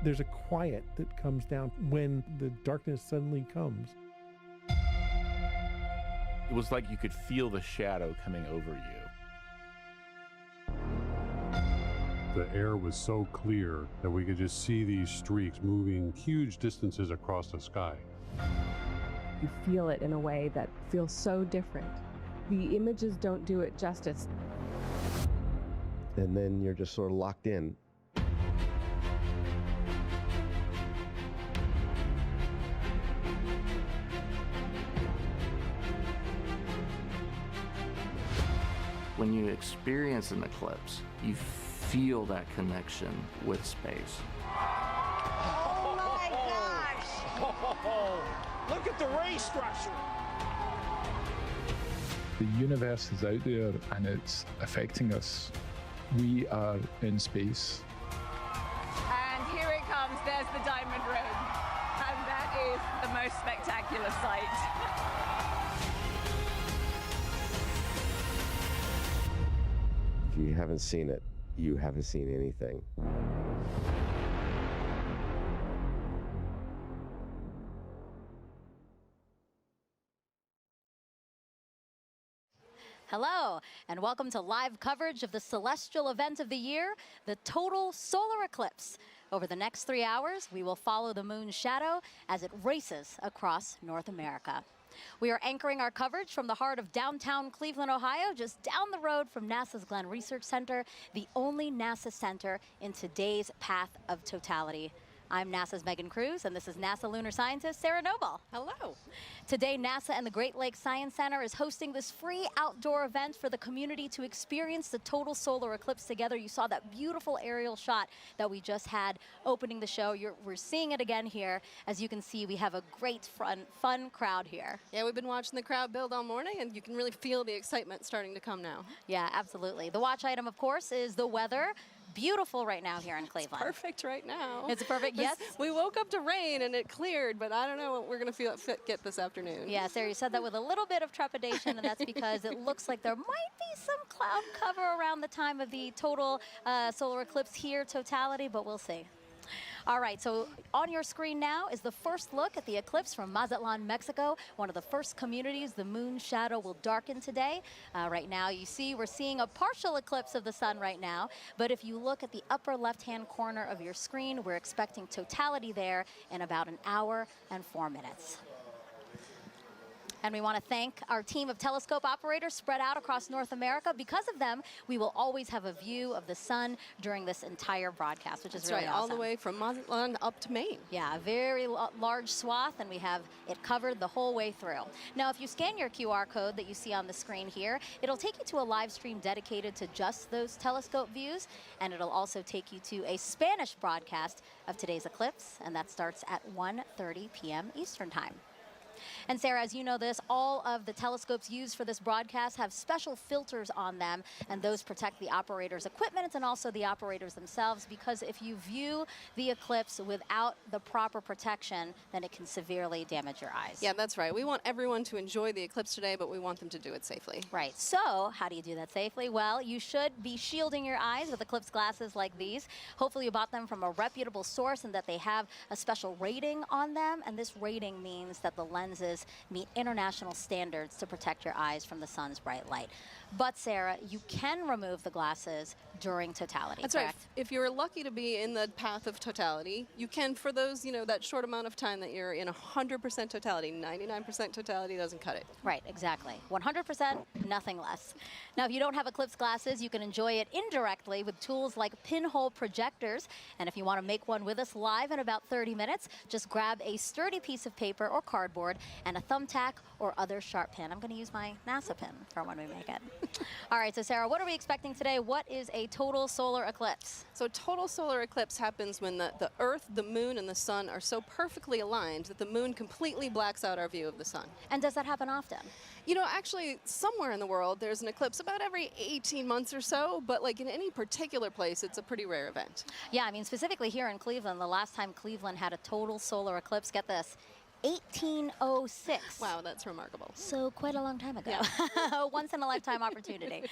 There's a quiet that comes down when the darkness suddenly comes. It was like you could feel the shadow coming over you. The air was so clear that we could just see these streaks moving huge distances across the sky. You feel it in a way that feels so different. The images don't do it justice. And then you're just sort of locked in. When you experience an eclipse, you feel that connection with space. Oh my gosh! Oh, look at the ray structure! The universe is out there and it's affecting us. We are in space. And here it comes, there's the diamond ring. And that is the most spectacular sight. If you haven't seen it, you haven't seen anything. Hello, and welcome to live coverage of the celestial event of the year, the total solar eclipse. Over the next 3 hours, we will follow the moon's shadow as it races across North America. We are anchoring our coverage from the heart of downtown Cleveland, Ohio, just down the road from NASA's Glenn Research Center, the only NASA center in today's path of totality. I'm NASA's Megan Cruz, and this is NASA lunar scientist Sarah Noble. Hello. Today, NASA and the Great Lakes Science Center is hosting this free outdoor event for the community to experience the total solar eclipse together. You saw that beautiful aerial shot that we just had opening the show. We're seeing it again here. As you can see, we have a great fun crowd here. Yeah, we've been watching the crowd build all morning, and you can really feel the excitement starting to come now. Yeah, absolutely. The watch item, of course, is the weather. Beautiful right now here in Cleveland. It's perfect right now. It's perfect, yes. We woke up to rain and it cleared, but I don't know what we're going to get this afternoon. Yeah, Sarah, you said that with a little bit of trepidation, and that's because it looks like there might be some cloud cover around the time of the total solar eclipse here, totality, but we'll see. All right, so on your screen now is the first look at the eclipse from Mazatlan, Mexico, one of the first communities the moon's shadow will darken today. Right now, you see we're seeing a partial eclipse of the sun right now, but if you look at the upper left-hand corner of your screen, we're expecting totality there in about an hour and 4 minutes. And we want to thank our team of telescope operators spread out across North America. Because of them, we will always have a view of the sun during this entire broadcast, which is really awesome. All the way from Mazatlan up to Maine. Yeah, a very large swath, and we have it covered the whole way through. Now, if you scan your QR code that you see on the screen here, it'll take you to a live stream dedicated to just those telescope views, and it'll also take you to a Spanish broadcast of today's eclipse, and that starts at 1:30 p.m. Eastern Time. And Sarah, as you know this, all of the telescopes used for this broadcast have special filters on them, and those protect the operator's equipment and also the operators themselves, because if you view the eclipse without the proper protection, then it can severely damage your eyes. Yeah, that's right. We want everyone to enjoy the eclipse today, but we want them to do it safely. Right. So how do you do that safely? Well, you should be shielding your eyes with eclipse glasses like these. Hopefully you bought them from a reputable source and that they have a special rating on them, and this rating means that the lenses meet international standards to protect your eyes from the sun's bright light. But Sarah, you can remove the glasses during totality, That's correct? right. If you're lucky to be in the path of totality, you can, for those, that short amount of time that you're in 100% totality. 99% totality doesn't cut it. Right, exactly. 100%, nothing less. Now, if you don't have eclipse glasses, you can enjoy it indirectly with tools like pinhole projectors. And if you want to make one with us live in about 30 minutes, just grab a sturdy piece of paper or cardboard and a thumbtack or other sharp pin. I'm going to use my NASA pin for when we make it. All right, so Sarah, what are we expecting today? What is a total solar eclipse? So total solar eclipse happens when the Earth, the moon, and the sun are so perfectly aligned that the moon completely blacks out our view of the sun. And does that happen often? Actually, somewhere in the world, there's an eclipse about every 18 months or so, but like in any particular place, it's a pretty rare event. Yeah, I mean, specifically here in Cleveland, the last time Cleveland had a total solar eclipse, get this, 1806. Wow, that's remarkable. So quite a long time ago. Yeah. Once in a lifetime opportunity.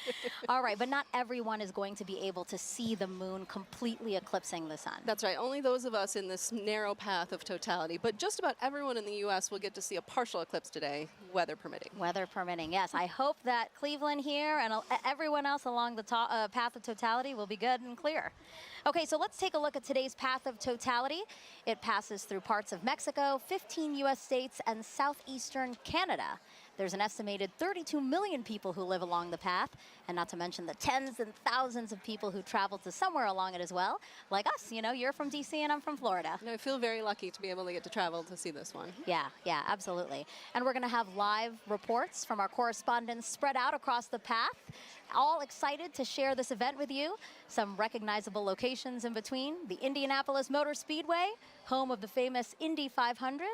All right, but not everyone is going to be able to see the moon completely eclipsing the sun. That's right. Only those of us in this narrow path of totality. But just about everyone in the U.S. will get to see a partial eclipse today, weather permitting. Weather permitting, yes. I hope that Cleveland here and everyone else along the path of totality will be good and clear. Okay, so let's take a look at today's path of totality. It passes through parts of Mexico, 15 U.S. states, and southeastern Canada. There's an estimated 32 million people who live along the path, and not to mention the tens and thousands of people who travel to somewhere along it as well, like us. You know, you're from D.C. and I'm from Florida. And I feel very lucky to be able to get to travel to see this one. Yeah, absolutely. And we're going to have live reports from our correspondents spread out across the path, all excited to share this event with you. Some recognizable locations in between: the Indianapolis Motor Speedway, home of the famous Indy 500,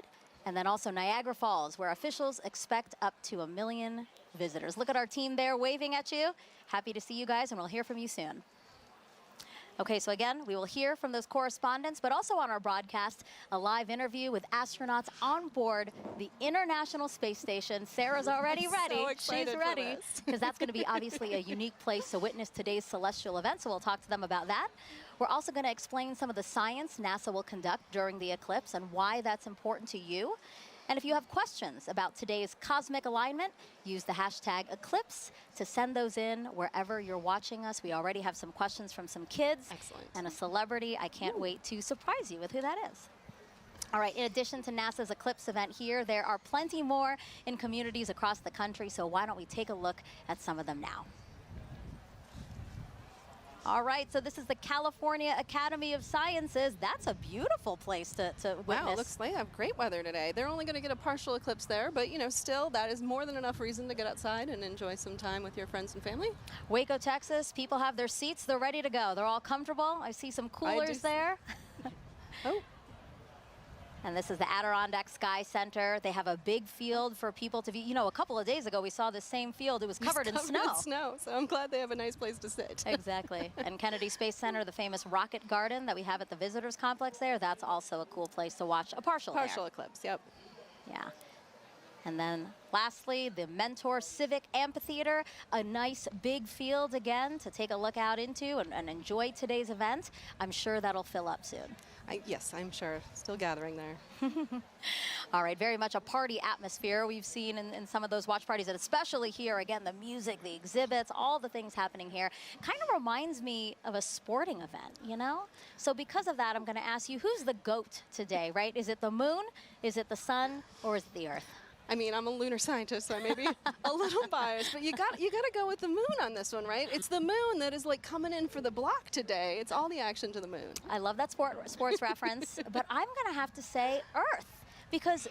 and then also Niagara Falls, where officials expect up to 1 million visitors. Look at our team there waving at you. Happy to see you guys, and we'll hear from you soon. Okay, so again, we will hear from those correspondents, but also on our broadcast, a live interview with astronauts on board the International Space Station. Sarah's already ready. So excited. She's ready, for because that's going to be obviously a unique place to witness today's celestial event, so we'll talk to them about that. We're also going to explain some of the science NASA will conduct during the eclipse and why that's important to you. And if you have questions about today's cosmic alignment, use the hashtag Eclipse to send those in wherever you're watching us. We already have some questions from some kids. Excellent. And a celebrity. I can't wait to surprise you with who that is. All right, in addition to NASA's Eclipse event here, there are plenty more in communities across the country, so why don't we take a look at some of them now. All right, so this is the California Academy of Sciences. That's a beautiful place to witness. Wow, looks like they have great weather today. They're only going to get a partial eclipse there, but, you know, still, that is more than enough reason to get outside and enjoy some time with your friends and family. Waco, Texas, people have their seats. They're ready to go. They're all comfortable. I see some coolers there. Oh. And this is the Adirondack Sky Center. They have a big field for people to view. You know, a couple of days ago, we saw the same field. It was covered in snow. So I'm glad they have a nice place to sit. Exactly. And Kennedy Space Center, the famous rocket garden that we have at the visitors complex there, that's also a cool place to watch a partial eclipse, yep. Yeah. And then lastly, the Mentor Civic Amphitheater, a nice big field again to take a look out into and enjoy today's event. I'm sure that'll fill up soon. Yes, I'm sure. Still gathering there. All right, very much a party atmosphere we've seen in some of those watch parties, and especially here, again, the music, the exhibits, all the things happening here. Kind of reminds me of a sporting event, you know? So because of that, I'm going to ask you, who's the GOAT today, right? Is it the moon, is it the sun, or is it the earth? I mean, I'm a lunar scientist, so I may be a little biased, but you got to go with the moon on this one, right? It's the moon that is like coming in for the block today. It's all the action to the moon. I love that sports reference, but I'm going to have to say Earth. Because,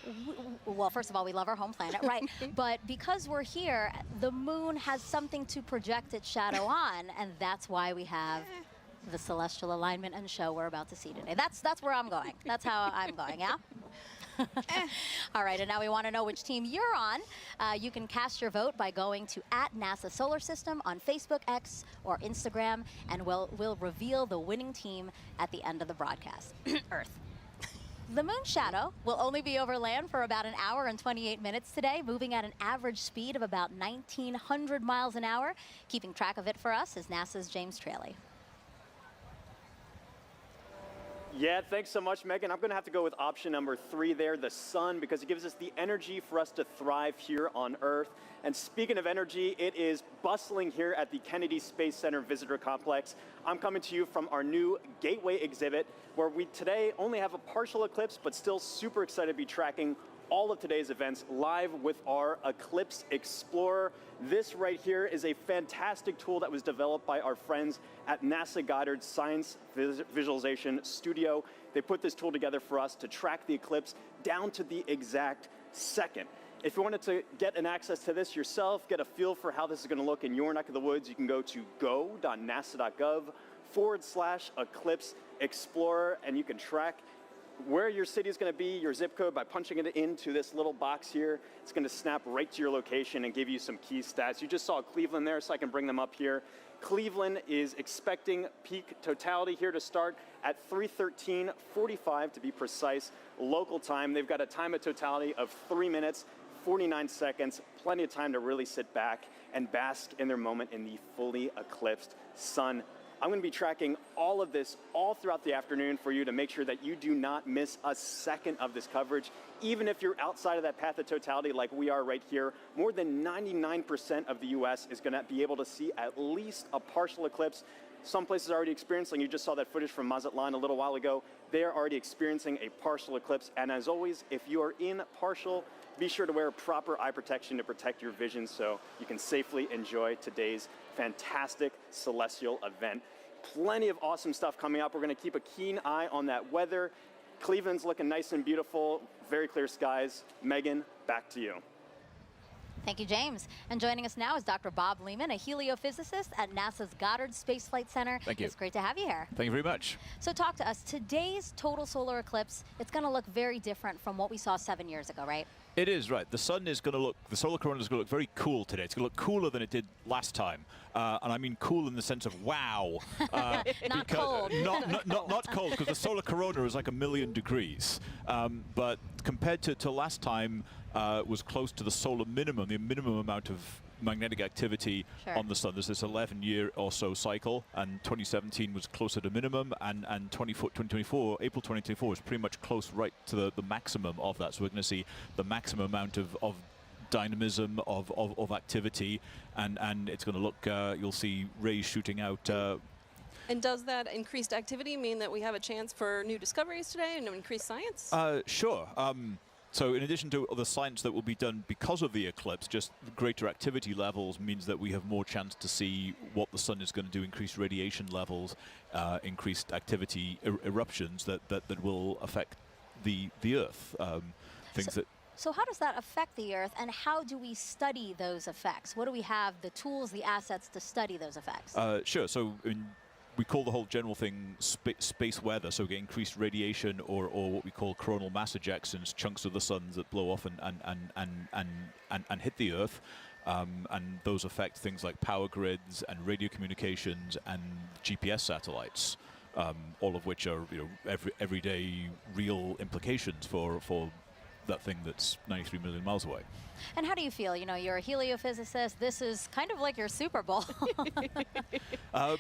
well, first of all, we love our home planet, right? But because we're here, the moon has something to project its shadow on, and that's why we have the celestial alignment and show we're about to see today. That's where I'm going. That's how I'm going, yeah? All right, and now we want to know which team you're on. You can cast your vote by going to @NASA Solar System on Facebook, X, or Instagram, and we'll reveal the winning team at the end of the broadcast. Earth. The moon shadow will only be over land for about 1 hour and 28 minutes today, moving at an average speed of about 1,900 miles an hour. Keeping track of it for us is NASA's James Traley. Yeah, thanks so much, Megan. I'm going to have to go with option number 3 there, the sun, because it gives us the energy for us to thrive here on Earth. And speaking of energy, it is bustling here at the Kennedy Space Center Visitor Complex. I'm coming to you from our new Gateway exhibit, where we today only have a partial eclipse, but still super excited to be tracking all of today's events live with our Eclipse Explorer. This right here is a fantastic tool that was developed by our friends at NASA Goddard Science Visualization Studio. They put this tool together for us to track the eclipse down to the exact second. If you wanted to get an access to this yourself, get a feel for how this is going to look in your neck of the woods, you can go to go.nasa.gov/Eclipse Explorer, and you can track where your city is going to be, your zip code, by punching it into this little box here. It's going to snap right to your location and give you some key stats. You just saw Cleveland there, so I can bring them up here. Cleveland is expecting peak totality here to start at 3:13:45 to be precise, local time. They've got a time of totality of 3 minutes, 49 seconds, plenty of time to really sit back and bask in their moment in the fully eclipsed sun. I'm going to be tracking all of this all throughout the afternoon for you to make sure that you do not miss a second of this coverage. Even if you're outside of that path of totality like we are right here, more than 99% of the U.S. is going to be able to see at least a partial eclipse. Some places are already experiencing, you just saw that footage from Mazatlan a little while ago, they are already experiencing a partial eclipse. And as always, if you are in partial, be sure to wear proper eye protection to protect your vision so you can safely enjoy today's fantastic celestial event. Plenty of awesome stuff coming up. We're going to keep a keen eye on that weather. Cleveland's looking nice and beautiful, very clear skies. Megan, back to you. Thank you, James. And joining us now is Dr. Bob Lehman, a heliophysicist at NASA's Goddard Space Flight Center. Thank you. It's great to have you here. Thank you very much. So talk to us. Today's total solar eclipse, it's going to look very different from what we saw 7 years ago, right? It is, right. The sun is going to look, the solar corona is going to look very cool today. It's going to look cooler than it did last time. And I mean cool in the sense of wow. Not cold. Not cold, because the solar corona is like 1,000,000 degrees. But compared to last time, it was close to the solar minimum, the minimum amount of magnetic activity on the sun. There's this 11-year or so cycle, and 2017 was closer to minimum, and 2024, April 2024 is pretty much close right to the maximum of that. So we're going to see the maximum amount of dynamism, of activity, and it's going to look, you'll see rays shooting out. And does that increased activity mean that we have a chance for new discoveries today and increased science? Sure. So in addition to the science that will be done because of the eclipse, just greater activity levels means that we have more chance to see what the sun is going to do, increased radiation levels, increased activity, eruptions that will affect the Earth. So how does that affect the Earth, and how do we study those effects? What do we have, the tools, the assets to study those effects? Sure. So we call the whole general thing space weather, so we get increased radiation or what we call coronal mass ejections, chunks of the sun that blow off and hit the Earth. And those affect things like power grids and radio communications and GPS satellites, all of which are everyday real implications for that thing that's 93 million miles away. And how do you feel? You know, you're a heliophysicist. This is kind of like your Super Bowl.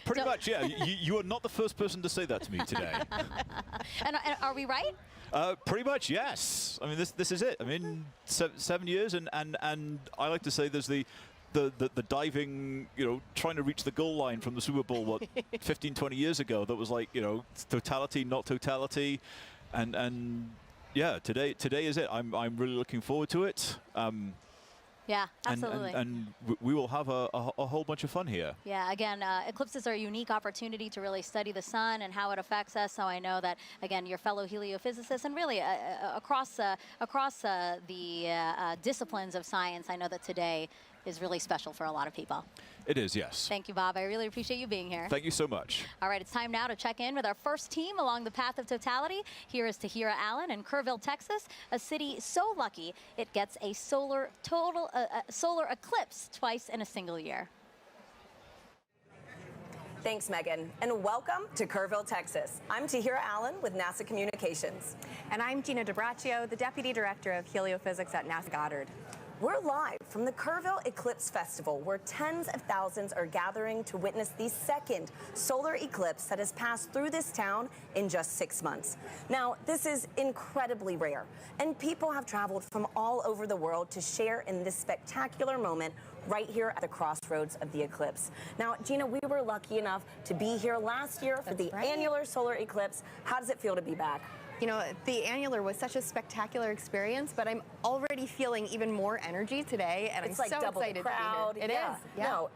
Pretty much, yeah. You are not the first person to say that to me today. and are we right? Pretty much, yes. I mean, this is it. I mean, 7 years, and I like to say there's the diving, trying to reach the goal line from the Super Bowl, what, 15, 20 years ago, that was like, totality, not totality, and yeah, today is it. I'm really looking forward to it. Yeah, absolutely. And we will have a whole bunch of fun here. Yeah, again, eclipses are a unique opportunity to really study the sun and how it affects us. So I know that, again, your fellow heliophysicists and really across the disciplines of science, I know that today is really special for a lot of people. It is, yes. Thank you, Bob. I really appreciate you being here. Thank you so much. All right, it's time now to check in with our first team along the path of totality. Here is Tahira Allen in Kerrville, Texas, a city so lucky it gets a solar eclipse twice in a single year. Thanks, Megan, and welcome to Kerrville, Texas. I'm Tahira Allen with NASA Communications. And I'm Gina DiBraccio, the Deputy Director of Heliophysics at NASA Goddard. We're live from the Kerrville Eclipse Festival, where tens of thousands are gathering to witness the second solar eclipse that has passed through this town in just 6 months. Now, this is incredibly rare, and people have traveled from all over the world to share in this spectacular moment right here at the crossroads of the eclipse. Now, Gina, we were lucky enough to be here last year for the annular solar eclipse. How does it feel to be back? You know, the annular was such a spectacular experience, but I'm already feeling even more energy today, and it's I'm like so double excited the crowd. to be here. It is. Yeah. No,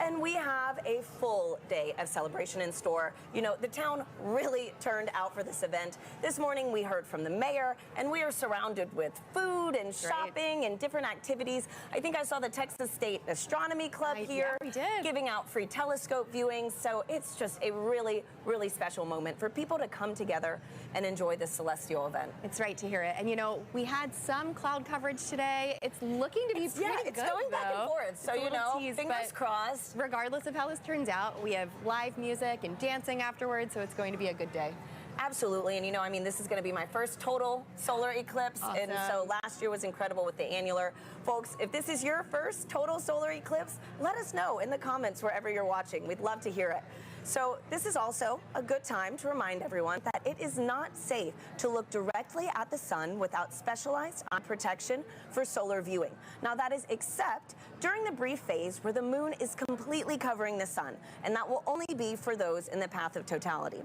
and we have a full day of celebration in store. You know, the town really turned out for this event. This morning we heard from the mayor, and we are surrounded with food and shopping and different activities. I think I saw the Texas State Astronomy Club here giving out free telescope viewings. So it's just a really, really special moment for people to come together and enjoy this celestial event. It's right to hear it. And you know, we had some cloud coverage today. It's looking to be pretty good. Yeah, it's going back and forth. So, you know, fingers crossed. regardless of how this turns out, we have live music and dancing afterwards, so it's going to be a good day. Absolutely, and you know, I mean, this is going to be my first total solar eclipse, and so last year was incredible with the annular. Folks, if this is your first total solar eclipse, let us know in the comments wherever you're watching. We'd love to hear it. So this is also a good time to remind everyone that it is not safe to look directly at the sun without specialized eye protection for solar viewing. Now that is except during the brief phase where the moon is completely covering the sun, and that will only be for those in the path of totality.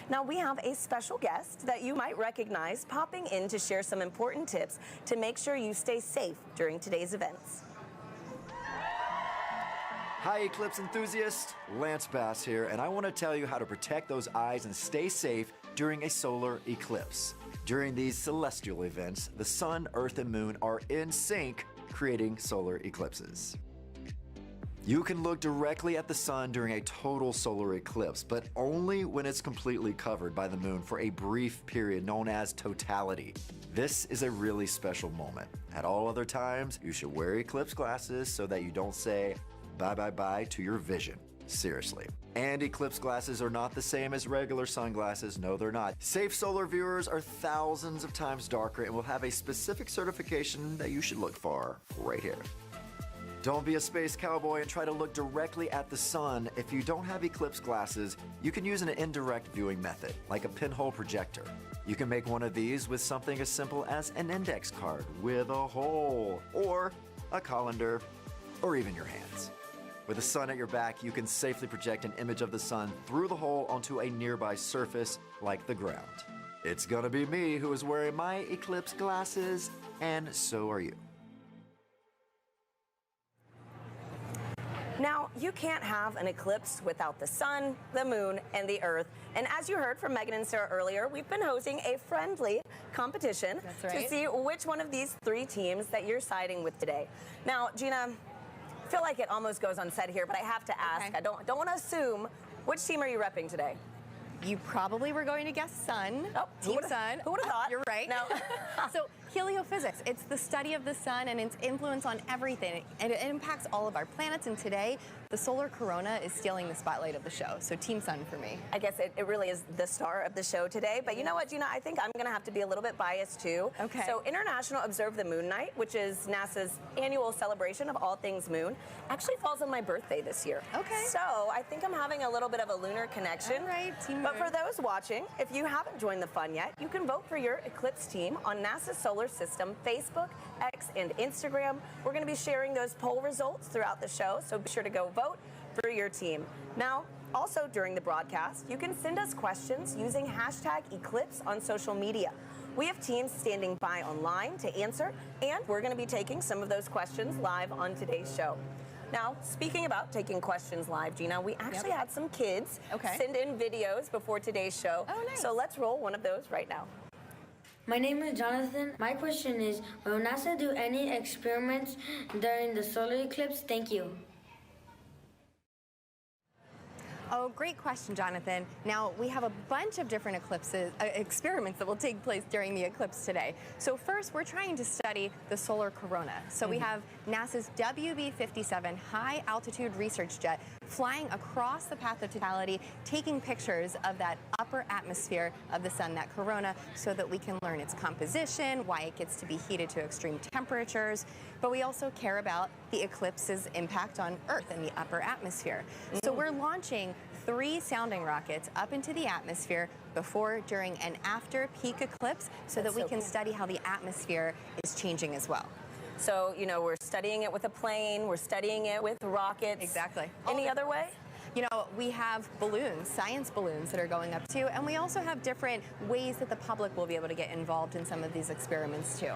Now we have a special guest that you might recognize popping in to share some important tips to make sure you stay safe during today's events. Hi Eclipse enthusiasts, Lance Bass here, and I want to tell you how to protect those eyes and stay safe during a solar eclipse. During these celestial events, the sun, earth, and moon are in sync, creating solar eclipses. You can look directly at the sun during a total solar eclipse, but only when it's completely covered by the moon for a brief period known as totality. This is a really special moment. At all other times, you should wear eclipse glasses so that you don't say bye-bye-bye to your vision. Seriously. And eclipse glasses are not the same as regular sunglasses. No, they're not. Safe solar viewers are thousands of times darker and will have a specific certification that you should look for right here. Don't be a space cowboy and try to look directly at the sun. If you don't have eclipse glasses, you can use an indirect viewing method, like a pinhole projector. You can make one of these with something as simple as an index card with a hole, or a colander, or even your hands. With the sun at your back, you can safely project an image of the sun through the hole onto a nearby surface, like the ground. It's gonna be me who is wearing my eclipse glasses, and so are you. Now, you can't have an eclipse without the sun, the moon, and the earth. And as you heard from Megan and Sarah earlier, we've been hosting a friendly competition to see which one of these three teams that you're siding with today. Now, Gina, I feel like it almost goes unsaid here, but I have to ask. I don't want to assume. Which team are you repping today? You probably were going to guess sun. Oh, Team Sun. Who would have thought? You're right. No. So heliophysics, it's the study of the sun and its influence on everything. And it impacts all of our planets. And today, the solar corona is stealing the spotlight of the show. So Team Sun for me. I guess it really is the star of the show today. But you know what, Gina? I think I'm going to have to be a little bit biased too. Okay. So International Observe the Moon Night, which is NASA's annual celebration of all things moon, actually falls on my birthday this year. Okay. So I think I'm having a little bit of a lunar connection. All right, Team But Moon. for those watching, if you haven't joined the fun yet, you can vote for your Eclipse team on NASA's Solar System Facebook, X, and Instagram. We're going to be sharing those poll results throughout the show, so be sure to go vote for your team. Now, also during the broadcast, you can send us questions using hashtag Eclipse on social media. We have teams standing by online to answer, and we're going to be taking some of those questions live on today's show. Now, speaking about taking questions live, Gina, we actually had some kids send in videos before today's show. Oh, nice. So let's roll one of those right now. My name is Jonathan. My question is, will NASA do any experiments during the solar eclipse? Thank you. Oh, great question, Jonathan. Now, we have a bunch of different experiments that will take place during the eclipse today. So first, we're trying to study the solar corona. So we have NASA's WB-57 high-altitude research jet flying across the path of totality, taking pictures of that upper atmosphere of the sun, that corona, so that we can learn its composition, why it gets to be heated to extreme temperatures. But we also care about the eclipse's impact on Earth and the upper atmosphere. So we're launching 3 sounding rockets up into the atmosphere before, during, and after peak eclipse so that we can study how the atmosphere is changing as well. So, you know, we're studying it with a plane, we're studying it with rockets. Exactly. Any other way? You know, we have balloons, science balloons that are going up too, and we also have different ways that the public will be able to get involved in some of these experiments too.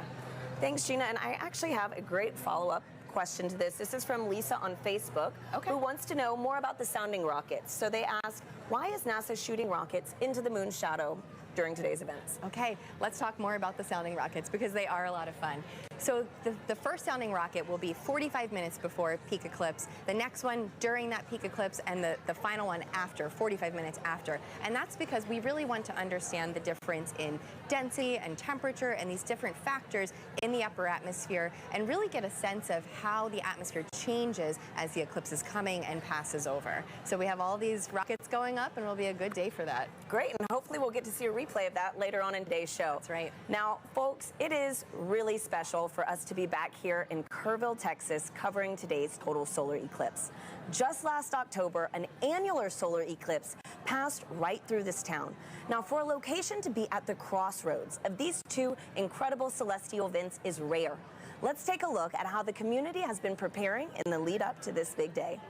Thanks, Gina. And I actually have a great follow-up question to this. This is from Lisa on Facebook, who wants to know more about the sounding rockets. So they ask, why is NASA shooting rockets into the moon's shadow during today's events? Okay, let's talk more about the sounding rockets because they are a lot of fun. So the first sounding rocket will be 45 minutes before peak eclipse, the next one during that peak eclipse, and the final one after, 45 minutes after. And that's because we really want to understand the difference in density and temperature and these different factors in the upper atmosphere, and really get a sense of how the atmosphere changes as the eclipse is coming and passes over. So we have all these rockets going up, and it'll be a good day for that. Great, and hopefully we'll get to see a replay of that later on in today's show. That's right. Now, folks, it is really special for us to be back here in Kerrville, Texas, covering today's total solar eclipse. Just last October, an annular solar eclipse passed right through this town. Now, for a location to be at the crossroads of these two incredible celestial events is rare. Let's take a look at how the community has been preparing in the lead up to this big day.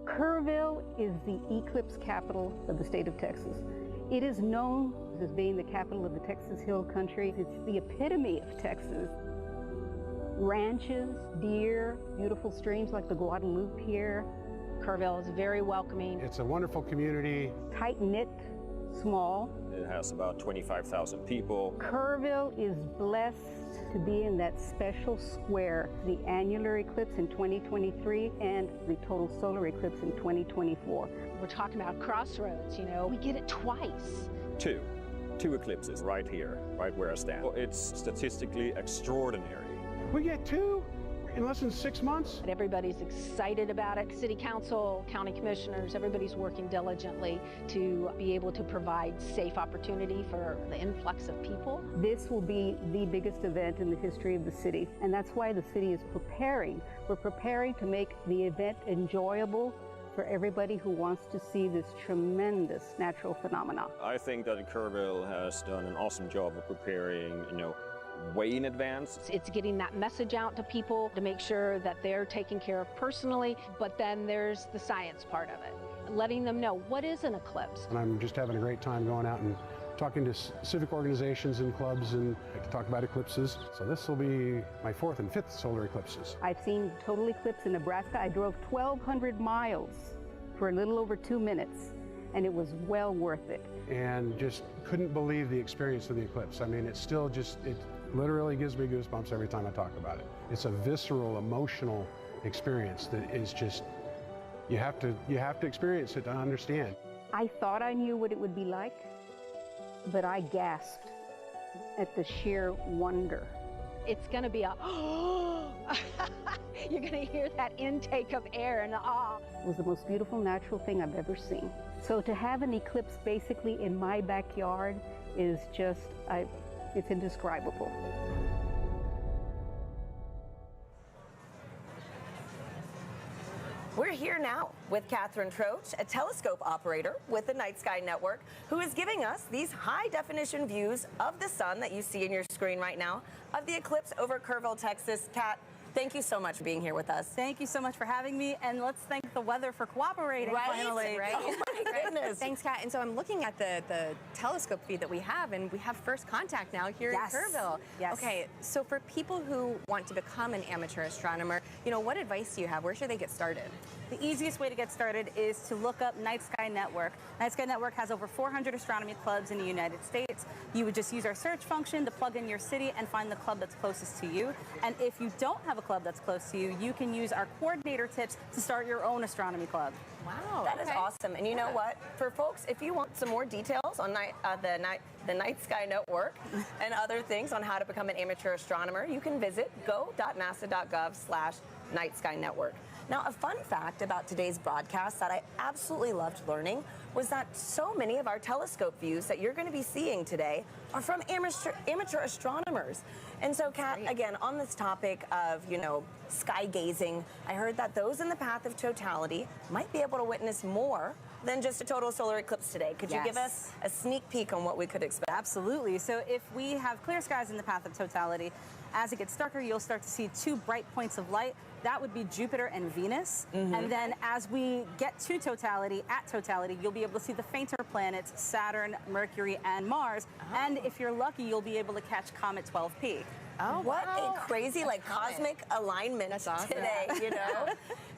Kerrville is the eclipse capital of the state of Texas. It is known as being the capital of the Texas Hill Country. It's the epitome of Texas. Ranches, deer, beautiful streams like the Guadalupe here. Kerrville is very welcoming. It's a wonderful community. Tight-knit, small. It has about 25,000 people. Kerrville is blessed to be in that special square, the annular eclipse in 2023 and the total solar eclipse in 2024. We're talking about crossroads, you know, we get it twice. Two eclipses right here, right where I stand. It's statistically extraordinary. We get two in less than 6 months. Everybody's excited about it. City council, county commissioners, everybody's working diligently to be able to provide safe opportunity for the influx of people. This will be the biggest event in the history of the city, and that's why the city is preparing. We're preparing to make the event enjoyable for everybody who wants to see this tremendous natural phenomenon. I think that Kerrville has done an awesome job of preparing, way in advance. It's getting that message out to people to make sure that they're taken care of personally, but then there's the science part of it, letting them know what is an eclipse. And I'm just having a great time going out and talking to civic organizations and clubs and to talk about eclipses. So this will be my 4th and 5th solar eclipses. I've seen total eclipse in Nebraska. I drove 1,200 miles for a little over 2 minutes, and it was well worth it. And just couldn't believe the experience of the eclipse. I mean, it literally gives me goosebumps every time I talk about it. It's a visceral, emotional experience that is just, you have to experience it to understand. I thought I knew what it would be like, but I gasped at the sheer wonder. It's going to be a, you're going to hear that intake of air and awe. It was the most beautiful natural thing I've ever seen. So to have an eclipse basically in my backyard is just, it's indescribable. We're here now with Catherine Troach, a telescope operator with the Night Sky Network, who is giving us these high-definition views of the sun that you see in your screen right now, of the eclipse over Kerrville, Texas. Kat, thank you so much for being here with us. Thank you so much for having me, and let's thank the weather for cooperating finally. Right? Oh my goodness. Thanks, Kat. And so I'm looking at the telescope feed that we have, and we have first contact now here in Kerrville. Yes. Okay, so for people who want to become an amateur astronomer, what advice do you have? Where should they get started? The easiest way to get started is to look up Night Sky Network. Night Sky Network has over 400 astronomy clubs in the United States. You would just use our search function to plug in your city and find the club that's closest to you. And if you don't have a club that's close to you, you can use our coordinator tips to start your own astronomy club. Wow, that is awesome. And you know what? For folks, if you want some more details on the Night Sky Network and other things on how to become an amateur astronomer, you can visit go.nasa.gov/Night Sky Network. Now, a fun fact about today's broadcast that I absolutely loved learning was that so many of our telescope views that you're going to be seeing today are from amateur astronomers. And so, Kat, again, on this topic of, sky gazing, I heard that those in the path of totality might be able to witness more than just a total solar eclipse today. Could you give us a sneak peek on what we could expect? Absolutely. So if we have clear skies in the path of totality, as it gets darker, you'll start to see two bright points of light. That would be Jupiter and Venus. And then as we get to totality, you'll be able to see the fainter planets, Saturn, Mercury, and Mars. And if you're lucky, you'll be able to catch Comet 12P. Oh, what a crazy, cosmic alignment today,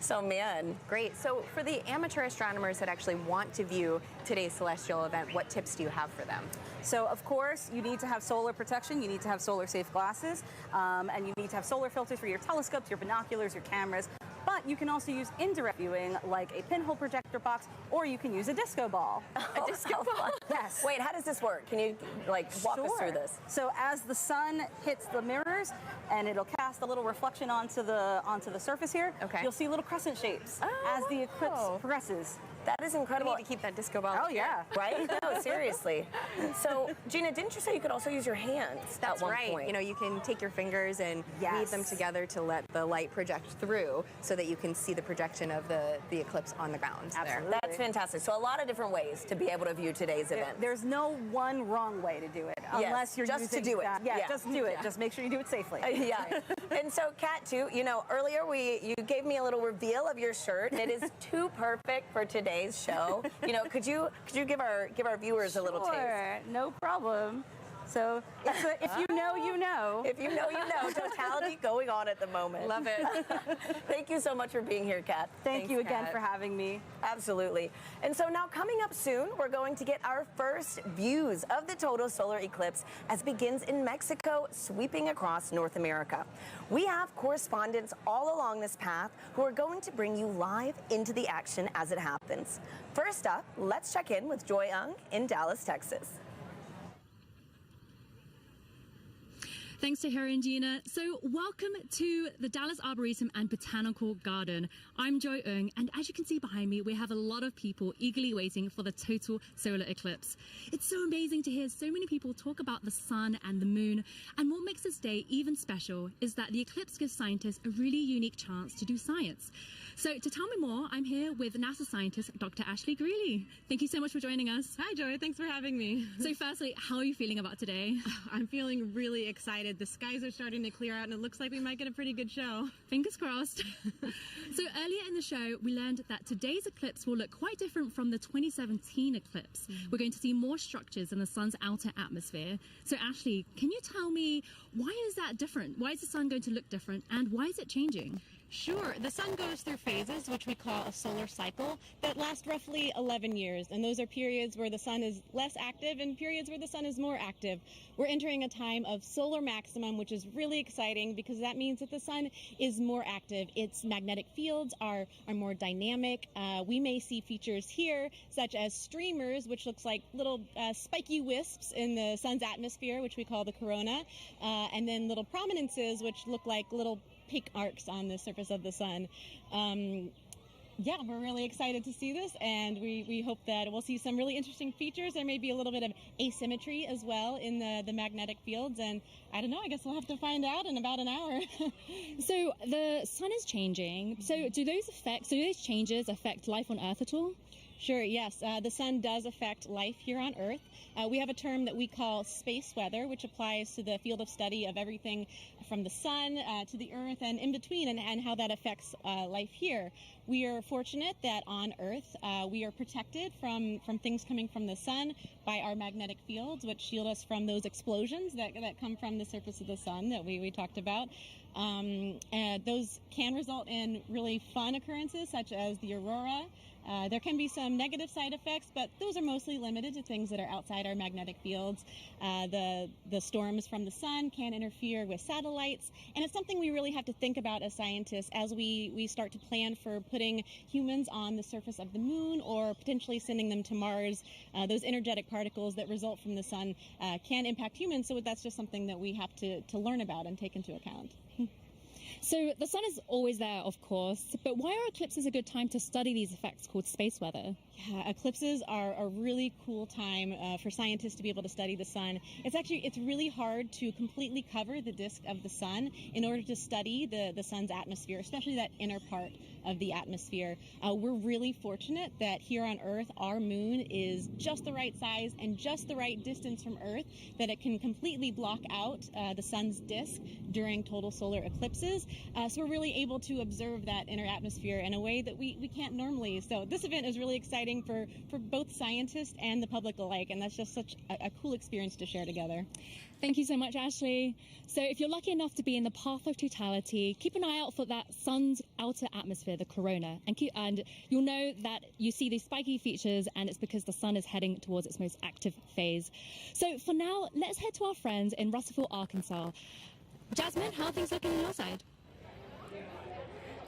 So, man. Great. So for the amateur astronomers that actually want to view today's celestial event, what tips do you have for them? So of course, you need to have solar protection, you need to have solar safe glasses, and you need to have solar filters for your telescopes, your binoculars, your cameras. But you can also use indirect viewing like a pinhole projector box, or you can use a disco ball. A disco ball? Yes. Wait, how does this work? Can you like walk us through this? So as the sun hits the mirrors and it'll cast a little reflection onto the surface here, you'll see little crescent shapes as the eclipse progresses. That is incredible. We need to keep that disco ball. Oh yeah. Right? No, seriously. So, Gina, didn't you say you could also use your hands That's at one right. point? You know, you can take your fingers and weave them together to let the light project through so that you can see the projection of the eclipse on the ground. Absolutely. There. That's fantastic. So a lot of different ways to be able to view today's event. There's no one wrong way to do it, unless you're just using to do it. Yeah, just do it. Just make sure you do it safely. Yeah. And so, Kat, too, you know, earlier you gave me a little reveal of your shirt. It is too perfect for today's show. You know, could you give our viewers a little taste? Sure, no problem. So if you know, you know. If you know, you know. Totality going on at the moment. Love it. Thank you so much for being here, Kat. Thanks you again for having me. Absolutely. And so now coming up soon, we're going to get our first views of the total solar eclipse as it begins in Mexico, sweeping across North America. We have correspondents all along this path who are going to bring you live into the action as it happens. First up, let's check in with Joy Ung in Dallas, Texas. Thanks to her and Gina. So welcome to the Dallas Arboretum and Botanical Garden. I'm Joy Ung, and as you can see behind me, we have a lot of people eagerly waiting for the total solar eclipse. It's so amazing to hear so many people talk about the sun and the moon, and what makes this day even special is that the eclipse gives scientists a really unique chance to do science. So to tell me more, I'm here with NASA scientist Dr. Ashley Greeley. Thank you so much for joining us. Hi, Joy. Thanks for having me. So firstly, how are you feeling about today? I'm feeling really excited. The skies are starting to clear out, and it looks like we might get a pretty good show. Fingers crossed. So earlier in the show, we learned that today's eclipse will look quite different from the 2017 eclipse. We're going to see more structures in the sun's outer atmosphere. So Ashley, can you tell me, why is that different? Why is the sun going to look different, and why is it changing? Sure. The sun goes through phases, which we call a solar cycle, that last roughly 11 years. And those are periods where the sun is less active and periods where the sun is more active. We're entering a time of solar maximum, which is really exciting because that means that the sun is more active. Its magnetic fields are more dynamic. We may see features here, such as streamers, which looks like little spiky wisps in the sun's atmosphere, which we call the corona, and then little prominences, which look like little pink arcs on the surface of the sun. Yeah, we're really excited to see this, and we hope that we'll see some really interesting features. There may be a little bit of asymmetry as well in the magnetic fields, and I don't know, I guess we'll have to find out in about an hour. So the sun is changing. So do those changes affect life on Earth at all? Sure, yes. The sun does affect life here on Earth. We have a term that we call space weather, which applies to the field of study of everything from the sun to the Earth and in between, and how that affects life here. We are fortunate that on Earth we are protected from things coming from the sun by our magnetic fields, which shield us from those explosions that come from the surface of the sun that we talked about. And those can result in really fun occurrences, such as the aurora. There can be some negative side effects, but those are mostly limited to things that are outside our magnetic fields. The storms from the sun can interfere with satellites, and it's something we really have to think about as scientists as we start to plan for putting humans on the surface of the moon or potentially sending them to Mars. Those energetic particles that result from the sun can impact humans, so that's just something that we have to learn about and take into account. So the sun is always there, of course, but why are eclipses a good time to study these effects called space weather? Yeah, eclipses are a really cool time for scientists to be able to study the sun. It's really hard to completely cover the disk of the sun in order to study the sun's atmosphere, especially that inner part of the atmosphere. We're really fortunate that here on Earth, our moon is just the right size and just the right distance from Earth that it can completely block out the sun's disk during total solar eclipses. So we're really able to observe that inner atmosphere in a way that we can't normally. So this event is really exciting exciting for both scientists and the public alike, and that's just such a cool experience to share together. Thank you so much, Ashley. So if you're lucky enough to be in the path of totality, keep an eye out for that sun's outer atmosphere, the corona, and you'll know that you see these spiky features, and it's because the sun is heading towards its most active phase. So for now, let's head to our friends in Russellville, Arkansas. Jasmine, how are things looking on your side?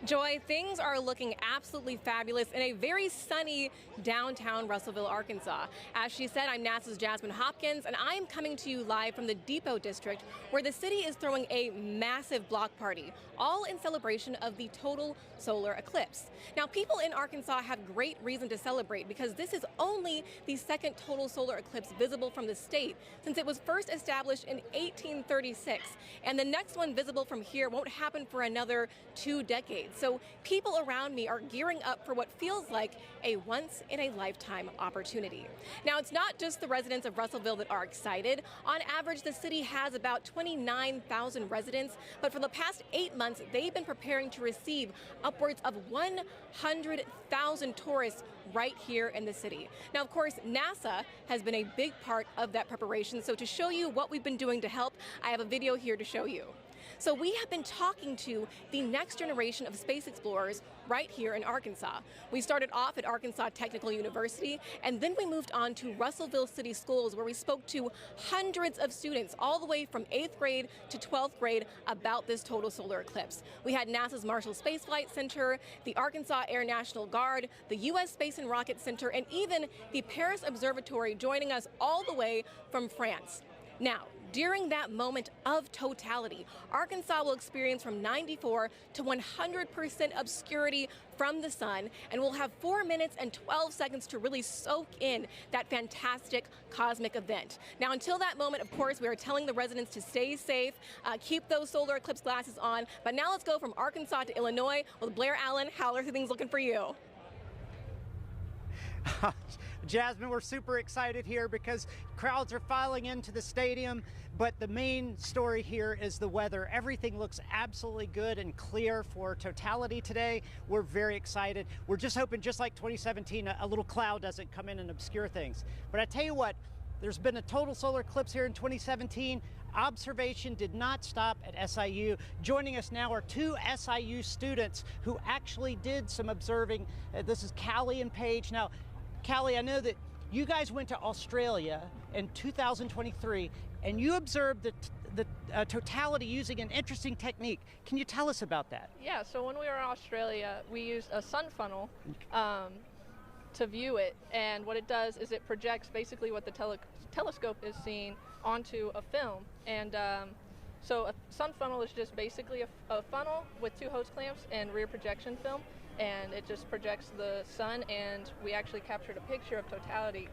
Joy, things are looking absolutely fabulous in a very sunny downtown Russellville, Arkansas. As she said, I'm NASA's Jasmine Hopkins, and I'm coming to you live from the Depot District, where the city is throwing a massive block party, all in celebration of the total solar eclipse. Now, people in Arkansas have great reason to celebrate because this is only the second total solar eclipse visible from the state since it was first established in 1836, and the next one visible from here won't happen for another 2 decades. So people around me are gearing up for what feels like a once-in-a-lifetime opportunity. Now, it's not just the residents of Russellville that are excited. On average, the city has about 29,000 residents, but for the past 8 months, they've been preparing to receive upwards of 100,000 tourists right here in the city. Now, of course, NASA has been a big part of that preparation, so to show you what we've been doing to help, I have a video here to show you. So we have been talking to the next generation of space explorers right here in Arkansas. We started off at Arkansas Technical University, and then we moved on to Russellville City Schools, where we spoke to hundreds of students all the way from 8th grade to 12th grade about this total solar eclipse. We had NASA's Marshall Space Flight Center, the Arkansas Air National Guard, the U.S. Space and Rocket Center, and even the Paris Observatory joining us all the way from France. Now, during that moment of totality, Arkansas will experience from 94 to 100% obscurity from the sun, and we'll have 4 minutes and 12 seconds to really soak in that fantastic cosmic event. Now, until that moment, of course, we are telling the residents to stay safe, keep those solar eclipse glasses on. But now let's go from Arkansas to Illinois with Blair Allen. How are things looking for you? Jasmine, we're super excited here because crowds are filing into the stadium, but the main story here is the weather. Everything looks absolutely good and clear for totality today. We're very excited. We're just hoping, just like 2017, a little cloud doesn't come in and obscure things. But I tell you what, there's been a total solar eclipse here in 2017. Observation did not stop at SIU. Joining us now are 2 SIU students who actually did some observing. This is Callie and Paige. Now, Callie, I know that you guys went to Australia in 2023 and you observed the totality using an interesting technique. Can you tell us about that? Yeah, so when we were in Australia, we used a sun funnel to view it, and what it does is it projects basically what the telescope is seeing onto a film. And so a sun funnel is just basically a funnel with 2 hose clamps and rear projection film, and it just projects the sun, and we actually captured a picture of totality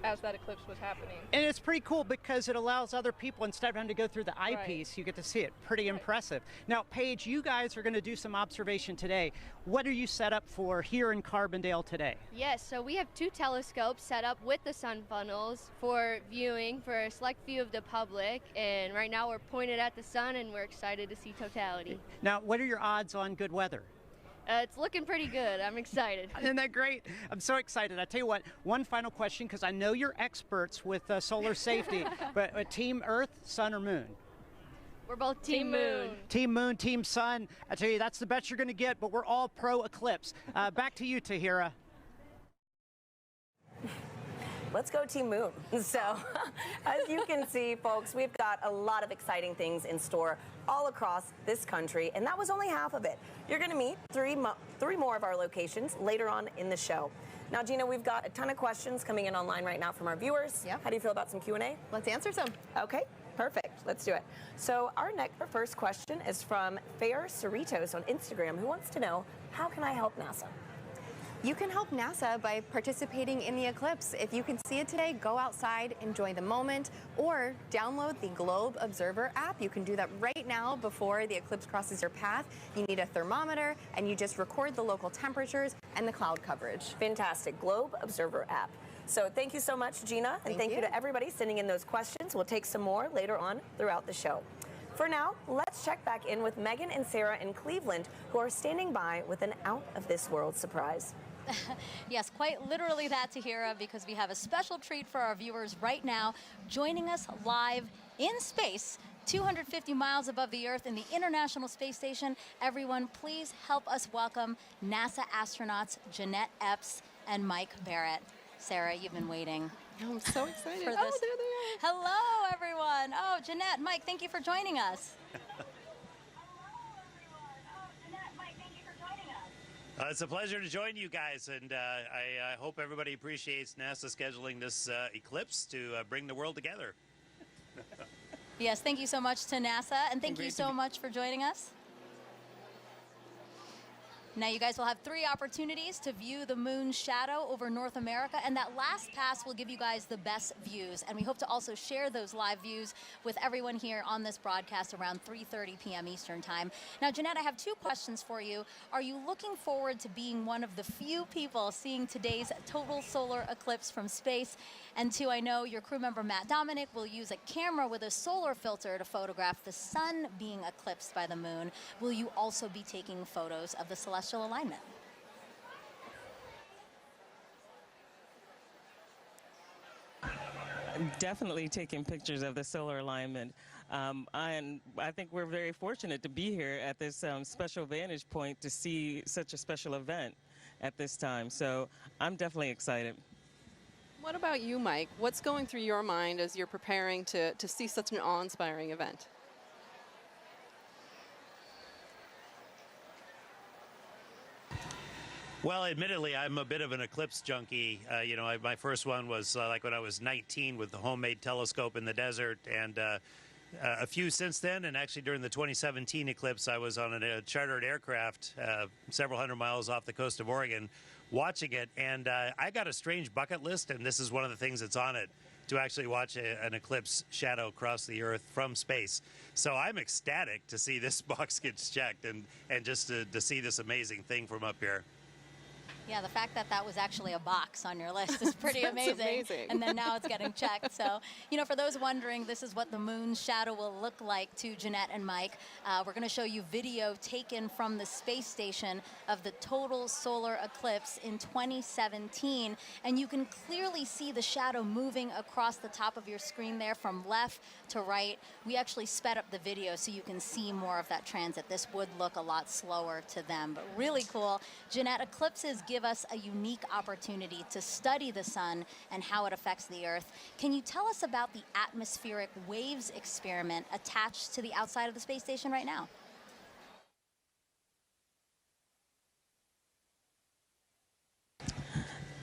as that eclipse was happening. And it's pretty cool because it allows other people, instead of having to go through the eyepiece, you get to see it. Pretty impressive. Now, Paige, you guys are going to do some observation today. What are you set up for here in Carbondale today? Yes, so we have 2 telescopes set up with the sun funnels for viewing for a select view of the public, and right now we're pointed at the sun and we're excited to see totality. Now, what are your odds on good weather? It's looking pretty good. I'm excited. Isn't that great? I'm so excited. I tell you what, one final question, because I know you're experts with solar safety, but Team Earth, Sun, or Moon? We're both Team Moon. Team Moon, Team Sun. I tell you, that's the best you're going to get, but we're all pro Eclipse. Back to you, Tahira. Let's go Team Moon. So, as you can see, folks, we've got a lot of exciting things in store all across this country, and that was only half of it. You're going to meet three more of our locations later on in the show. Now, Gina, we've got a ton of questions coming in online right now from our viewers. Yep. How do you feel about some Q&A? Let's answer some. Okay, perfect. Let's do it. So our first question is from Fair Cerritos on Instagram, who wants to know, how can I help NASA? You can help NASA by participating in the eclipse. If you can see it today, go outside, enjoy the moment, or download the Globe Observer app. You can do that right now before the eclipse crosses your path. You need a thermometer, and you just record the local temperatures and the cloud coverage. Fantastic. Globe Observer app. So thank you so much, Gina, and thank you to everybody sending in those questions. We'll take some more later on throughout the show. For now, let's check back in with Megan and Sarah in Cleveland, who are standing by with an out-of-this-world surprise. Yes, quite literally that, Tahira, because we have a special treat for our viewers right now, joining us live in space, 250 miles above the Earth in the International Space Station. Everyone, please help us welcome NASA astronauts Jeanette Epps and Mike Barrett. Sarah, you've been waiting. I'm so excited. For this. Oh, there they are. Hello, everyone. Oh, Jeanette, Mike, thank you for joining us. It's a pleasure to join you guys, and I hope everybody appreciates NASA scheduling this eclipse to bring the world together. Yes, thank you so much to NASA, and thank you so much for joining us. Now you guys will have 3 opportunities to view the moon's shadow over North America, and that last pass will give you guys the best views. And we hope to also share those live views with everyone here on this broadcast around 3:30 p.m. Eastern Time. Now, Jeanette, I have 2 questions for you. Are you looking forward to being one of the few people seeing today's total solar eclipse from space? And 2, I know your crew member Matt Dominic will use a camera with a solar filter to photograph the sun being eclipsed by the moon. Will you also be taking photos of the celestial alignment? I'm definitely taking pictures of the solar alignment. And I think we're very fortunate to be here at this special vantage point to see such a special event at this time. So I'm definitely excited. What about you, Mike? What's going through your mind as you're preparing to see such an awe-inspiring event? Well, admittedly, I'm a bit of an eclipse junkie. You know, my first one was like when I was 19 with the homemade telescope in the desert, and a few since then. And actually, during the 2017 eclipse, I was on a chartered aircraft several hundred miles off the coast of Oregon watching it. And I got a strange bucket list, and this is one of the things that's on it, to actually watch an eclipse shadow cross the Earth from space. So I'm ecstatic to see this box gets checked and just to see this amazing thing from up here. Yeah, the fact that that was actually a box on your list is pretty amazing. And then now it's getting checked. So, you know, for those wondering, this is what the moon's shadow will look like to Jeanette and Mike. We're going to show you video taken from the space station of the total solar eclipse in 2017. And you can clearly see the shadow moving across the top of your screen there from left to right. We actually sped up the video so you can see more of that transit. This would look a lot slower to them, but really cool. Jeanette, eclipses give us a unique opportunity to study the sun and how it affects the Earth. Can you tell us about the atmospheric waves experiment attached to the outside of the space station right now?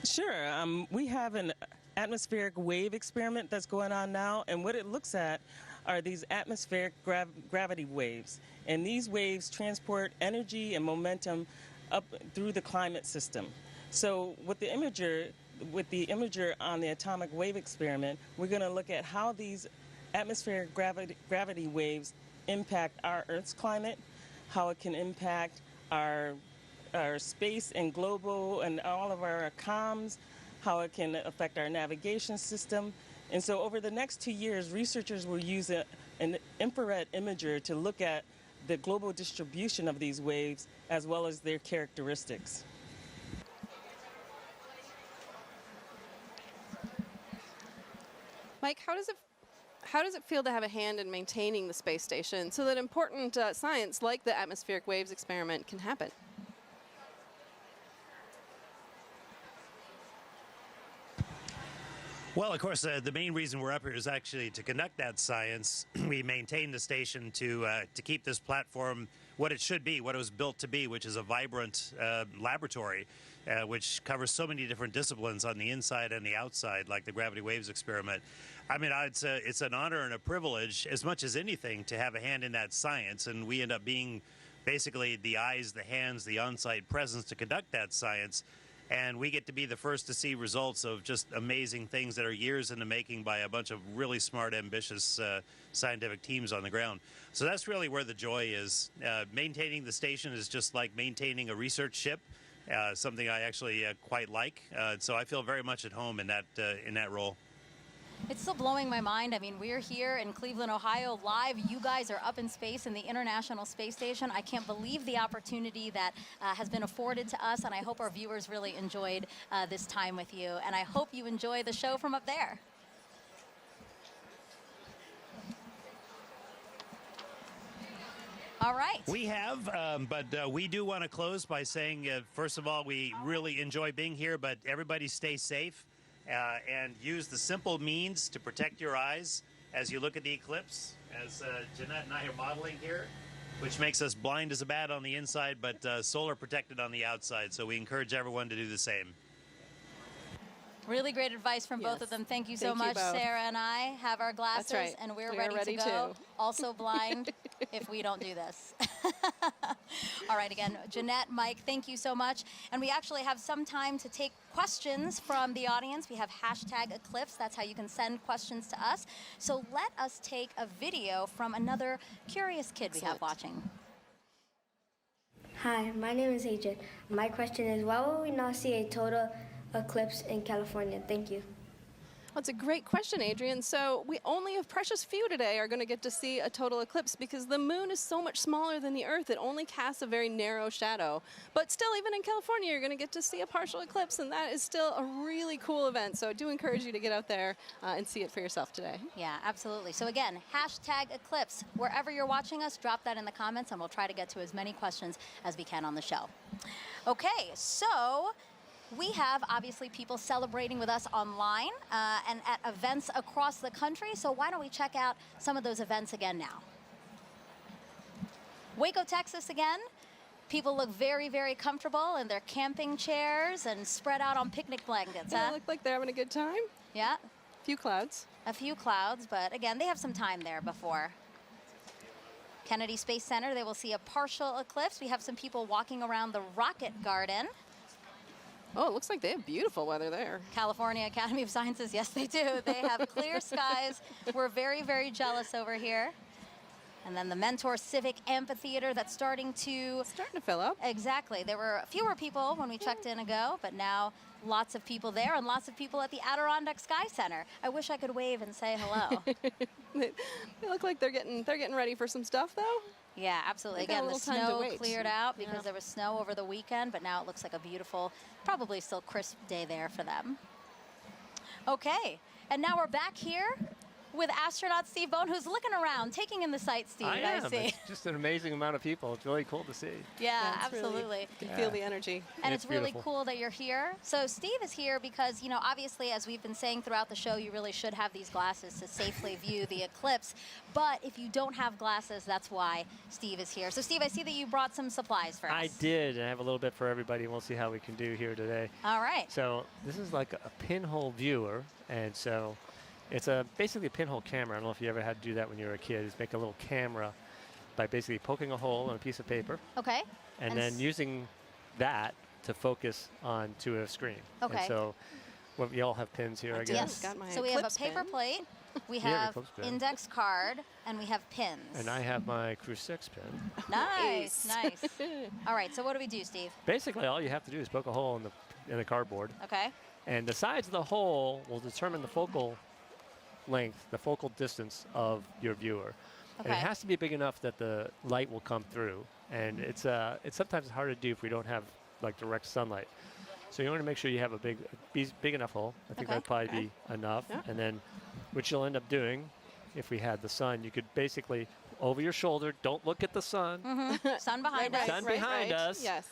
Sure. We have an atmospheric wave experiment that's going on now, and what it looks at are these atmospheric gravity waves. And these waves transport energy and momentum up through the climate system. So with the imager on the atomic wave experiment, we're going to look at how these atmospheric gravity waves impact our Earth's climate, how it can impact our space and global and all of our comms, how it can affect our navigation system. And so over the next 2 years, researchers will use an infrared imager to look at the global distribution of these waves as well as their characteristics. Mike, how does it feel to have a hand in maintaining the space station so that important science like the atmospheric waves experiment can happen? Well, of course, the main reason we're up here is actually to conduct that science. We maintain the station to keep this platform what it should be, what it was built to be, which is a vibrant laboratory, which covers so many different disciplines on the inside and the outside, like the gravity waves experiment. I mean, it's an honor and a privilege, as much as anything, to have a hand in that science, and we end up being basically the eyes, the hands, the on-site presence to conduct that science. And we get to be the first to see results of just amazing things that are years in the making by a bunch of really smart, ambitious scientific teams on the ground. So that's really where the joy is. Maintaining the station is just like maintaining a research ship, something I actually quite like. So I feel very much at home in that role. It's still blowing my mind. I mean, we're here in Cleveland, Ohio, live. You guys are up in space in the International Space Station. I can't believe the opportunity that has been afforded to us, and I hope our viewers really enjoyed this time with you. And I hope you enjoy the show from up there. All right. We have, but we do want to close by saying, first of all, we really enjoy being here, but everybody stay safe and use the simple means to protect your eyes as you look at the eclipse, as Jeanette and I are modeling here, which makes us blind as a bat on the inside, but solar protected on the outside. So we encourage everyone to do the same. Really great advice from both of them. Thank you so much. Sarah and I have our glasses, right. and we're We ready, are ready to go. too. Also blind if we don't do this. All right, again, Jeanette, Mike, thank you so much. And we actually have some time to take questions from the audience. We have hashtag Eclipse. That's how you can send questions to us. So let us take a video from another curious kid we have watching. Hi, my name is Adrian. My question is, why will we not see a total eclipse in California? Thank you. That's a great question, Adrian. So we only a precious few today are going to get to see a total eclipse because the moon is so much smaller than the Earth. It only casts a very narrow shadow. But still, even in California, you're going to get to see a partial eclipse, and that is still a really cool event. So I do encourage you to get out there and see it for yourself today. Yeah, absolutely. So again, hashtag Eclipse. Wherever you're watching us, drop that in the comments, and we'll try to get to as many questions as we can on the show. Okay, so we have, obviously, people celebrating with us online and at events across the country. So why don't we check out some of those events again now? Waco, Texas again. People look very, very comfortable in their camping chairs and spread out on picnic blankets. They look like they're having a good time. Yeah. A few clouds. A few clouds, but again, they have some time there before. Kennedy Space Center, they will see a partial eclipse. We have some people walking around the Rocket Garden. Oh, it looks like they have beautiful weather there. California Academy of Sciences, yes, they do. They have clear skies. We're very, very jealous over here. And then the Mentor Civic Amphitheater that's starting to fill up. Exactly. There were fewer people when we checked in ago, but now lots of people there and lots of people at the Adirondack Sky Center. I wish I could wave and say hello. They look like they're getting ready for some stuff, though. Yeah, absolutely. They got a Again, the little time to snow wait. cleared out because there was snow over the weekend, but now it looks like a beautiful, probably still crisp day there for them. Okay, and now we're back here with astronaut Steve Bone, who's looking around, taking in the sights, Steve. I am. see. It's just an amazing amount of people. It's really cool to see. Yeah, it's really- absolutely. you can feel the energy. And it's really beautiful. cool that you're here. So Steve is here because, you know, obviously, as we've been saying throughout the show, you really should have these glasses to safely view the eclipse. But if you don't have glasses, that's why Steve is here. So Steve, I see that you brought some supplies for us. I did, and I have a little bit for everybody, and we'll see how we can do here today. All right. So this is like a pinhole viewer, and so it's basically a pinhole camera. I don't know if you ever had to do that when you were a kid, is make a little camera by basically poking a hole in a piece of paper. Okay. And then using that to focus onto a screen. Okay. And so we all have pins here, I guess. Yes. So we have a paper plate, we Yeah, your have Eclipse pen. index card, and we have pins. And I have my Crew 6 pin. Nice, nice. All right, so what do we do, Steve? Basically, all you have to do is poke a hole in the cardboard. Okay. And the sides of the hole will determine the focal length, the focal distance of your viewer. And it Okay. has to be big enough that the light will come through. And it's sometimes hard to do if we don't have like direct sunlight. So you want to make sure you have a big enough hole. I think Okay. that'd probably be enough. Yeah. And then what you'll end up doing, if we had the sun, you could basically over your shoulder, don't look at the sun. Sun behind us. Sun behind us. Yes.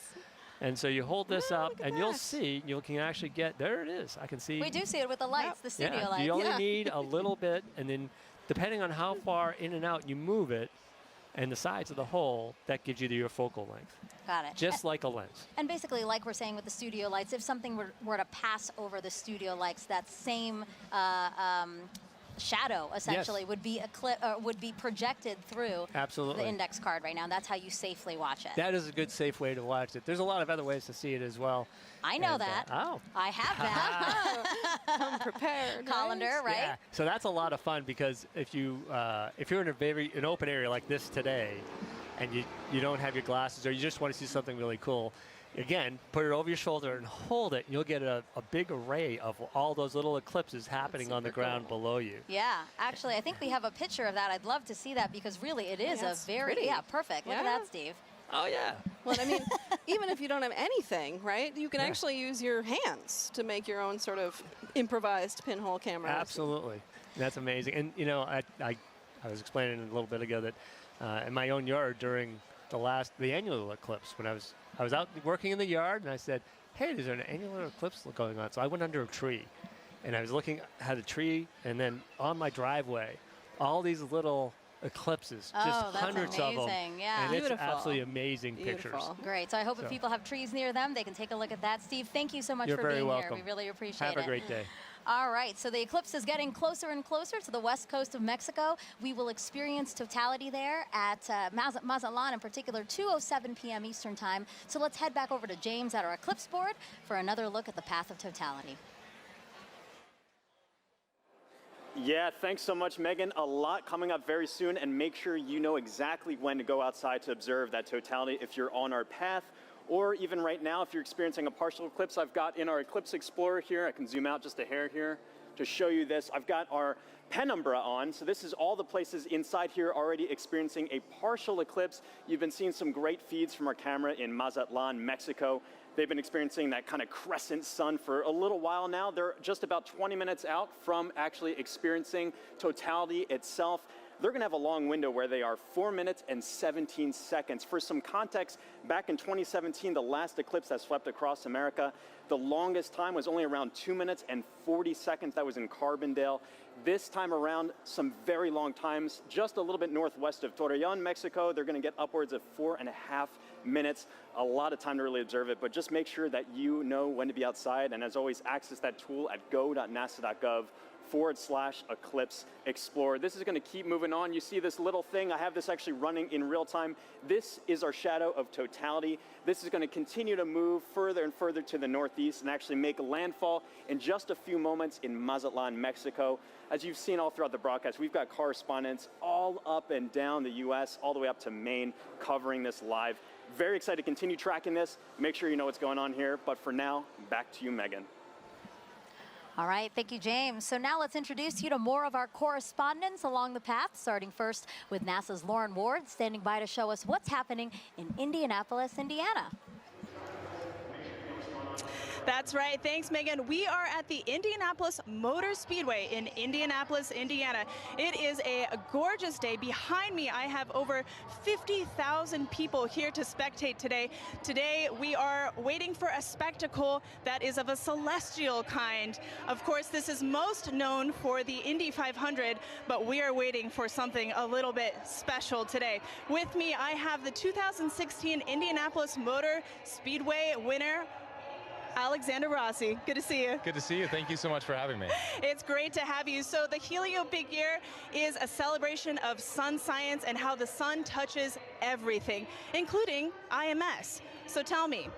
And so you hold this up, and you'll see, you can actually get, there it is. I can see. We do see it with the lights, the studio Yeah, lights. you only need a little bit, and then depending on how far in and out you move it, and the sides of the hole, that gives you your focal length. Got it. Just like a lens. And basically, like we're saying with the studio lights, if something were to pass over the studio lights, that same shadow essentially would be projected through Absolutely. the index card right now. And that's how you safely watch it. That is a good, safe way to watch it. There's a lot of other ways to see it as well. I know And, that. Oh. I have that. Come prepared. Colander, right? Yeah. So that's a lot of fun because if you're in an open area like this today, and you don't have your glasses or you just want to see something really cool, again, put it over your shoulder and hold it. You'll get a big array of all those little eclipses happening on the ground below you. Yeah, actually, I think we have a picture of that. I'd love to see that because really it is a very, pretty. perfect. Look at that, Steve. Oh, yeah. Well, I mean, even if you don't have anything, right, you can actually use your hands to make your own sort of improvised pinhole camera. Absolutely. That's amazing. And, you know, I was explaining a little bit ago that in my own yard during the annual eclipse, when I was out working in the yard, and I said, hey, there's an annular eclipse going on. So I went under a tree, and I was looking at a tree, and then on my driveway, all these little eclipses, just hundreds of them. Yeah. And it's absolutely amazing pictures. Great. So I hope if people have trees near them, they can take a look at that. Steve, thank you so much for being here. We really appreciate it. Have a great day. All right, so the eclipse is getting closer and closer to the west coast of Mexico. We will experience totality there at Mazatlan, in particular, 2:07 p.m. Eastern Time. So let's head back over to James at our eclipse board for another look at the path of totality. Yeah, thanks so much, Megan. A lot coming up very soon, and make sure you know exactly when to go outside to observe that totality if you're on our path, or even right now if you're experiencing a partial eclipse. I've got in our Eclipse Explorer here, I can zoom out just a hair here to show you this. I've got our penumbra on, so this is all the places inside here already experiencing a partial eclipse. You've been seeing some great feeds from our camera in Mazatlan, Mexico. They've been experiencing that kind of crescent sun for a little while now. They're just about 20 minutes out from actually experiencing totality itself. They're going to have a long window where they are 4 minutes and 17 seconds. For some context, back in 2017, the last eclipse that swept across America, the longest time was only around 2 minutes and 40 seconds. That was in Carbondale. This time around, some very long times, just a little bit northwest of Torreon, Mexico. They're going to get upwards of 4.5 minutes. A lot of time to really observe it, but just make sure that you know when to be outside. And as always, access that tool at go.nasa.gov/Eclipse Explorer. This is going to keep moving on. You see this little thing. I have this actually running in real time. This is our shadow of totality. This is going to continue to move further and further to the northeast and actually make landfall in just a few moments in Mazatlan, Mexico. As you've seen all throughout the broadcast, we've got correspondents all up and down the U.S., all the way up to Maine, covering this live. Very excited to continue tracking this. Make sure you know what's going on here. But for now, back to you, Megan. All right, thank you, James. So now let's introduce you to more of our correspondents along the path, starting first with NASA's Lauren Ward, standing by to show us what's happening in Indianapolis, Indiana. That's right. Thanks, Megan. We are at the Indianapolis Motor Speedway in Indianapolis, Indiana. It is a gorgeous day. Behind me, I have over 50,000 people here to spectate today. Today, we are waiting for a spectacle that is of a celestial kind. Of course, this is most known for the Indy 500, but we are waiting for something a little bit special today. With me, I have the 2016 Indianapolis Motor Speedway winner, Alexander Rossi. Good to see you. Good to see you. Thank you so much for having me. It's great to have you. So the Helio Big Year is a celebration of sun science and how the sun touches everything, including IMS. So tell me,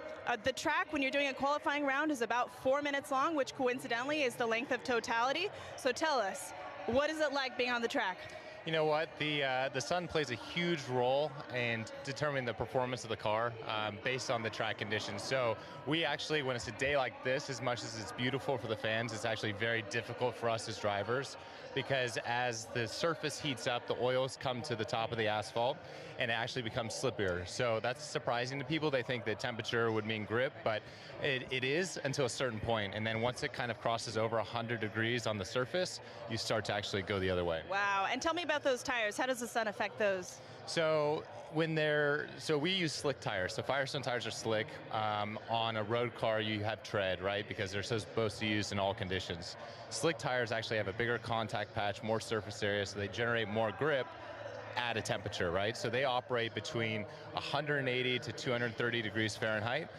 the track when you're doing a qualifying round is about 4 minutes long, which coincidentally is the length of totality. So tell us, what is it like being on the track? You know what? The sun plays a huge role in determining the performance of the car based on the track conditions. So we actually, when it's a day like this, as much as it's beautiful for the fans, it's actually very difficult for us as drivers, because as the surface heats up, the oils come to the top of the asphalt and it actually becomes slippier. So that's surprising to people. They think that temperature would mean grip, but it is until a certain point. And then once it kind of crosses over 100 degrees on the surface, you start to actually go the other way. Wow. And tell me about those tires. How does the sun affect those? So we use slick tires. So Firestone tires are slick. On a road car, you have tread, right? Because they're supposed to be used in all conditions. Slick tires actually have a bigger contact patch, more surface area, so they generate more grip at a temperature, right? So they operate between 180 to 230 degrees Fahrenheit.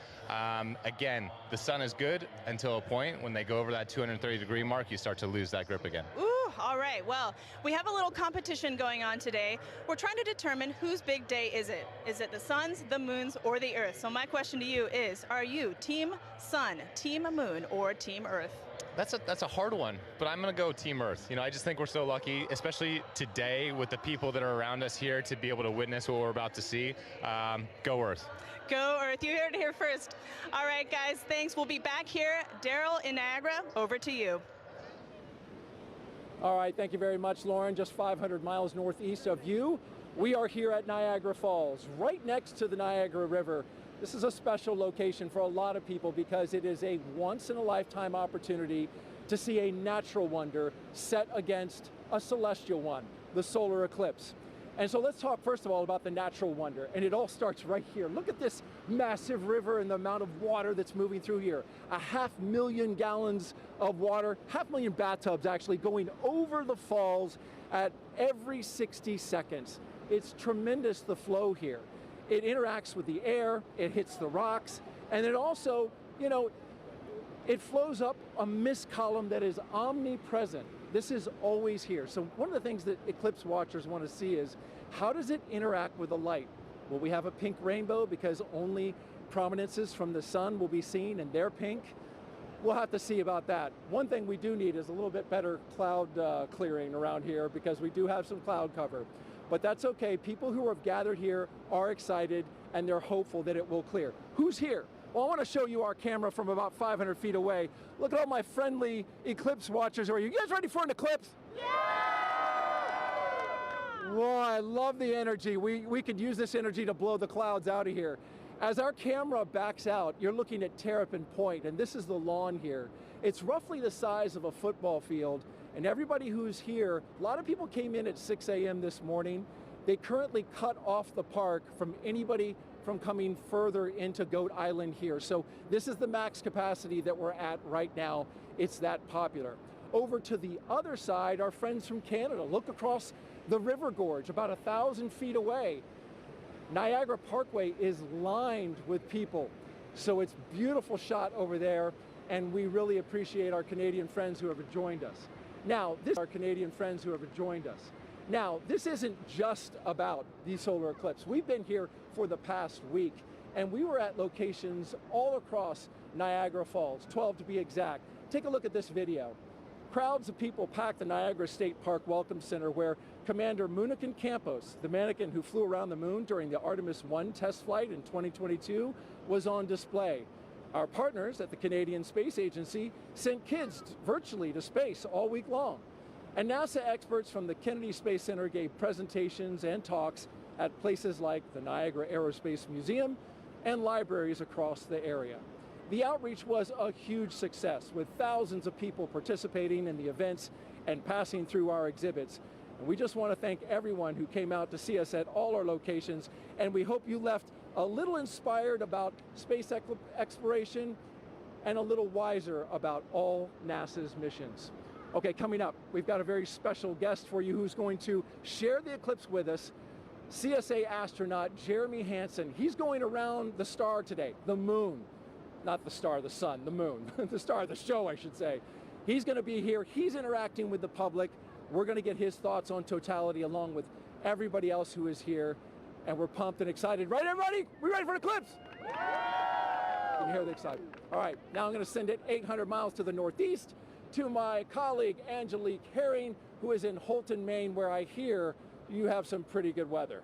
Again, the sun is good until a point. When they go over that 230 degree mark, you start to lose that grip again. Ooh, all right. Well, we have a little competition going on today. We're trying to determine whose big day is it. Is it the sun's, the moon's, or the Earth? So my question to you is, are you Team Sun, Team Moon, or Team Earth? That's a hard one, but I'm going to go Team Earth. You know, I just think we're so lucky, especially today with the people that are around us here, to be able to witness what we're about to see. Go Earth. Go Earth. You heard it here first. All right, guys, thanks. We'll be back here. Daryl in Niagara, over to you. All right, thank you very much, Lauren. Just 500 miles northeast of you, we are here at Niagara Falls, right next to the Niagara River. This is a special location for a lot of people because it is a once-in-a-lifetime opportunity to see a natural wonder set against a celestial one, the solar eclipse. And so let's talk first of all about the natural wonder, and it all starts right here. Look at this massive river and the amount of water that's moving through here. 500,000 gallons of water, 500,000 bathtubs actually going over the falls at every 60 seconds. It's tremendous, the flow here. It interacts with the air, it hits the rocks, and it also, you know, it flows up a mist column that is omnipresent. This is always here. So one of the things that eclipse watchers want to see is, how does it interact with the light? Will we have a pink rainbow because only prominences from the sun will be seen and they're pink? We'll have to see about that. One thing we do need is a little bit better cloud clearing around here because we do have some cloud cover. But that's okay. People who have gathered here are excited and they're hopeful that it will clear. Who's here? Well, I want to show you our camera from about 500 feet away. Look at all my friendly eclipse watchers. Are you guys ready for an eclipse? Yeah! Whoa, I love the energy. We could use this energy to blow the clouds out of here. As our camera backs out, you're looking at Terrapin Point, and this is the lawn here. It's roughly the size of a football field, and everybody who's here, a lot of people came in at 6 a.m. this morning. They currently cut off the park from anybody from coming further into Goat Island here. So this is the max capacity that we're at right now. It's that popular. Over to the other side, our friends from Canada. Look across the river gorge, about 1,000 feet away. Niagara Parkway is lined with people. So it's a beautiful shot over there, and we really appreciate our Canadian friends who have joined us. Now, this isn't just about the solar eclipse. We've been here for the past week, and we were at locations all across Niagara Falls, 12 to be exact. Take a look at this video. Crowds of people packed the Niagara State Park Welcome Center, where Commander Munikin Campos, the mannequin who flew around the moon during the Artemis 1 test flight in 2022, was on display. Our partners at the Canadian Space Agency sent kids virtually to space all week long. And NASA experts from the Kennedy Space Center gave presentations and talks at places like the Niagara Aerospace Museum and libraries across the area. The outreach was a huge success, with thousands of people participating in the events and passing through our exhibits. And we just want to thank everyone who came out to see us at all our locations, and we hope you left a little inspired about space exploration and a little wiser about all NASA's missions. Okay, coming up, we've got a very special guest for you who's going to share the eclipse with us, CSA astronaut Jeremy Hansen. He's going around the star today, the moon. Not the star, the sun, the moon. The star of the show, I should say. He's going to be here. He's interacting with the public. We're going to get his thoughts on totality along with everybody else who is here. And we're pumped and excited. Right, everybody? We ready for an eclipse? Can you hear the excitement? All right, now I'm going to send it 800 miles to the northeast to my colleague Angelique Herring, who is in Holton, Maine, where I hear you have some pretty good weather.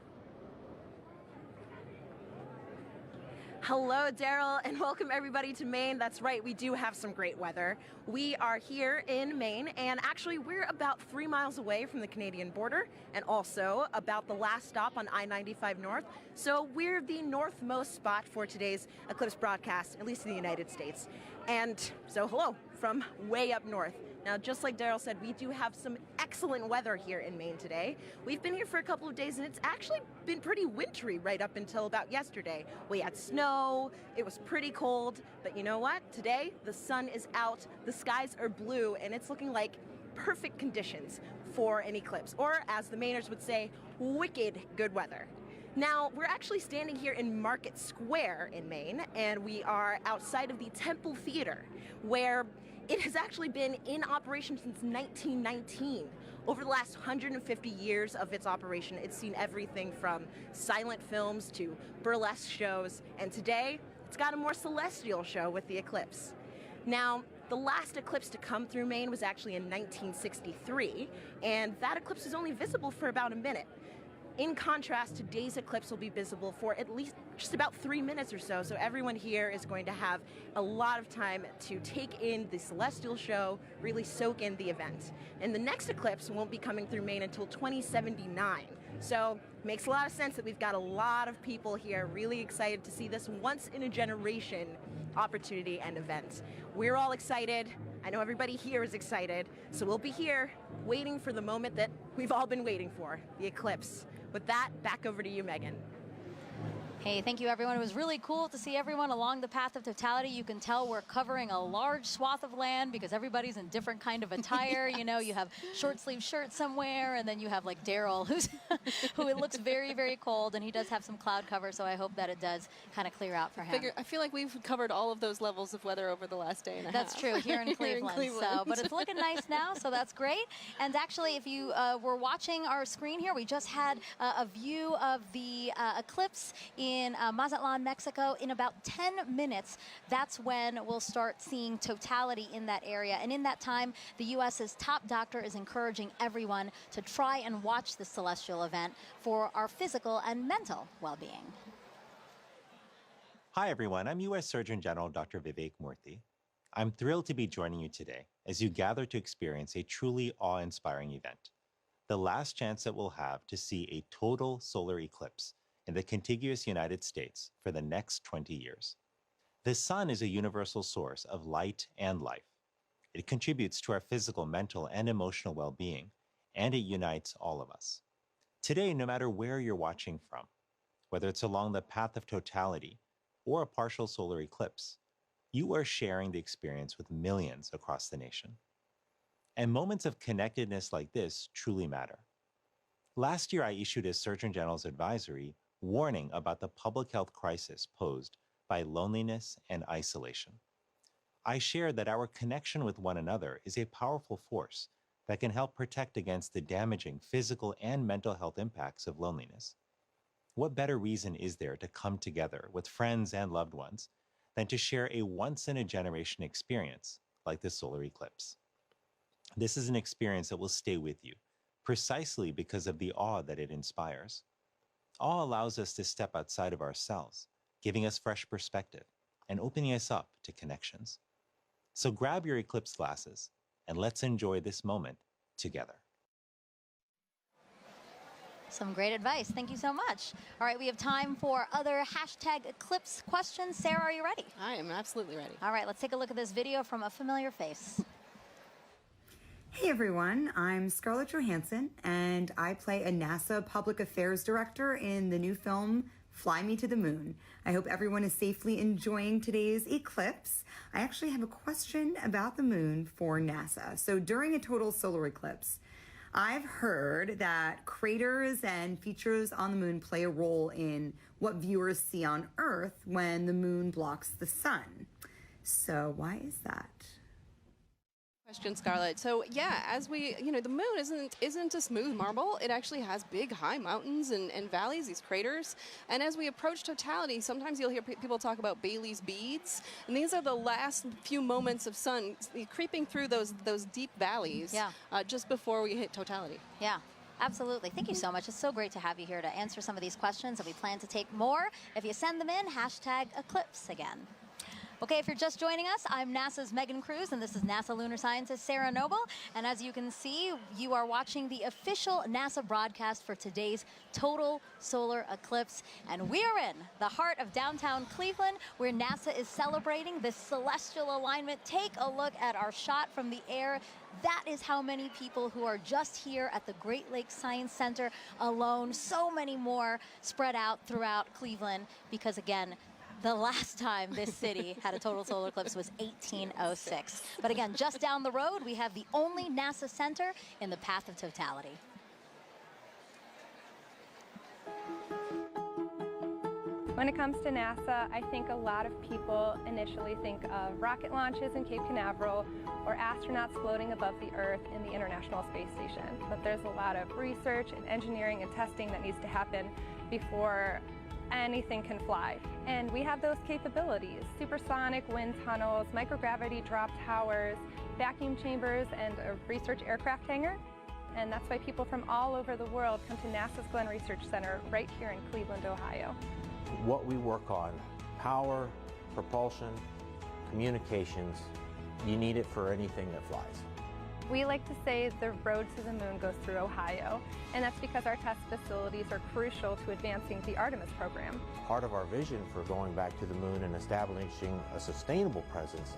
Hello, Daryl, and welcome everybody to Maine. That's right, we do have some great weather. We are here in Maine, and actually we're about 3 miles away from the Canadian border, and also about the last stop on I-95 North. So we're the northmost spot for today's eclipse broadcast, at least in the United States. And so hello from way up north. Now, just like Daryl said, we do have some excellent weather here in Maine today. We've been here for a couple of days, and it's actually been pretty wintry right up until about yesterday. We had snow, it was pretty cold, but you know what? Today, the sun is out, the skies are blue, and it's looking like perfect conditions for an eclipse, or as the Mainers would say, wicked good weather. Now, we're actually standing here in Market Square in Maine, and we are outside of the Temple Theater, where it has actually been in operation since 1919. Over the last 150 years of its operation, it's seen everything from silent films to burlesque shows, and today, it's got a more celestial show with the eclipse. Now, The last eclipse to come through Maine was actually in 1963, and that eclipse was only visible for about a minute. In contrast, today's eclipse will be visible for at least just about 3 minutes or so, so everyone here is going to have a lot of time to take in the celestial show, really soak in the event. And the next eclipse won't be coming through Maine until 2079. So makes a lot of sense that we've got a lot of people here really excited to see this once-in-a-generation opportunity and event. We're all excited. I know everybody here is excited. So we'll be here waiting for the moment that we've all been waiting for, the eclipse. With that, back over to you, Megan. Hey, thank you, everyone. It was really cool to see everyone along the path of totality. You can tell we're covering a large swath of land because everybody's in different kind of attire. You know, you have short sleeve shirts somewhere, and then you have like Daryl, who it looks very, very cold, and he does have some cloud cover, so I hope that it does kind of clear out for him. I feel like we've covered all of those levels of weather over the last day and a half. That's true, here in Cleveland. So, but it's looking nice now, so that's great. And actually, if you were watching our screen here, we just had a view of the eclipse in Mazatlan, Mexico. In about 10 minutes, that's when we'll start seeing totality in that area. And in that time, the U.S.'s top doctor is encouraging everyone to try and watch the celestial event for our physical and mental well-being. Hi, everyone. I'm U.S. Surgeon General Dr. Vivek Murthy. I'm thrilled to be joining you today as you gather to experience a truly awe-inspiring event, the last chance that we'll have to see a total solar eclipse in the contiguous United States for the next 20 years. The sun is a universal source of light and life. It contributes to our physical, mental, and emotional well-being, and it unites all of us. Today, no matter where you're watching from, whether it's along the path of totality or a partial solar eclipse, you are sharing the experience with millions across the nation. And moments of connectedness like this truly matter. Last year, I issued a Surgeon General's advisory warning about the public health crisis posed by loneliness and isolation. I shared that our connection with one another is a powerful force that can help protect against the damaging physical and mental health impacts of loneliness. What better reason is there to come together with friends and loved ones than to share a once-in-a-generation experience like the solar eclipse? This is an experience that will stay with you, precisely because of the awe that it inspires. Awe allows us to step outside of ourselves, giving us fresh perspective and opening us up to connections. So grab your eclipse glasses and let's enjoy this moment together. Some great advice. Thank you so much. All right, we have time for other #Eclipse questions. Sarah, are you ready? I am absolutely ready. All right, let's take a look at this video from a familiar face. Hey everyone, I'm Scarlett Johansson, and I play a NASA Public Affairs Director in the new film, Fly Me to the Moon. I hope everyone is safely enjoying today's eclipse. I actually have a question about the moon for NASA. So during a total solar eclipse, I've heard that craters and features on the moon play a role in what viewers see on Earth when the moon blocks the sun. So why is that? Question, Scarlett. So yeah, as we, the moon isn't a smooth marble. It actually has big, high mountains and valleys, these craters. And as we approach totality, sometimes you'll hear people talk about Bailey's beads, and these are the last few moments of sun creeping through those deep valleys. Yeah. Just before we hit totality. Yeah. Absolutely. Thank you so much. It's so great to have you here to answer some of these questions, and we plan to take more if you send them in. #Eclipse again. Okay, if you're just joining us, I'm NASA's Megan Cruz, and this is NASA lunar scientist Sarah Noble. And as you can see, you are watching the official NASA broadcast for today's total solar eclipse. And we are in the heart of downtown Cleveland, where NASA is celebrating this celestial alignment. Take a look at our shot from the air. That is how many people who are just here at the Great Lakes Science Center alone. So many more spread out throughout Cleveland, because again, the last time this city had a total solar eclipse was 1806. But again, just down the road, we have the only NASA center in the path of totality. When it comes to NASA, I think a lot of people initially think of rocket launches in Cape Canaveral or astronauts floating above the Earth in the International Space Station. But there's a lot of research and engineering and testing that needs to happen before anything can fly. And we have those capabilities: supersonic wind tunnels, microgravity drop towers, vacuum chambers, and a research aircraft hangar. And that's why people from all over the world come to NASA's Glenn Research Center right here in Cleveland, Ohio. What we work on, power, propulsion, communications, you need it for anything that flies. We like to say the road to the moon goes through Ohio, and that's because our test facilities are crucial to advancing the Artemis program. Part of our vision for going back to the moon and establishing a sustainable presence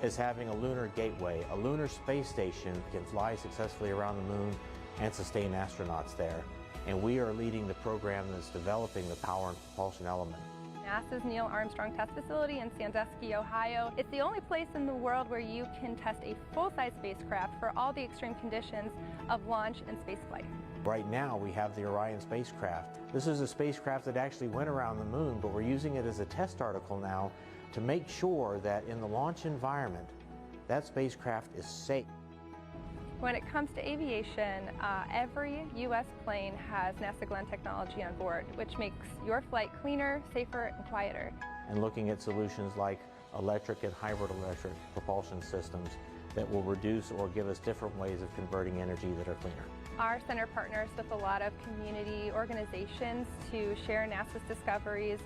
is having a lunar gateway. A lunar space station can fly successfully around the moon and sustain astronauts there. And we are leading the program that's developing the power and propulsion element. NASA's Neil Armstrong Test Facility in Sandusky, Ohio. It's the only place in the world where you can test a full-size spacecraft for all the extreme conditions of launch and spaceflight. Right now we have the Orion spacecraft. This is a spacecraft that actually went around the moon, but we're using it as a test article now to make sure that in the launch environment, that spacecraft is safe. When it comes to aviation, every U.S. plane has NASA Glenn technology on board, which makes your flight cleaner, safer, and quieter. And looking at solutions like electric and hybrid electric propulsion systems that will reduce or give us different ways of converting energy that are cleaner. Our center partners with a lot of community organizations to share NASA's discoveries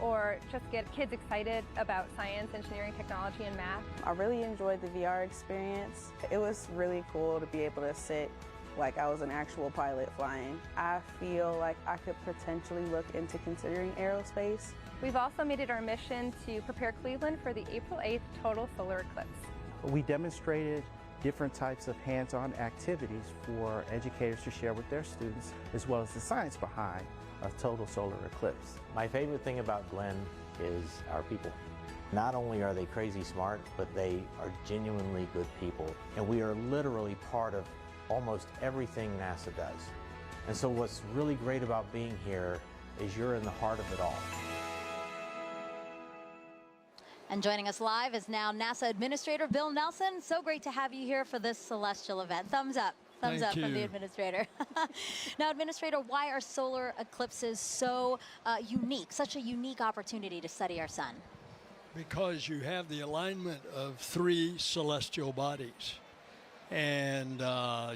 or just get kids excited about science, engineering, technology, and math. I really enjoyed the VR experience. It was really cool to be able to sit like I was an actual pilot flying. I feel like I could potentially look into considering aerospace. We've also made it our mission to prepare Cleveland for the April 8th total solar eclipse. We demonstrated different types of hands-on activities for educators to share with their students, as well as the science behind a total solar eclipse. My favorite thing about Glenn is our people. Not only are they crazy smart, but they are genuinely good people. And we are literally part of almost everything NASA does. And so what's really great about being here is you're in the heart of it all. And joining us live is now NASA Administrator Bill Nelson. So great to have you here for this celestial event. Thumbs up. Thumbs up from the Administrator. Now, Administrator, why are solar eclipses so unique, such a unique opportunity to study our sun? Because you have the alignment of 3 celestial bodies, and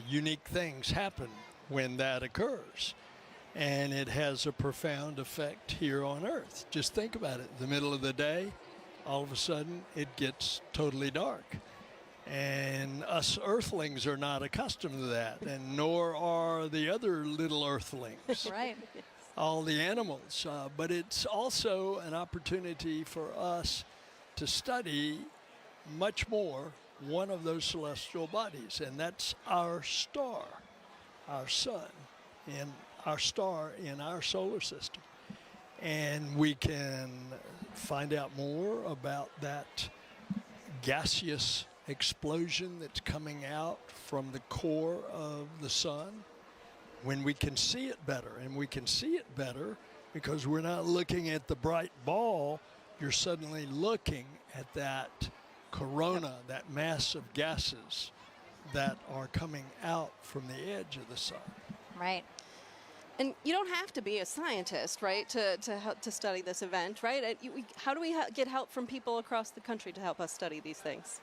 unique things happen when that occurs. And it has a profound effect here on Earth. Just think about it. In the middle of the day, all of a sudden, it gets totally dark. And us Earthlings are not accustomed to that, and nor are the other little Earthlings. Right. All the animals. But it's also an opportunity for us to study much more one of those celestial bodies, and that's our star, our sun, and our star in our solar system. And we can find out more about that gaseous explosion that's coming out from the core of the sun when we can see it better. And we can see it better because we're not looking at the bright ball. You're suddenly looking at that corona, that mass of gases that are coming out from the edge of the sun. Right. And you don't have to be a scientist, right, to study this event, right? How do we get help from people across the country to help us study these things?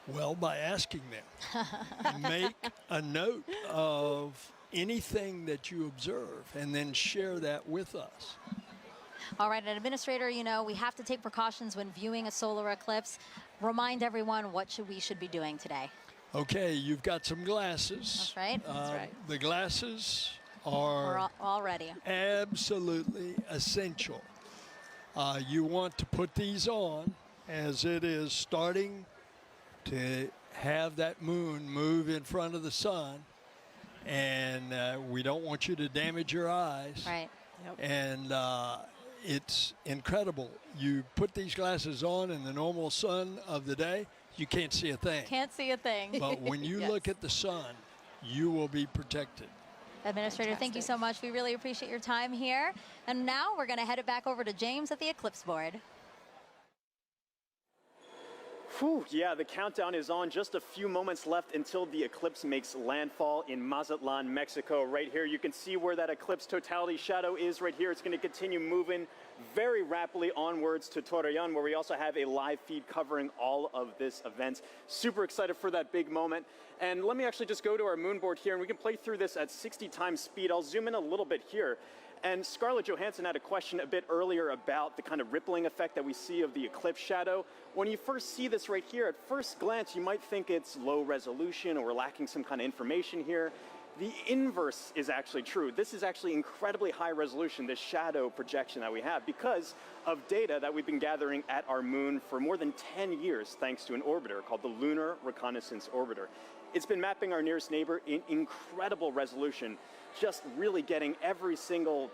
Well, by asking them. Make a note of anything that you observe and then share that with us. All right, Administrator, you know, we have to take precautions when viewing a solar eclipse. Remind everyone what we should be doing today. Okay, you've got some glasses. That's right. That's right. The glasses are all ready. Absolutely essential. You want to put these on as it is starting to have that moon move in front of the sun, and we don't want you to damage your eyes. Right. Yep. And it's incredible. You put these glasses on in the normal sun of the day, you can't see a thing. Can't see a thing. But when you look at the sun, you will be protected. Administrator, thank you so much. We really appreciate your time here. And now we're going to head it back over to James at the Eclipse board. Whew, yeah, the countdown is on. Just a few moments left until the eclipse makes landfall in Mazatlan, Mexico. Right here, you can see where that eclipse totality shadow is right here. It's going to continue moving very rapidly onwards to Torreon, where we also have a live feed covering all of this event. Super excited for that big moment. And let me actually just go to our moon board here, and we can play through this at 60 times speed. I'll zoom in a little bit here. And Scarlett Johansson had a question a bit earlier about the kind of rippling effect that we see of the eclipse shadow. When you first see this right here, at first glance, you might think it's low resolution or we're lacking some kind of information here. The inverse is actually true. This is actually incredibly high resolution, this shadow projection that we have, because of data that we've been gathering at our moon for more than 10 years, thanks to an orbiter called the Lunar Reconnaissance Orbiter. It's been mapping our nearest neighbor in incredible resolution, just really getting every single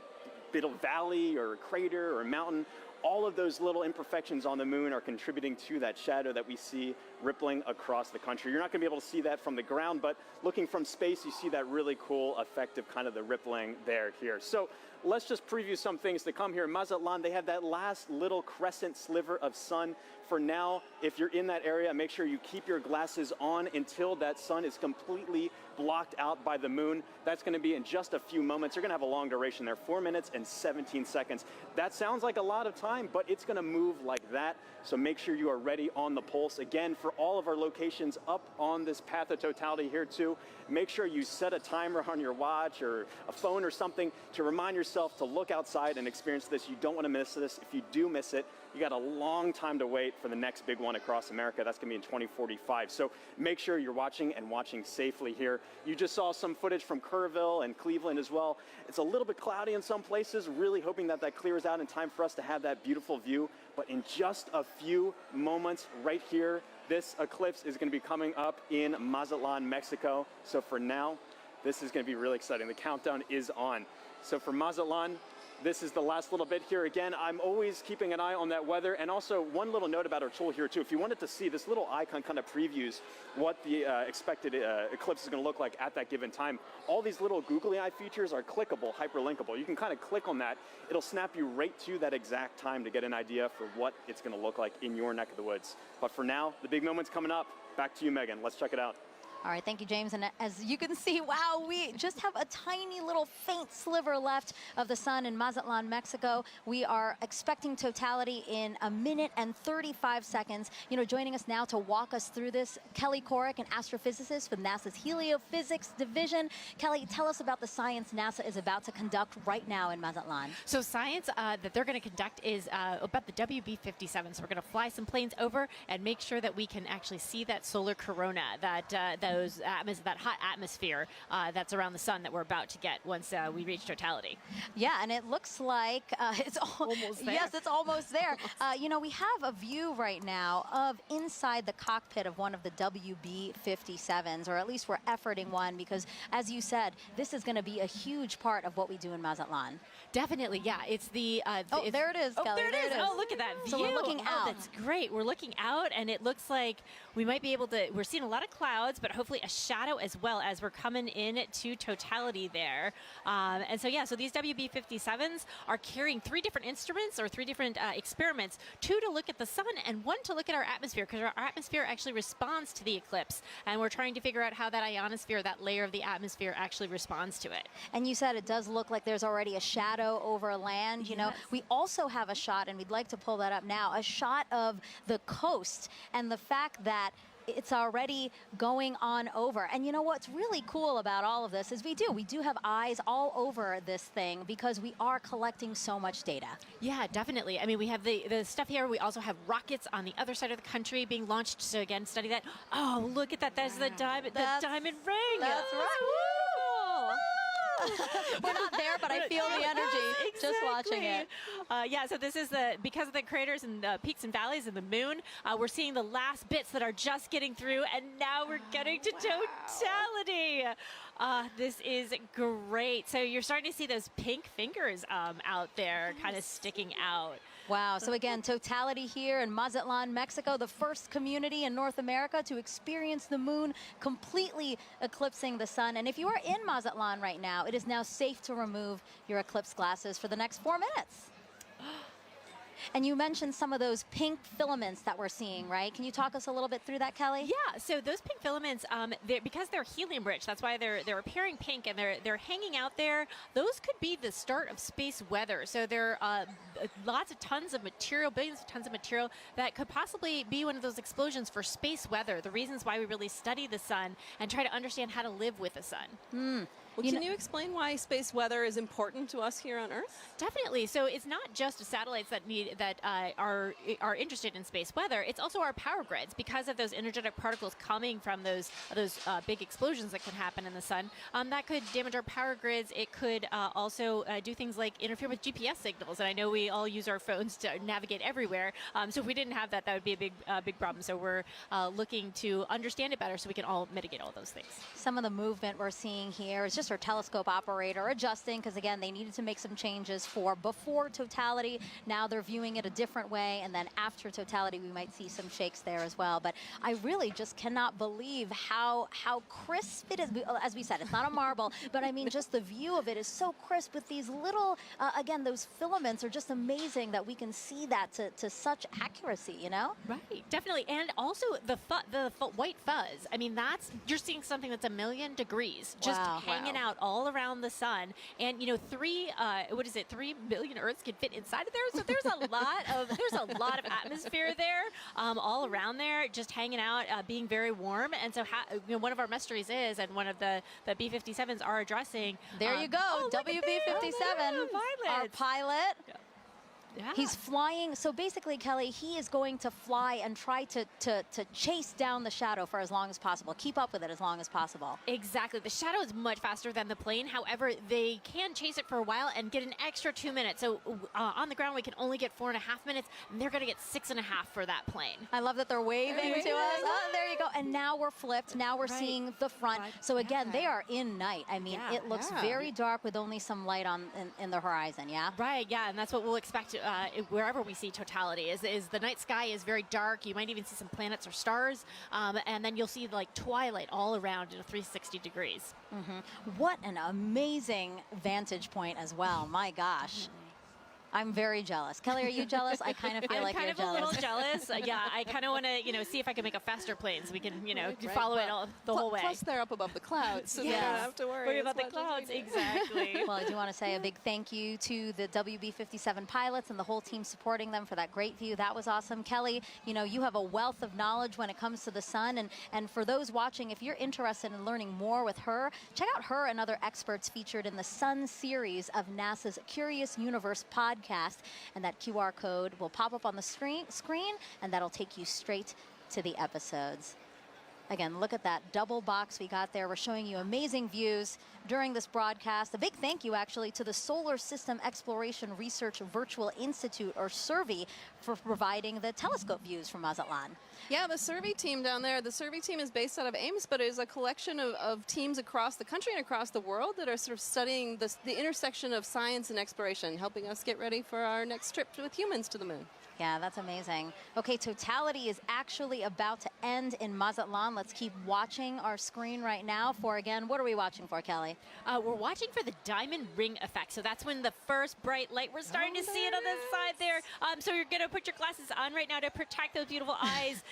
bit of valley or crater or mountain. All of those little imperfections on the moon are contributing to that shadow that we see rippling across the country. You're not going to be able to see that from the ground, but looking from space, you see that really cool effect of kind of the rippling there here. So let's just preview some things to come here. In Mazatlan, they have that last little crescent sliver of sun. For now, if you're in that area, make sure you keep your glasses on until that sun is completely blocked out by the moon. That's going to be in just a few moments. You're going to have a long duration there, 4 minutes and 17 seconds. That sounds like a lot of time, but it's going to move like that. So make sure you are ready on the pulse. Again, for all of our locations up on this path of totality here too, make sure you set a timer on your watch or a phone or something to remind yourself to look outside and experience this. You don't want to miss this. If you do miss it, you got a long time to wait for the next big one across America. That's going to be in 2045. So make sure you're watching and watching safely here. You just saw some footage from Kerrville and Cleveland as well. It's a little bit cloudy in some places, really hoping that that clears out in time for us to have that beautiful view. But in just a few moments right here, this eclipse is going to be coming up in Mazatlan, Mexico. So for now, this is going to be really exciting. The countdown is on. So for Mazatlan, this is the last little bit here. Again, I'm always keeping an eye on that weather. And also one little note about our tool here too. If you wanted to see, this little icon kind of previews what the expected eclipse is going to look like at that given time. All these little googly eye features are clickable, hyperlinkable. You can kind of click on that. It'll snap you right to that exact time to get an idea for what it's going to look like in your neck of the woods. But for now, the big moment's coming up. Back to you, Megan. Let's check it out. All right, thank you, James. And as you can see, wow, we just have a tiny little faint sliver left of the sun in Mazatlan, Mexico. We are expecting totality in 1 minute and 35 seconds. You know, joining us now to walk us through this, Kelly Corrick, an astrophysicist from NASA's Heliophysics Division. Kelly, tell us about the science NASA is about to conduct right now in Mazatlan. So science that they're going to conduct is about the WB-57. So we're going to fly some planes over and make sure that we can actually see that solar corona, that hot atmosphere that's around the sun that we're about to get once we reach totality. Yeah, and it looks like it's almost there. Yes, it's almost there. You know, we have a view right now of inside the cockpit of one of the WB-57s, or at least we're efforting one, because as you said, this is going to be a huge part of what we do in Mazatlan. Definitely, yeah. It's the there it is, Kelly. Oh, there it is. Oh, look at that view. So we're looking out. Oh, that's great. We're looking out, and it looks like we might be able to. We're seeing a lot of clouds, but hopefully a shadow as well as we're coming in to totality there. And so, yeah, so these WB-57s are carrying 3 different instruments or 3 different experiments, 2 to look at the sun and 1 to look at our atmosphere, because our atmosphere actually responds to the eclipse. And we're trying to figure out how that ionosphere, that layer of the atmosphere, actually responds to it. And you said it does look like there's already a shadow over land. You know, we also have a shot, and we'd like to pull that up now, a shot of the coast and the fact that it's already going on over. And you know what's really cool about all of this is we do have eyes all over this thing because we are collecting so much data. Yeah, definitely. I mean, we have the stuff here. We also have rockets on the other side of the country being launched to, again, study that. Oh, look at that. There's the diamond ring. That's right. We're not there, but I feel the energy just watching it. Yeah, so this is because of the craters and the peaks and valleys of the moon, we're seeing the last bits that are just getting through, and now we're getting to totality. This is great. So you're starting to see those pink fingers out there kind of sticking out. Wow. So again, totality here in Mazatlan, Mexico, the first community in North America to experience the moon completely eclipsing the sun. And if you are in Mazatlan right now, it is now safe to remove your eclipse glasses for the next 4 minutes. And you mentioned some of those pink filaments that we're seeing, right? Can you talk us a little bit through that, Kelly? Yeah, so those pink filaments, because they're helium rich, that's why they're appearing pink and they're hanging out there. Those could be the start of space weather. So there are lots of tons of material, billions of tons of material that could possibly be one of those explosions for space weather, the reasons why we really study the sun and try to understand how to live with the sun. Well, can you explain why space weather is important to us here on Earth? Definitely. So it's not just satellites that are interested in space weather. It's also our power grids because of those energetic particles coming from those big explosions that can happen in the sun. That could damage our power grids. It could also do things like interfere with GPS signals. And I know we all use our phones to navigate everywhere. So if we didn't have that, that would be a big problem. So we're looking to understand it better so we can all mitigate all those things. Some of the movement we're seeing here is just our telescope operator adjusting because, again, they needed to make some changes for before totality. Now they're viewing it a different way, and then after totality we might see some shakes there as well. But I really just cannot believe how crisp it is. As we said, it's not a marble, but I mean just the view of it is so crisp with these little, again, those filaments are just amazing that we can see that to such accuracy, you know? Right, definitely. And also the white fuzz. I mean, you're seeing something that's 1,000,000 degrees just hanging out all around the sun. And, you know, 3 billion Earths can fit inside of there. So there's a lot of atmosphere there, all around there, just hanging out, being very warm. And so, one of our mysteries is, and one of the B-57s are addressing. There you go, WB-57, our pilot. Yeah. He's flying. So basically, Kelly, he is going to fly and try to chase down the shadow for as long as possible, keep up with it as long as possible. Exactly. The shadow is much faster than the plane. However, they can chase it for a while and get an extra 2 minutes. So on the ground, we can only get 4.5 minutes, and they're going to get 6.5 for that plane. I love that they're waving to us. Oh, there you go. And now we're flipped. Now we're seeing the front. So again, they are in night. I mean, it looks very dark with only some light in the horizon, yeah? Right, yeah, and that's what we'll expect wherever we see totality is the night sky is very dark. You might even see some planets or stars, and then you'll see like twilight all around in 360 degrees. What an amazing vantage point as well. My gosh. I'm very jealous. Kelly, are you jealous? I kind of feel like you're jealous. I'm kind of a little jealous. Yeah, I kind of want to, see if I can make a faster plane so we can, follow it the whole way. Plus, they're up above the clouds, so they don't have to worry about the clouds. Exactly. Well, I do want to say a big thank you to the WB-57 pilots and the whole team supporting them for that great view. That was awesome. Kelly, you have a wealth of knowledge when it comes to the sun. And for those watching, if you're interested in learning more with her, check out her and other experts featured in the Sun series of NASA's Curious Universe podcast. And that QR code will pop up on the screen, and that'll take you straight to the episodes. Again, look at that double box we got there. We're showing you amazing views during this broadcast. A big thank you, actually, to the Solar System Exploration Research Virtual Institute, or SERVI, for providing the telescope views from Mazatlan. Yeah, the SERVI team down there, the SERVI team is based out of Ames, but it is a collection of teams across the country and across the world that are sort of studying the intersection of science and exploration, helping us get ready for our next trip with humans to the moon. Yeah, that's amazing. Okay, totality is actually about to end in Mazatlan. Let's keep watching our screen right now for, again, what are we watching for, Kelly? We're watching for the diamond ring effect. So that's when the first bright light, we're starting to see it on this side there. So you're going to put your glasses on right now to protect those beautiful eyes,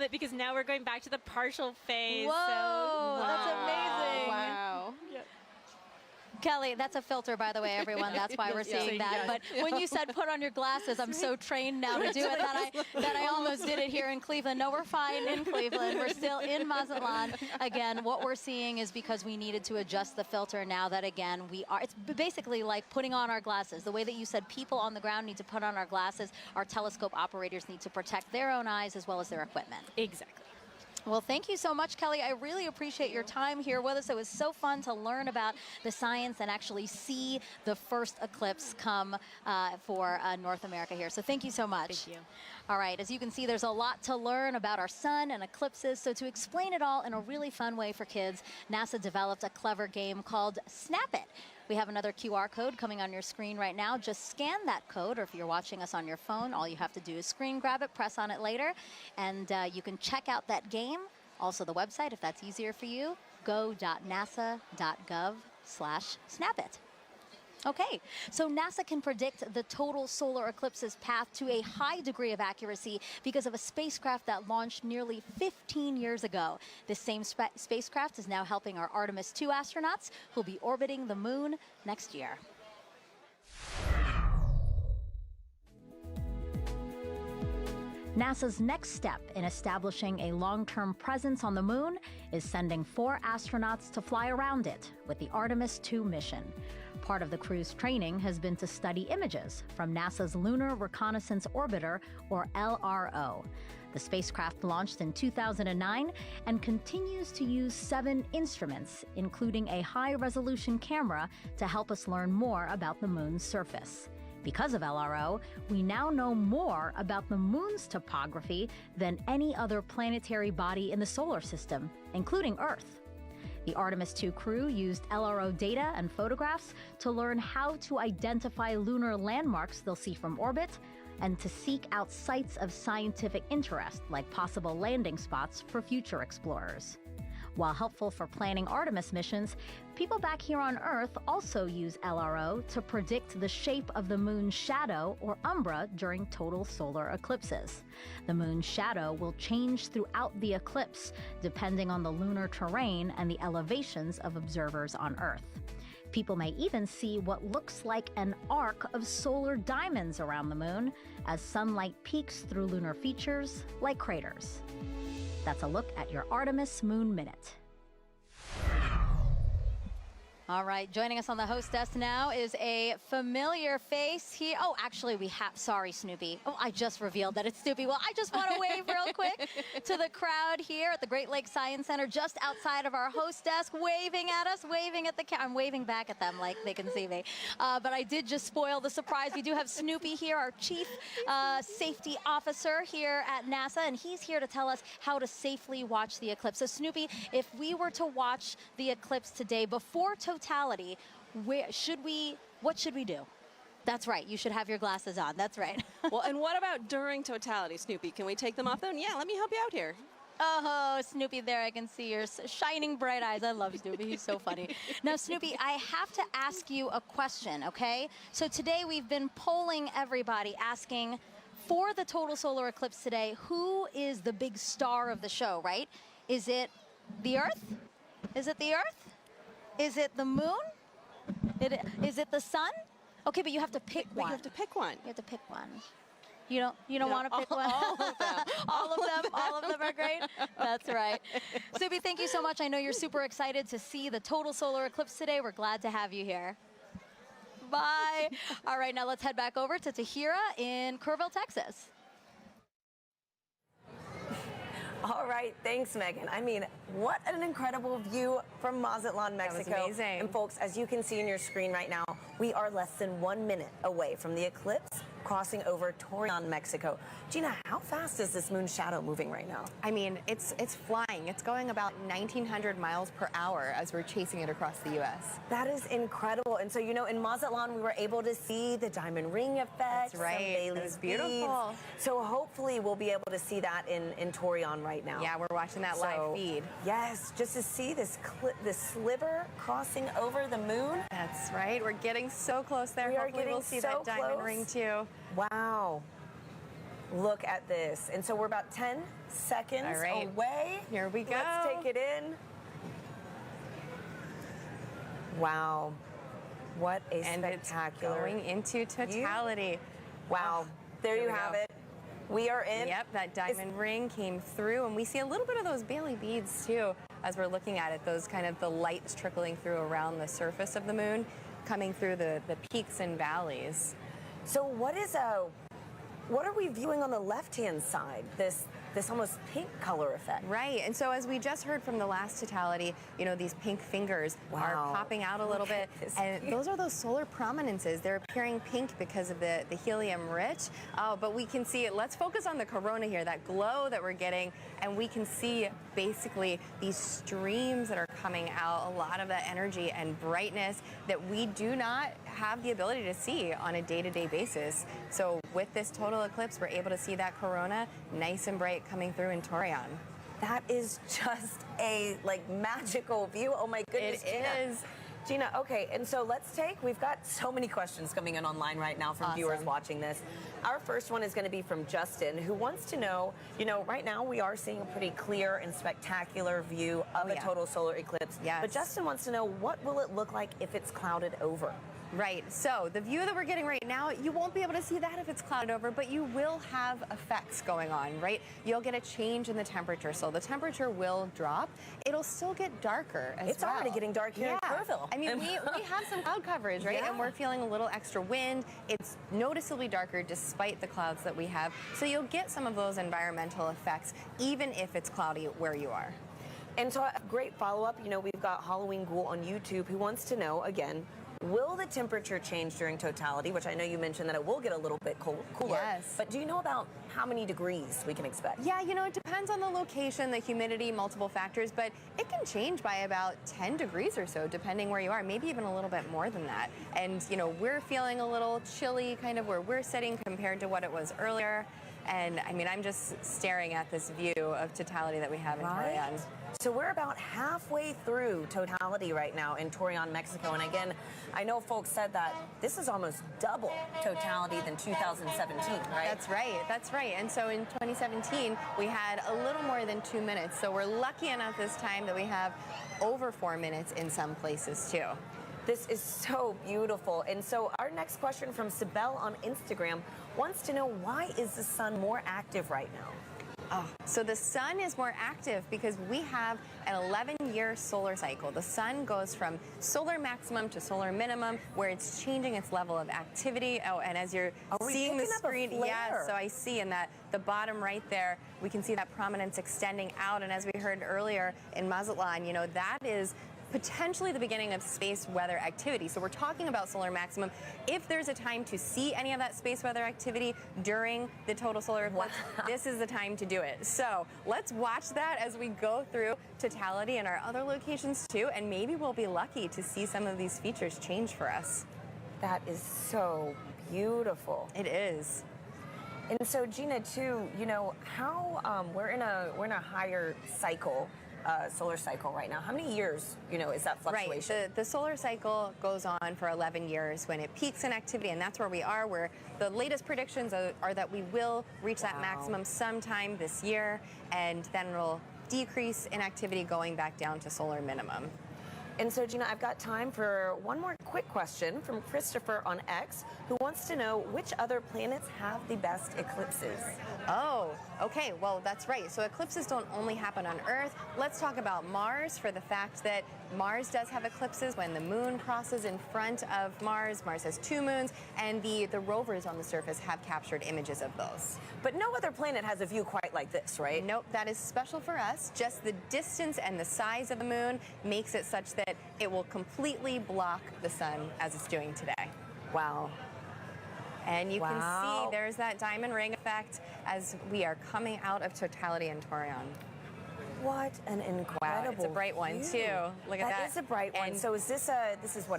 because now we're going back to the partial phase. Whoa, that's amazing. Wow. Yep. Kelly, that's a filter, by the way, everyone. That's why we're seeing that. But when you said put on your glasses, I'm so trained now to do it that I almost did it here in Cleveland. No, we're fine in Cleveland. We're still in Mazatlan. Again, what we're seeing is because we needed to adjust the filter now that, again, it's basically like putting on our glasses. The way that you said people on the ground need to put on our glasses, our telescope operators need to protect their own eyes as well as their equipment. Exactly. Well, thank you so much, Kelly. I really appreciate your time here with us. It was so fun to learn about the science and actually see the first eclipse come for North America here. So thank you so much. Thank you. All right, as you can see, there's a lot to learn about our sun and eclipses. So to explain it all in a really fun way for kids, NASA developed a clever game called Snap It. We have another QR code coming on your screen right now. Just scan that code, or if you're watching us on your phone, all you have to do is screen grab it, press on it later, and you can check out that game. Also the website, if that's easier for you, go.nasa.gov/snapit. Okay, so NASA can predict the total solar eclipse's path to a high degree of accuracy because of a spacecraft that launched nearly 15 years ago. This same spacecraft is now helping our Artemis II astronauts who'll be orbiting the moon next year. NASA's next step in establishing a long-term presence on the moon is sending 4 astronauts to fly around it with the Artemis II mission. Part of the crew's training has been to study images from NASA's Lunar Reconnaissance Orbiter, or LRO. The spacecraft launched in 2009 and continues to use 7 instruments, including a high-resolution camera, to help us learn more about the moon's surface. Because of LRO, we now know more about the moon's topography than any other planetary body in the solar system, including Earth. The Artemis II crew used LRO data and photographs to learn how to identify lunar landmarks they'll see from orbit and to seek out sites of scientific interest, like possible landing spots for future explorers. While helpful for planning Artemis missions, people back here on Earth also use LRO to predict the shape of the moon's shadow, or umbra, during total solar eclipses. The moon's shadow will change throughout the eclipse, depending on the lunar terrain and the elevations of observers on Earth. People may even see what looks like an arc of solar diamonds around the moon as sunlight peeks through lunar features like craters. That's a look at your Artemis Moon Minute. All right, joining us on the host desk now is a familiar face here. Oh, actually, we have, sorry, Snoopy. Oh, I just revealed that it's Snoopy. Well, I just want to wave real quick to the crowd here at the Great Lakes Science Center, just outside of our host desk, waving at us, waving at the camera. I'm waving back at them like they can see me. But I did just spoil the surprise. We do have Snoopy here, our Chief Safety Officer here at NASA, and he's here to tell us how to safely watch the eclipse. So, Snoopy, if we were to watch the eclipse today before totality, what should we do? That's right, you should have your glasses on. That's right. Well, and what about during totality, Snoopy? Can we take them off then? Yeah, let me help you out here. Oh, Snoopy, there I can see your shining bright eyes. I love Snoopy. He's so funny. Now, Snoopy, I have to ask you a question, okay? So today we've been polling everybody, asking for the total solar eclipse today, who is the big star of the show, right? Is it the Earth? Is it the Earth? Is it the moon? Is it the sun? Okay, but you have to pick one. You have to pick one. You have to pick one. You don't want to pick one? All of them. All of them are great? That's right. Snoopy, thank you so much. I know you're super excited to see the total solar eclipse today. We're glad to have you here. Bye. All right, now let's head back over to Tahira in Kerrville, Texas. All right, thanks, Megan. I mean, what an incredible view from Mazatlan, Mexico. That was amazing. And folks, as you can see on your screen right now, we are less than 1 minute away from the eclipse crossing over Torreon, Mexico. Gina, how fast is this moon shadow moving right now? I mean, it's flying. It's going about 1,900 miles per hour as we're chasing it across the U.S. That is incredible. And so, you know, in Mazatlan, we were able to see the diamond ring effect. That's right. It was beautiful. Beads. So hopefully we'll be able to see that in Torreon right now. Yeah, we're watching that live feed. Yes, just to see this sliver crossing over the moon. That's right. We're getting so close there. Hopefully we'll see that diamond ring too. Wow. Look at this. And so we're about 10 seconds away. Here we go. Let's take it in. Wow. What a spectacular. It's going into totality. Wow. There you have it. We are in. Yep, that diamond ring came through, and we see a little bit of those Bailey beads too as we're looking at it, those kind of the lights trickling through around the surface of the moon, coming through the peaks and valleys. So what are we viewing on the left-hand side? This almost pink color effect. Right, and so as we just heard from the last totality, you know, these pink fingers are popping out a little bit, and those are those solar prominences. They're appearing pink because of the helium-rich, but we can see it. Let's focus on the corona here, that glow that we're getting, and we can see basically these streams that are coming out, a lot of that energy and brightness that we do not have the ability to see on a day-to-day basis. So with this total eclipse, we're able to see that corona nice and bright coming through in Torreon. That is just a magical view. Oh my goodness. It is. Gina, okay, and so we've got so many questions coming in online right now from viewers watching this. Our first one is going to be from Justin, who wants to know, right now we are seeing a pretty clear and spectacular view of a total solar eclipse. Yes. But Justin wants to know, what will it look like if it's clouded over? Right, so the view that we're getting right now, you won't be able to see that if it's clouded over, but you will have effects going on, right? You'll get a change in the temperature, so the temperature will drop. It'll still get darker as well. It's already getting dark here in Kerrville. I mean, we have some cloud coverage, right? Yeah. And we're feeling a little extra wind. It's noticeably darker despite the clouds that we have, so you'll get some of those environmental effects, even if it's cloudy where you are. And so a great follow-up, we've got Halloween Ghoul on YouTube who wants to know, again, will the temperature change during totality, which I know you mentioned that it will get a little bit cooler. Yes. But do you know about how many degrees we can expect? Yeah, it depends on the location, the humidity, multiple factors, but it can change by about 10 degrees or so, depending where you are, maybe even a little bit more than that. And, we're feeling a little chilly kind of where we're sitting compared to what it was earlier. And, I mean, I'm just staring at this view of totality that we have in Torreon. So we're about halfway through totality right now in Torreon, Mexico. And again, I know folks said that this is almost double totality than 2017, right? That's right. And so in 2017, we had a little more than 2 minutes. So we're lucky enough this time that we have over 4 minutes in some places too. This is so beautiful. And so our next question from Sibel on Instagram wants to know, why is the sun more active right now? So the sun is more active because we have an 11-year solar cycle. The sun goes from solar maximum to solar minimum, where it's changing its level of activity. Oh, and as you're seeing the screen, yeah, so I see in that the bottom right there, we can see that prominence extending out. And as we heard earlier in Mazatlan, that is potentially the beginning of space weather activity. So we're talking about solar maximum. If there's a time to see any of that space weather activity during the total solar eclipse, this is the time to do it. So let's watch that as we go through totality in our other locations too, and maybe we'll be lucky to see some of these features change for us. That is so beautiful. It is. And so Gina, too, how we're in a higher cycle. Solar cycle right now. How many years, is that fluctuation? Right. The solar cycle goes on for 11 years when it peaks in activity, and that's where we are, where the latest predictions are that we will reach that maximum sometime this year, and then it'll decrease in activity going back down to solar minimum. And so, Gina, I've got time for one more quick question from Christopher on X, who wants to know which other planets have the best eclipses. Oh, okay. Well, that's right. So eclipses don't only happen on Earth. Let's talk about Mars, for the fact that Mars does have eclipses when the moon crosses in front of Mars. Mars has 2 moons, and the rovers on the surface have captured images of those. But no other planet has a view quite like this, right? Nope, that is special for us. Just the distance and the size of the moon makes it such that it will completely block the sun as it's doing today. Wow. And you can see there's that diamond ring effect as we are coming out of totality in Torreon. What an incredible Wow, it's a bright one too. Look at that. That is a bright one. So is this a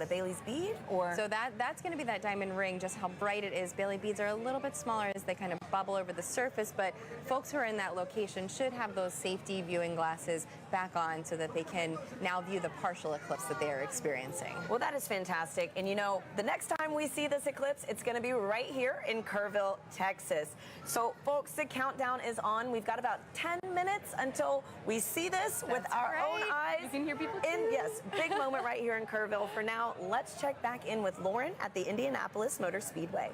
Bailey's bead, or? So that's going to be that diamond ring, just how bright it is. Bailey beads are a little bit smaller as they kind of bubble over the surface, but folks who are in that location should have those safety viewing glasses back on so that they can now view the partial eclipse that they are experiencing. Well, that is fantastic. And the next time we see this eclipse, it's going to be right here in Kerrville, Texas. So folks, the countdown is on. We've got about 10 minutes until we see this with our own eyes. You can hear people Yes, big moment right here in Kerrville. For now, let's check back in with Lauren at the Indianapolis Motor Speedway.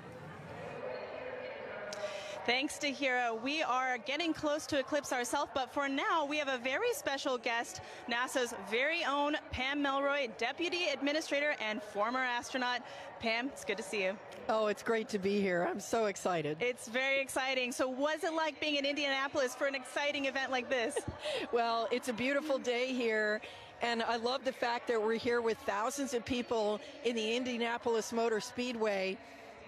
Thanks to Hira. We are getting close to eclipse ourselves, but for now, we have a very special guest, NASA's very own Pam Melroy, Deputy Administrator and former astronaut. Pam, it's good to see you. Oh, it's great to be here. I'm so excited. It's very exciting. So what's it like being in Indianapolis for an exciting event like this? Well, it's a beautiful day here. And I love the fact that we're here with thousands of people in the Indianapolis Motor Speedway.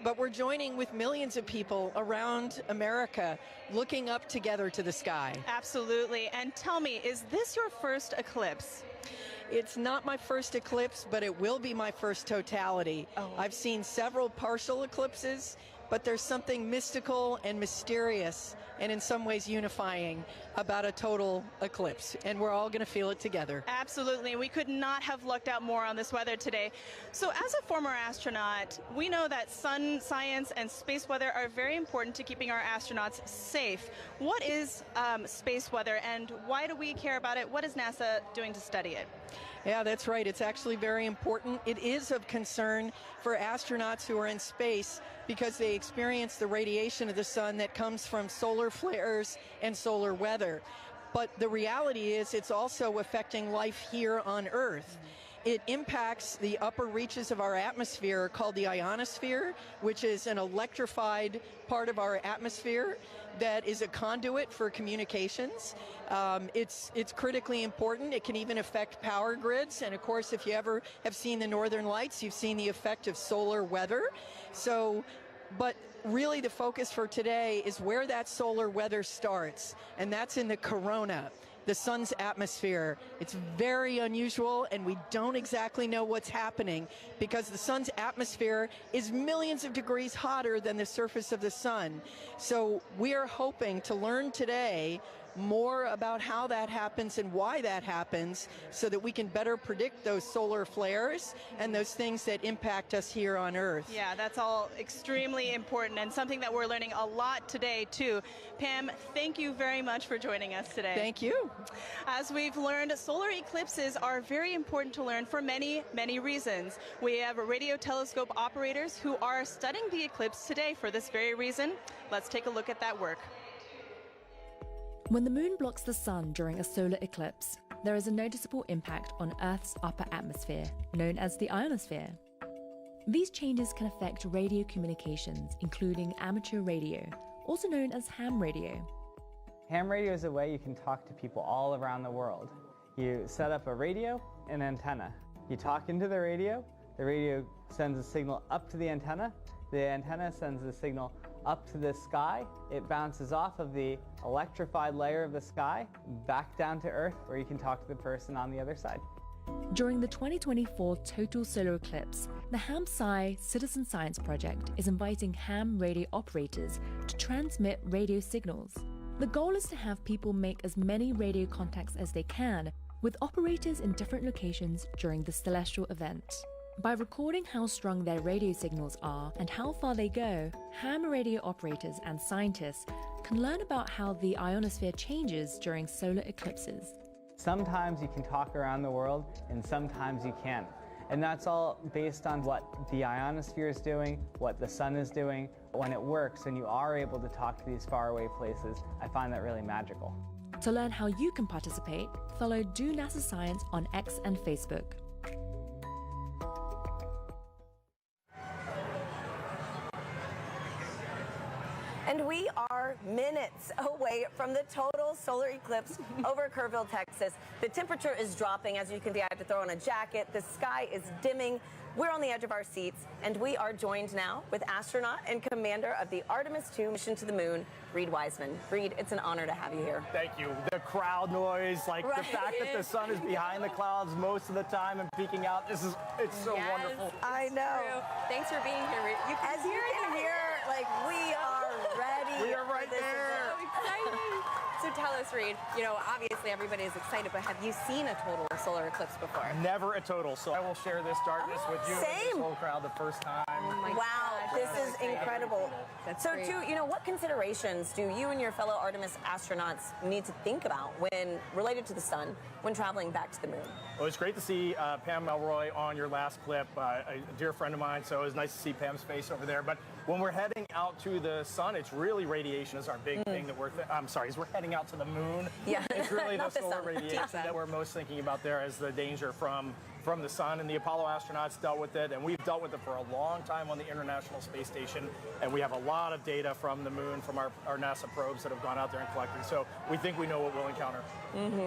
But we're joining with millions of people around America looking up together to the sky. Absolutely. And tell me, is this your first eclipse? It's not my first eclipse, but it will be my first totality. I've seen several partial eclipses, but there's something mystical and mysterious and in some ways unifying about a total eclipse. And we're all going to feel it together. Absolutely. We could not have lucked out more on this weather today. So as a former astronaut, we know that sun science and space weather are very important to keeping our astronauts safe. What is space weather, and why do we care about it? What is NASA doing to study it? Yeah, that's right. It's actually very important. It is of concern for astronauts who are in space because they experience the radiation of the sun that comes from solar flares and solar weather. But the reality is it's also affecting life here on Earth. It impacts the upper reaches of our atmosphere called the ionosphere, which is an electrified part of our atmosphere that is a conduit for communications. It's critically important. It can even affect power grids. And of course, if you ever have seen the Northern Lights, you've seen the effect of solar weather. But really the focus for today is where that solar weather starts, and that's in the corona, the sun's atmosphere. It's very unusual, and we don't exactly know what's happening because the sun's atmosphere is millions of degrees hotter than the surface of the sun. So we are hoping to learn today more about how that happens and why that happens so that we can better predict those solar flares and those things that impact us here on Earth. Yeah, that's all extremely important and something that we're learning a lot today too. Pam, thank you very much for joining us today. Thank you. As we've learned, solar eclipses are very important to learn for many, many reasons. We have radio telescope operators who are studying the eclipse today for this very reason. Let's take a look at that work. When the moon blocks the sun during a solar eclipse, there is a noticeable impact on Earth's upper atmosphere, known as the ionosphere. These changes can affect radio communications, including amateur radio, also known as ham radio. Ham radio is a way you can talk to people all around the world. You set up a radio and antenna. You talk into the radio sends a signal up to the antenna sends the signal up to the sky. It bounces off of the electrified layer of the sky back down to Earth, where you can talk to the person on the other side. During the 2024 total solar eclipse, the Ham-Sci Citizen Science Project is inviting ham radio operators to transmit radio signals. The goal is to have people make as many radio contacts as they can with operators in different locations during the celestial event. By recording how strong their radio signals are and how far they go, ham radio operators and scientists can learn about how the ionosphere changes during solar eclipses. Sometimes you can talk around the world and sometimes you can't. And that's all based on what the ionosphere is doing, what the sun is doing. When it works and you are able to talk to these faraway places, I find that really magical. To learn how you can participate, follow Do NASA Science on X and Facebook. And we are minutes away from the total solar eclipse over Kerrville, Texas. The temperature is dropping. As you can see, I have to throw on a jacket. The sky is dimming. We're on the edge of our seats, and we are joined now with astronaut and commander of the Artemis II mission to the moon, Reed Wiseman. Reed, it's an honor to have you here. Thank you. The crowd noise, the fact that the sun is behind the clouds most of the time and peeking out, it's so wonderful. I know. True. Thanks for being here, Reed. As you can hear, we are ready. We are right there. So exciting. So tell us, Reed, obviously everybody is excited, but have you seen a total solar eclipse before? Never a total, so I will share this darkness with you and this whole crowd the first time. Oh my wow, God. this is incredible. That's so great. what considerations do you and your fellow Artemis astronauts need to think about when related to the sun when traveling back to the moon? Well, it's great to see Pam Melroy on your last clip, a dear friend of mine, so it was nice to see Pam's face over there. But when we're heading out to the sun, it's really radiation is our big thing that as we're heading out to the moon, it's really the solar radiation that we're most thinking about there as the danger from the sun, and the Apollo astronauts dealt with it, and we've dealt with it for a long time on the International Space Station, and we have a lot of data from the moon, from our NASA probes that have gone out there and collected, so we think we know what we'll encounter.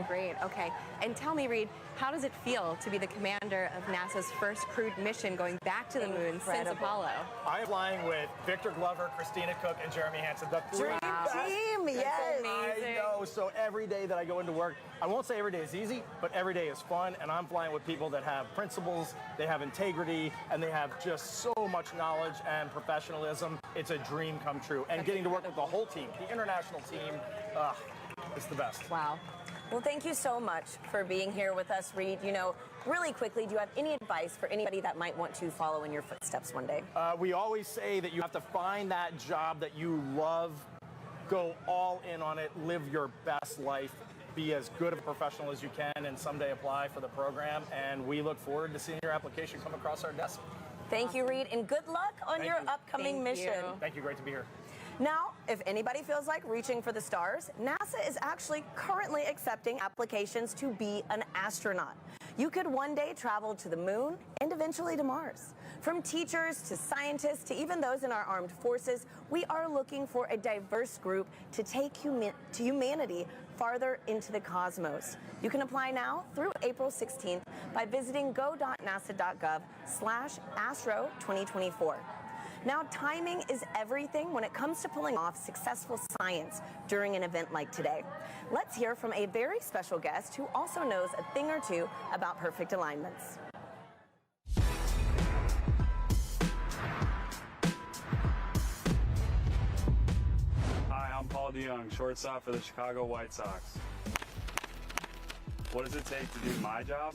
Great, okay. And tell me, Reed, how does it feel to be the commander of NASA's first crewed mission going back to the moon since Apollo? I'm flying with Victor Glover, Christina Cook, and Jeremy Hansen, the dream team, yes. I know, so every day that I go into work, I won't say every day is easy, but every day is fun, and I'm flying with people that that have principles, they have integrity, and they have just so much knowledge and professionalism. It's a dream come true. And getting to work with the whole team, the international team, it's the best. Wow. Well, thank you so much for being here with us, Reed. You know, really quickly, do you have any advice for anybody that might want to follow in your footsteps one day? We always say that you have to find that job that you love, go all in on it, live your best life, be as good of a professional as you can, and someday apply for the program. And we look forward to seeing your application come across our desk. Thank you, Reed, and good luck on your upcoming mission. Thank you. Great to be here. Now, if anybody feels like reaching for the stars, NASA is actually currently accepting applications to be an astronaut. You could one day travel to the moon and eventually to Mars. From teachers to scientists to even those in our armed forces, we are looking for a diverse group to take humanity farther into the cosmos. You can apply now through April 16th by visiting go.nasa.gov/astro2024. Now, timing is everything when it comes to pulling off successful science during an event like today. Let's hear from a very special guest who also knows a thing or two about perfect alignments. Hi, I'm Paul DeYoung, shortstop for the Chicago White Sox. What does it take to do my job?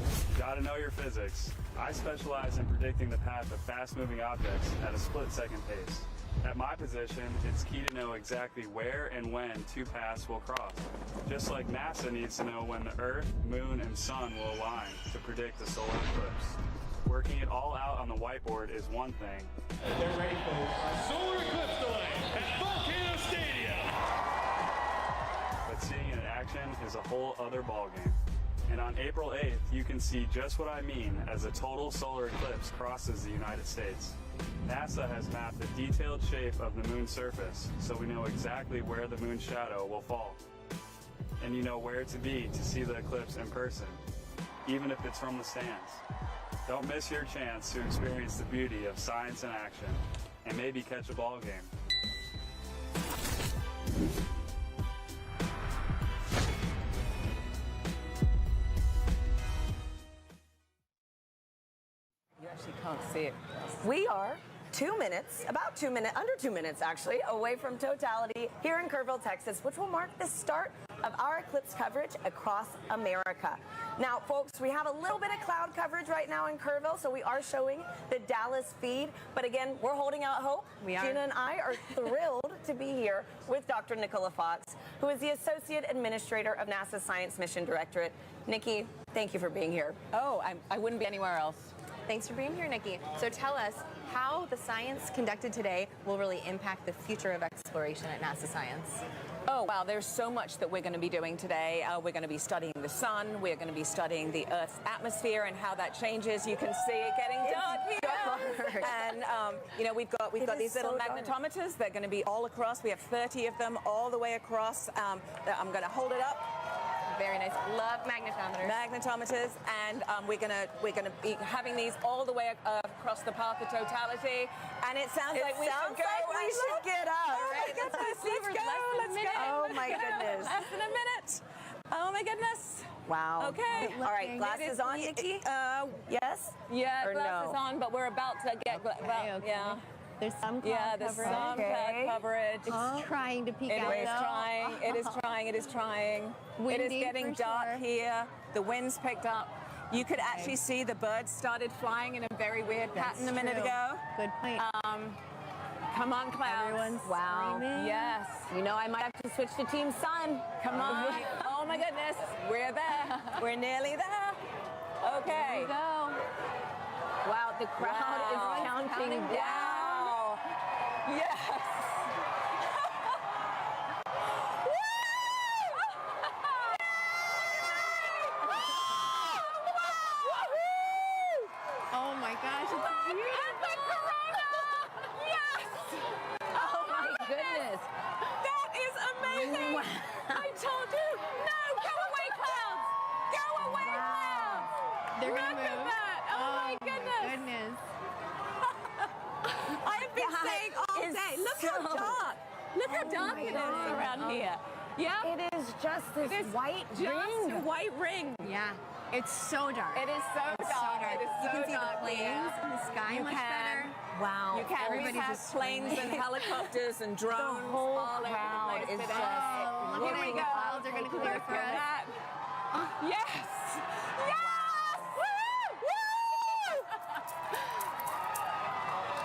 You gotta know your physics. I specialize in predicting the path of fast-moving objects at a split-second pace. At my position, it's key to know exactly where and when two paths will cross. Just like NASA needs to know when the Earth, Moon, and Sun will align to predict the solar eclipse. Working it all out on the whiteboard is one thing. They're ready, folks. Solar eclipse delay at Volcano Stadium. But seeing it in action is a whole other ballgame. And on April 8th, you can see just what I mean as a total solar eclipse crosses the United States. NASA has mapped the detailed shape of the moon's surface, so we know exactly where the moon's shadow will fall. And you know where to be to see the eclipse in person, even if it's from the stands. Don't miss your chance to experience the beauty of science in action, and maybe catch a ball game. Actually can't see it. We are under 2 minutes actually, away from totality here in Kerrville, Texas, which will mark the start of our eclipse coverage across America. Now, folks, we have a little bit of cloud coverage right now in Kerrville, so we are showing the Dallas feed. But again, we're holding out hope. Gina and I are thrilled to be here with Dr. Nicola Fox, who is the Associate Administrator of NASA's Science Mission Directorate. Nikki, thank you for being here. Oh, I wouldn't be anywhere else. Thanks for being here, Nikki. So tell us how the science conducted today will really impact the future of exploration at NASA Science. Oh, wow, there's so much that we're going to be doing today. We're going to be studying the sun. We're going to be studying the Earth's atmosphere and how that changes. You can see it getting dark here. And, you know, we've got these little magnetometers. They're going to be all across. We have 30 of them all the way across. I'm going to hold it up. Very nice. Love magnetometers. Magnetometers, and we're gonna be having these all the way across the path of totality. And it sounds like we should go. We should get up. Oh my goodness! Let's go! Oh my goodness! Less than a minute. Oh my goodness! Wow. Okay. All right. Glasses on, Nikki. Yes. Yeah, or glasses no? on, but we're about to get. Yeah. There's some cloud there's coverage. some cloud coverage. It's trying to peek out. It is trying. It is trying. It is trying. Windy, it is getting dark here. The wind's picked up. You could actually see the birds started flying in a very weird pattern a minute ago. Good point. Come on, clouds. Everyone's screaming. Yes. You know, I might have to switch to Team Sun. Come on. Oh my goodness. We're there. We're nearly there. Okay. Here we go. Wow, the crowd is counting down. Yes. Oh my gosh, it's beautiful. Yes. Oh my goodness. That is amazing. I told you. No, go away, clouds. Go away, clouds. They're Look gonna at move. that. Oh my goodness. I've been saying all day. Look how dark. Look how dark it is around here. Yeah. It is just this white ring. White ring. Yeah. It's so dark. It is so dark. It is so you can see dark. the planes in the sky much better. Wow. You can. Everybody's We have just planes and helicopters and drones. The whole all over the crowd place is today. just look at Here we the go. clouds are going to clear for us. Yes! Yes! Woo! Woo!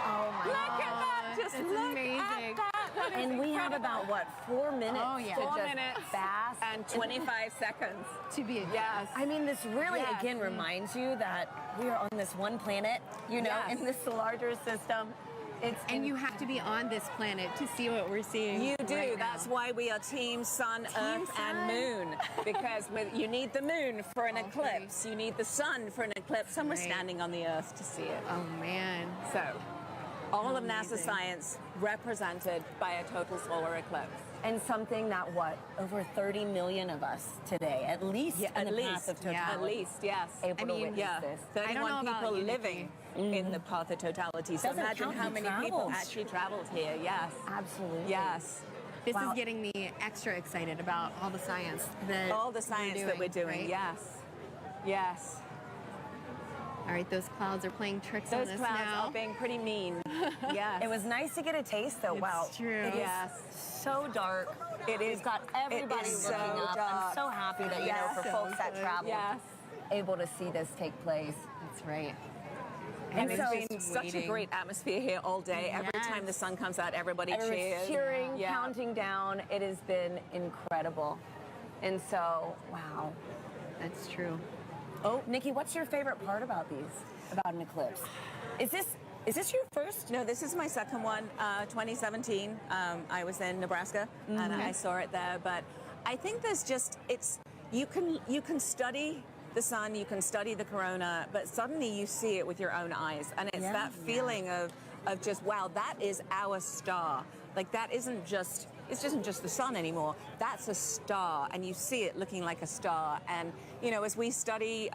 Oh my Look at that! Just It's look amazing. at that. That is And we have incredible. about, what, 4 minutes Oh, yeah. to 4 just minutes bask. and 25 seconds. To be Yes. I mean, this really, Yes. again, reminds you that we are on this one planet, you know, Yes. in this larger system. And you have to be on this planet to see what we're seeing. You do. right now. That's why we are Team Sun, Earth, Sun. and Moon. Because you need the moon for an eclipse. You need the sun for an eclipse. And we're Right. standing on the Earth to see it. Oh, man. So, all of NASA Amazing. science represented by a total solar eclipse. And something that, what, over 30 million of us today, at least in the path of totality. At least, yes. Able to witness yeah. this. 31 people living in the path of totality. So Doesn't imagine count how who many people travels. actually traveled here. Yes. Absolutely. Yes. This Wow. is getting me extra excited about all the science that All the science that we're doing. right? Yes. Yes. All right, those clouds are playing tricks Those on us clouds now. are being pretty mean. Yes. It was nice to get a taste, though. Wow. It's true. It is Yes. so dark. It is. We've got everybody it is looking so up. dark. I'm so happy that, you know, Yes. for So folks that good. travel, Yes. able to see this take place. That's right. And so- it's been such a great atmosphere here all day. Every time the sun comes out, everybody Everyone's cheers. cheering, Yeah. counting down. It has been incredible. And so, wow. That's true. Oh, Nikki, what's your favorite part about these? About an eclipse? Is this your first? No, this is my second one. 2017. I was in Nebraska and I saw it there. But I think there's just you can study the sun, you can study the corona, but suddenly you see it with your own eyes, and it's that feeling of just wow, that is our star. Like that isn't just the sun anymore. That's a star, and you see it looking like a star. And you know, as we study.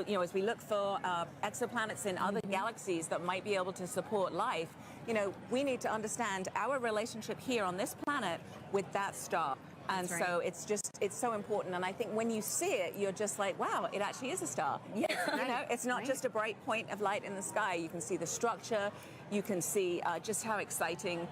You know, as we look for exoplanets in other galaxies that might be able to support life, you know, we need to understand our relationship here on this planet with that star. And That's so it's so important. And I think when you see it, you're just like, wow, it actually is a star. Yeah. You know, it's not just a bright point of light in the sky. You can see the structure. You can see just how exciting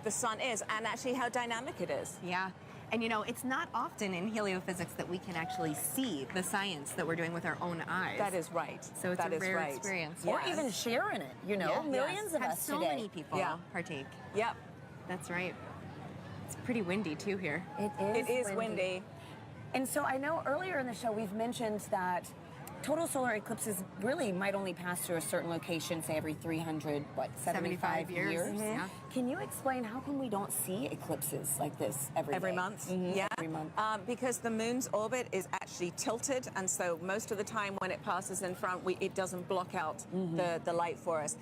the sun is and actually how dynamic it is. Yeah. And you know, it's not often in heliophysics that we can actually see the science that we're doing with our own eyes. That is right. So it's That a is rare right. experience. Or even share in it, you know? Yeah. Millions of Have us so today. many people partake. Yep. That's right. It's pretty windy too here. It is windy. And so I know earlier in the show we've mentioned that total solar eclipses really might only pass through a certain location, say every 375 years. Mm-hmm. Yeah. Can you explain how come we don't see eclipses like this every day? month? Mhm. Yeah, Every month. because the moon's orbit is actually tilted, and so most of the time when it passes in front, it doesn't block out the light for us.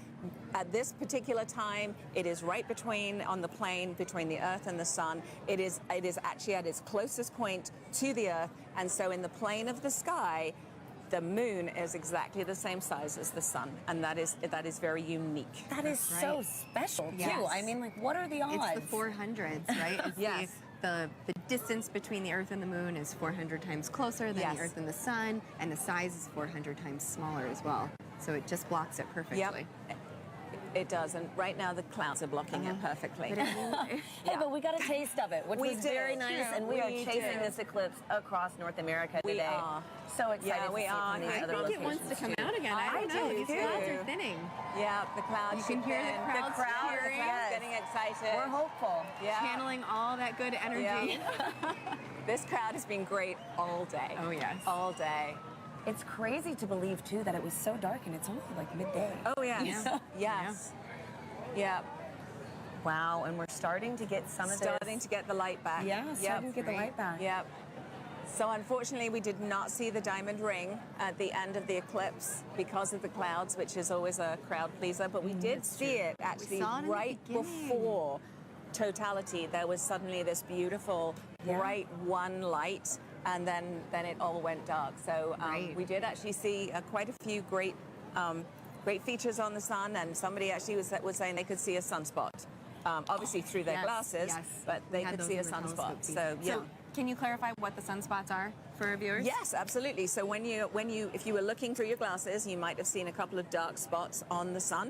At this particular time, it is right on the plane between the Earth and the Sun. It is actually at its closest point to the Earth, and so in the plane of the sky, the moon is exactly the same size as the sun, and that is very unique. That is so special, too. Yes. I mean, like, what are the odds? It's the 400s, right? It's Yes. The distance between the Earth and the Moon is 400 times closer than the Earth and the Sun, and the size is 400 times smaller as well. So it just blocks it perfectly. Yep. It does, and right now the clouds are blocking it perfectly. Hey, but we got a taste of it, which We was did. very nice, Yeah, and we are we chasing did. this eclipse across North America We today. are. So excited Yeah, to we see it are. from these I other think it locations wants to come too. out again. I don't know. These clouds are thinning. Yeah, the clouds. You can hear the crowds cheering. The crowd's getting excited. We're hopeful. Yeah. Channeling all that good energy. Yeah. This crowd has been great all day. Oh, yes. All day. It's crazy to believe, too, that it was so dark and it's only like midday. Oh, yes. Yeah. Yes. Yeah. Wow, and we're starting to get some of Starting this. to get the light back. Yeah, starting to get the light back. Yep. So unfortunately, we did not see the diamond ring at the end of the eclipse because of the clouds, which is always a crowd pleaser. But we did see it actually saw it in the right beginning. before totality. There was suddenly this beautiful, bright one light, and then it all went dark. So we did actually see quite a few great features on the sun, and somebody actually was saying they could see a sunspot. Obviously through their glasses, but they could see a sunspot. So yeah. can you clarify what the sunspots are for our viewers? Yes, absolutely. So if you were looking through your glasses, you might have seen a couple of dark spots on the sun.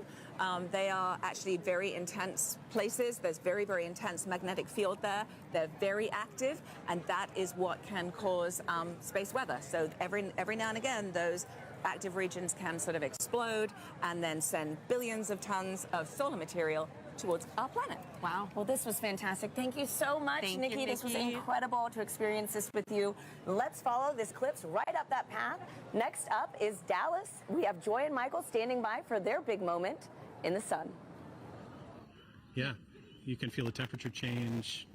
They are actually very intense places. There's very, very intense magnetic field there. They're very active, and that is what can cause space weather. So every now and again, those active regions can sort of explode and then send billions of tons of solar material towards our planet. Wow. Well, this was fantastic. Thank you so much, Thank you, Nikki. This was Nikki. incredible to experience this with you. Let's follow this eclipse right up that path. Next up is Dallas. We have Joy and Michael standing by for their big moment in the sun. Yeah, you can feel the temperature change.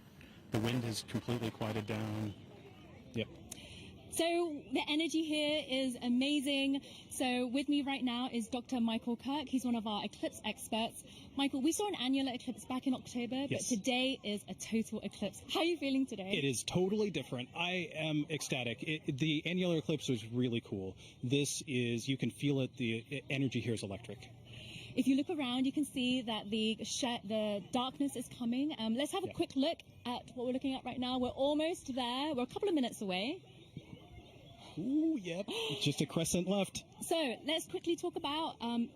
The wind has completely quieted down. Yep. So the energy here is amazing. So with me right now is Dr. Michael Kirk. He's one of our eclipse experts. Michael, we saw an annular eclipse back in October, but today is a total eclipse. How are you feeling today? It is totally different. I am ecstatic. The annular eclipse was really cool. This is, you can feel it, the energy here is electric. If you look around, you can see that the darkness is coming. Let's have a quick look at what we're looking at right now. We're almost there. We're a couple of minutes away. Ooh, yep. Just a crescent left. So let's quickly talk about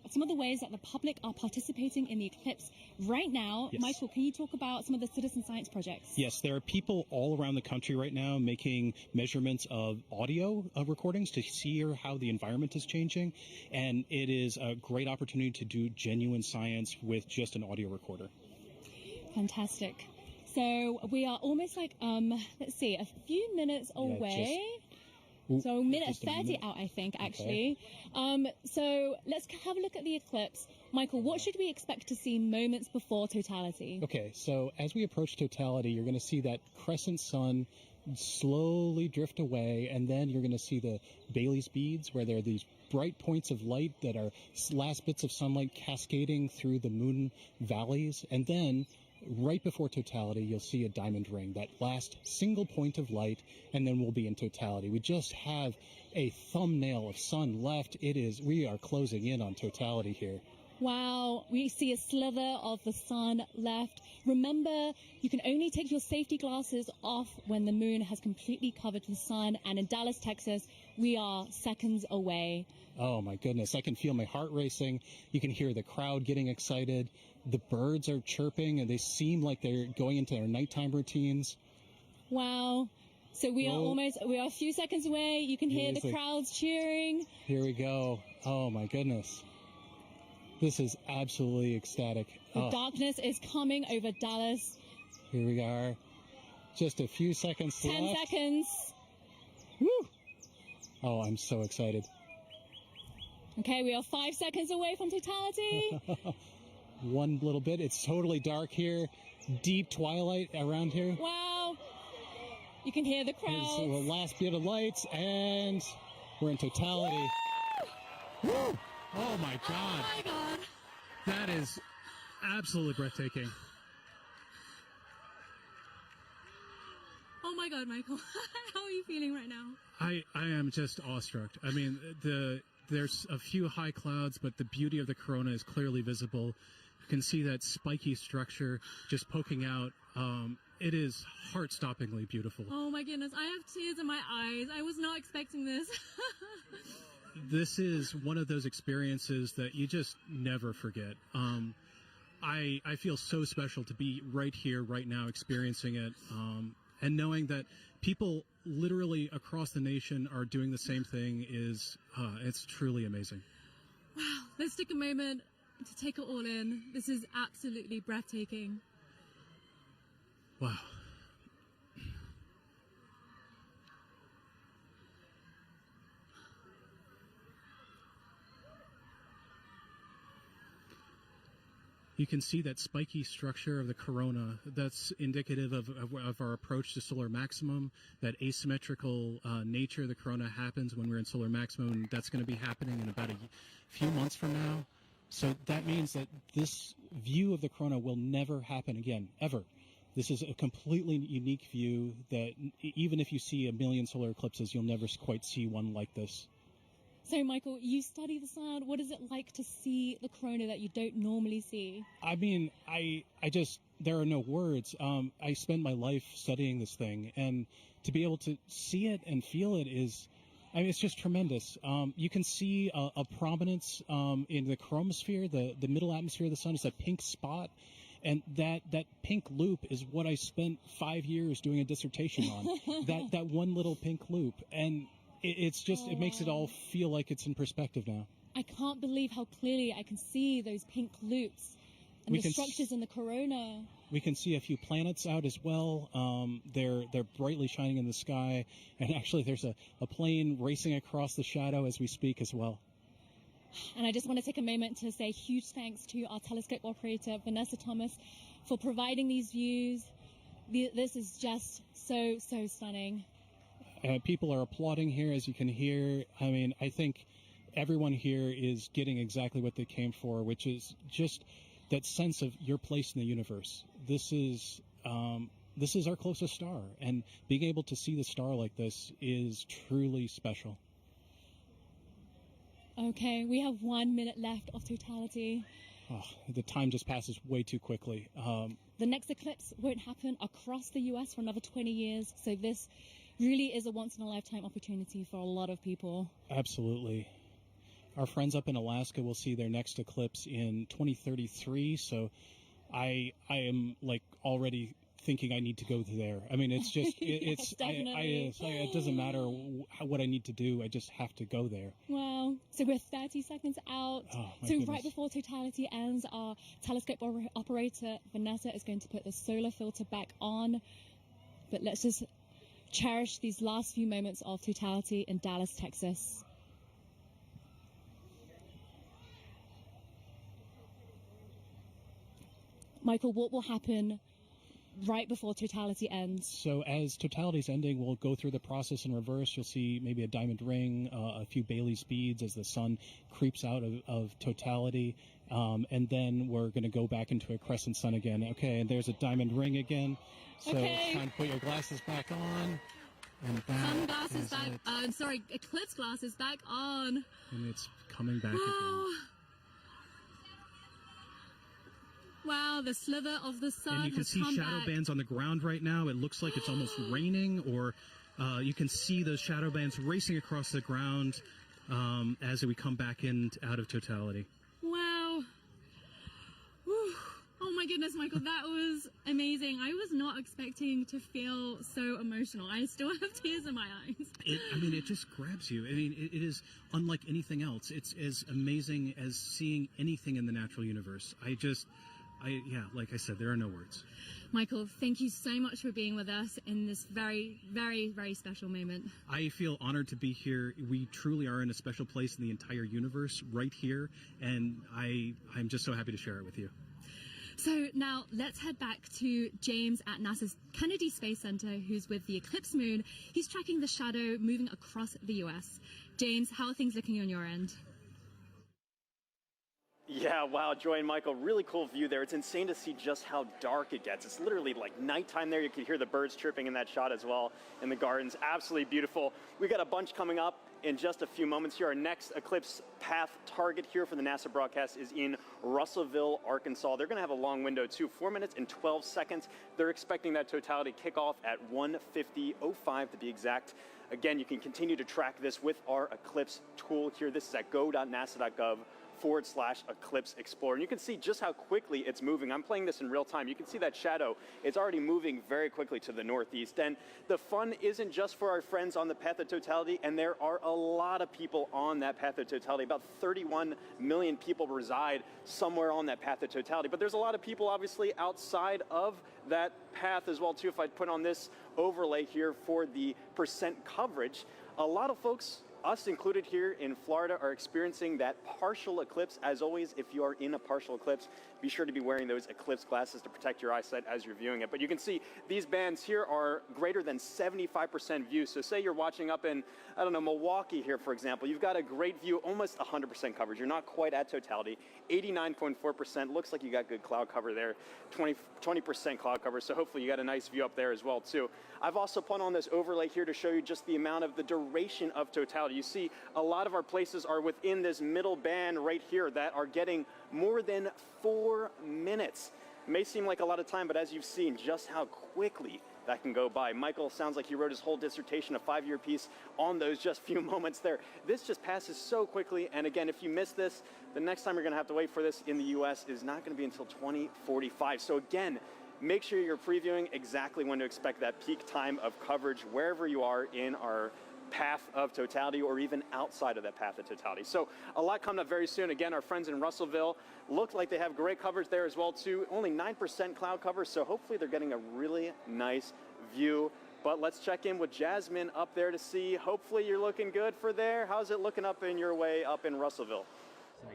some of the ways that the public are participating in the eclipse right now. Yes. Michael, can you talk about some of the citizen science projects? Yes, there are people all around the country right now making measurements of audio recordings to see how the environment is changing. And it is a great opportunity to do genuine science with just an audio recorder. Fantastic. So we are almost like, let's see, a few minutes away. So minute 30 out, I think, actually. So let's have a look at the eclipse. Michael, what should we expect to see moments before totality? Okay, so as we approach totality, you're going to see that crescent sun slowly drift away, and then you're going to see the Bailey's beads, where there are these bright points of light that are last bits of sunlight cascading through the moon valleys, and then right before totality, you'll see a diamond ring, that last single point of light, and then we'll be in totality. We just have a thumbnail of sun left. We are closing in on totality here. Wow, we see a slither of the sun left. Remember, you can only take your safety glasses off when the moon has completely covered the sun, and in Dallas, Texas, we are seconds away. Oh my goodness, I can feel my heart racing. You can hear the crowd getting excited. The birds are chirping, and they seem like they're going into their nighttime routines. Wow. So we are a few seconds away. You can hear the crowds cheering. Here we go. Oh my goodness. This is absolutely ecstatic. The darkness is coming over Dallas. Here we are. Just a few seconds left. 10 seconds. Woo! Oh, I'm so excited. Okay, we are 5 seconds away from totality. One little bit. It's totally dark here. Deep twilight around here. Wow. You can hear the crowd. Here's the last bit of lights, and we're in totality. Woo! Oh my God. Oh my God. That is absolutely breathtaking. Oh my God, Michael. How are you feeling right now? I am just awestruck. I mean, there's a few high clouds, but the beauty of the corona is clearly visible. You can see that spiky structure just poking out. It is heart-stoppingly beautiful. Oh my goodness, I have tears in my eyes. I was not expecting this. This is one of those experiences that you just never forget. I feel so special to be right here, right now, experiencing it, and knowing that people literally across the nation are doing the same thing it's truly amazing. Wow, let's take a moment to take it all in. This is absolutely breathtaking. Wow. You can see that spiky structure of the corona. That's indicative of our approach to solar maximum, that asymmetrical nature of the corona happens when we're in solar maximum, and that's going to be happening in about a few months from now. So that means that this view of the corona will never happen again, ever. This is a completely unique view that even if you see a million solar eclipses, you'll never quite see one like this. So, Michael, you study the sun. What is it like to see the corona that you don't normally see? I mean, I just, there are no words. I spent my life studying this thing, and to be able to see it and feel it is, I mean, it's just tremendous. You can see a prominence in the chromosphere, the middle atmosphere of the sun is a pink spot. And that pink loop is what I spent 5 years doing a dissertation on. that one little pink loop. And it's just, it makes it all feel like it's in perspective now. I can't believe how clearly I can see those pink loops and the structures in the corona. We can see a few planets out as well. They're brightly shining in the sky. And actually there's a plane racing across the shadow as we speak as well. And I just want to take a moment to say huge thanks to our telescope operator, Vanessa Thomas, for providing these views. This is just so stunning. People are applauding here, as you can hear. I mean, I think everyone here is getting exactly what they came for, which is just that sense of your place in the universe. This is our closest star, and being able to see the star like this is truly special. Okay, we have 1 minute left of totality. Oh, the time just passes way too quickly. The next eclipse won't happen across the U.S. for another 20 years, so this really is a once-in-a-lifetime opportunity for a lot of people. Absolutely. Our friends up in Alaska will see their next eclipse in 2033, so I am like already thinking I need to go there. I mean, it's just, Yes, definitely. it doesn't matter what I need to do. I just have to go there. Wow. So we're 30 seconds out. Oh, my so goodness. right before totality ends, our telescope operator, Vanessa, is going to put the solar filter back on. But let's just cherish these last few moments of totality in Dallas, Texas. Michael, what will happen right before totality ends? So as totality's ending, we'll go through the process in reverse. You'll see maybe a diamond ring, a few Bailey's beads as the sun creeps out of totality. And then we're going to go back into a crescent sun again. Okay, and there's a diamond ring again. So Okay. time to put your glasses back on. And that Sunglasses is back. it. Eclipse glasses back on. And it's coming back again. Wow, the slither of the sun And you can has see come shadow back. bands on the ground right now. It looks like it's almost raining, or you can see those shadow bands racing across the ground as we come back in out of totality. Wow. Whew. Oh my goodness, Michael, that was amazing. I was not expecting to feel so emotional. I still have tears in my eyes. It just grabs you. I mean, it is unlike anything else. It's as amazing as seeing anything in the natural universe. Like I said, there are no words. Michael, thank you so much for being with us in this very, very, very special moment. I feel honored to be here. We truly are in a special place in the entire universe right here, and I'm just so happy to share it with you. So now let's head back to James at NASA's Kennedy Space Center, who's with the Eclipse moon. He's tracking the shadow moving across the U.S. James, how are things looking on your end? Yeah, wow, Joy and Michael, really cool view there. It's insane to see just how dark it gets. It's literally like nighttime there. You can hear the birds chirping in that shot as well, in the gardens. Absolutely beautiful. We got a bunch coming up in just a few moments here. Our next eclipse path target here for the NASA broadcast is in Russellville, Arkansas. They're going to have a long window too, 4 minutes and 12 seconds. They're expecting that totality kickoff at 1:50:05 to be exact. Again, you can continue to track this with our Eclipse tool here. This is at go.nasa.gov/Eclipse Explorer. And you can see just how quickly it's moving. I'm playing this in real time. You can see that shadow. It's already moving very quickly to the northeast. And the fun isn't just for our friends on the path of totality, and there are a lot of people on that path of totality. About 31 million people reside somewhere on that path of totality. But there's a lot of people obviously outside of that path as well too. If I put on this overlay here for the percent coverage, a lot of folks, us included here in Florida, are experiencing that partial eclipse. As always, if you are in a partial eclipse, be sure to be wearing those eclipse glasses to protect your eyesight as you're viewing it. But you can see these bands here are greater than 75% view. So say you're watching up in, I don't know, Milwaukee here, for example. You've got a great view, almost 100% coverage. You're not quite at totality. 89.4%. Looks like you got good cloud cover there. 20% cloud cover. So hopefully you got a nice view up there as well, too. I've also put on this overlay here to show you just the amount of the duration of totality. You see a lot of our places are within this middle band right here that are getting more than 4 minutes. It may seem like a lot of time, but as you've seen just how quickly that can go by. Michael sounds like he wrote his whole dissertation, a 5-year piece, on those just few moments there. This just passes so quickly, and again, if you miss this, the next time you're going to have to wait for this in the U.S. is not going to be until 2045. So again, make sure you're previewing exactly when to expect that peak time of coverage wherever you are in our path of totality or even outside of that path of totality. So a lot coming up very soon. Again, our friends in Russellville look like they have great coverage there as well too. Only 9% cloud cover, so hopefully they're getting a really nice view. But let's check in with Jasmine up there to see. Hopefully you're looking good for there. How's it looking up in your way up in Russellville?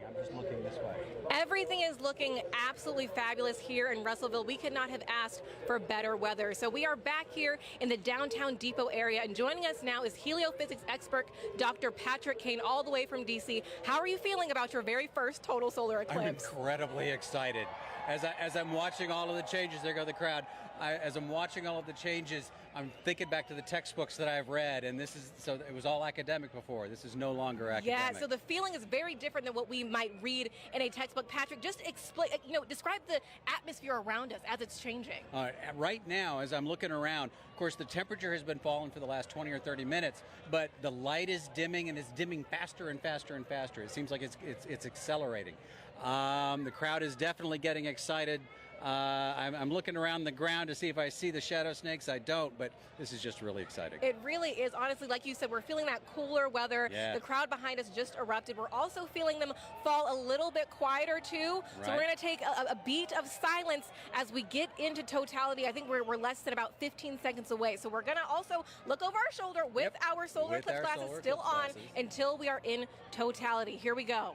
I'm just looking this way. Everything is looking absolutely fabulous here in Russellville. We could not have asked for better weather. So we are back here in the downtown depot area, and joining us now is heliophysics expert Dr. Patrick Kane, all the way from DC. How are you feeling about your very first total solar eclipse? I'm incredibly excited. As I'm watching all of the changes, there go the crowd. As I'm watching all of the changes, I'm thinking back to the textbooks that I've read, and this is, so it was all academic before. This is no longer academic. Yeah, so the feeling is very different than what we might read in a textbook. Patrick, just explain, describe the atmosphere around us as it's changing. Right now, as I'm looking around, of course, the temperature has been falling for the last 20 or 30 minutes, but the light is dimming, and it's dimming faster and faster and faster. It seems like it's accelerating. The crowd is definitely getting excited. I'm looking around the ground to see if I see the shadow snakes. I don't, but this is just really exciting. It really is. Honestly, like you said, we're feeling that cooler weather. Yeah. The crowd behind us just erupted. We're also feeling them fall a little bit quieter, too. Right. So we're going to take a beat of silence as we get into totality. I think we're less than about 15 seconds away. So we're going to also look over our shoulder with our solar eclipse glasses still on until we are in totality. Here we go.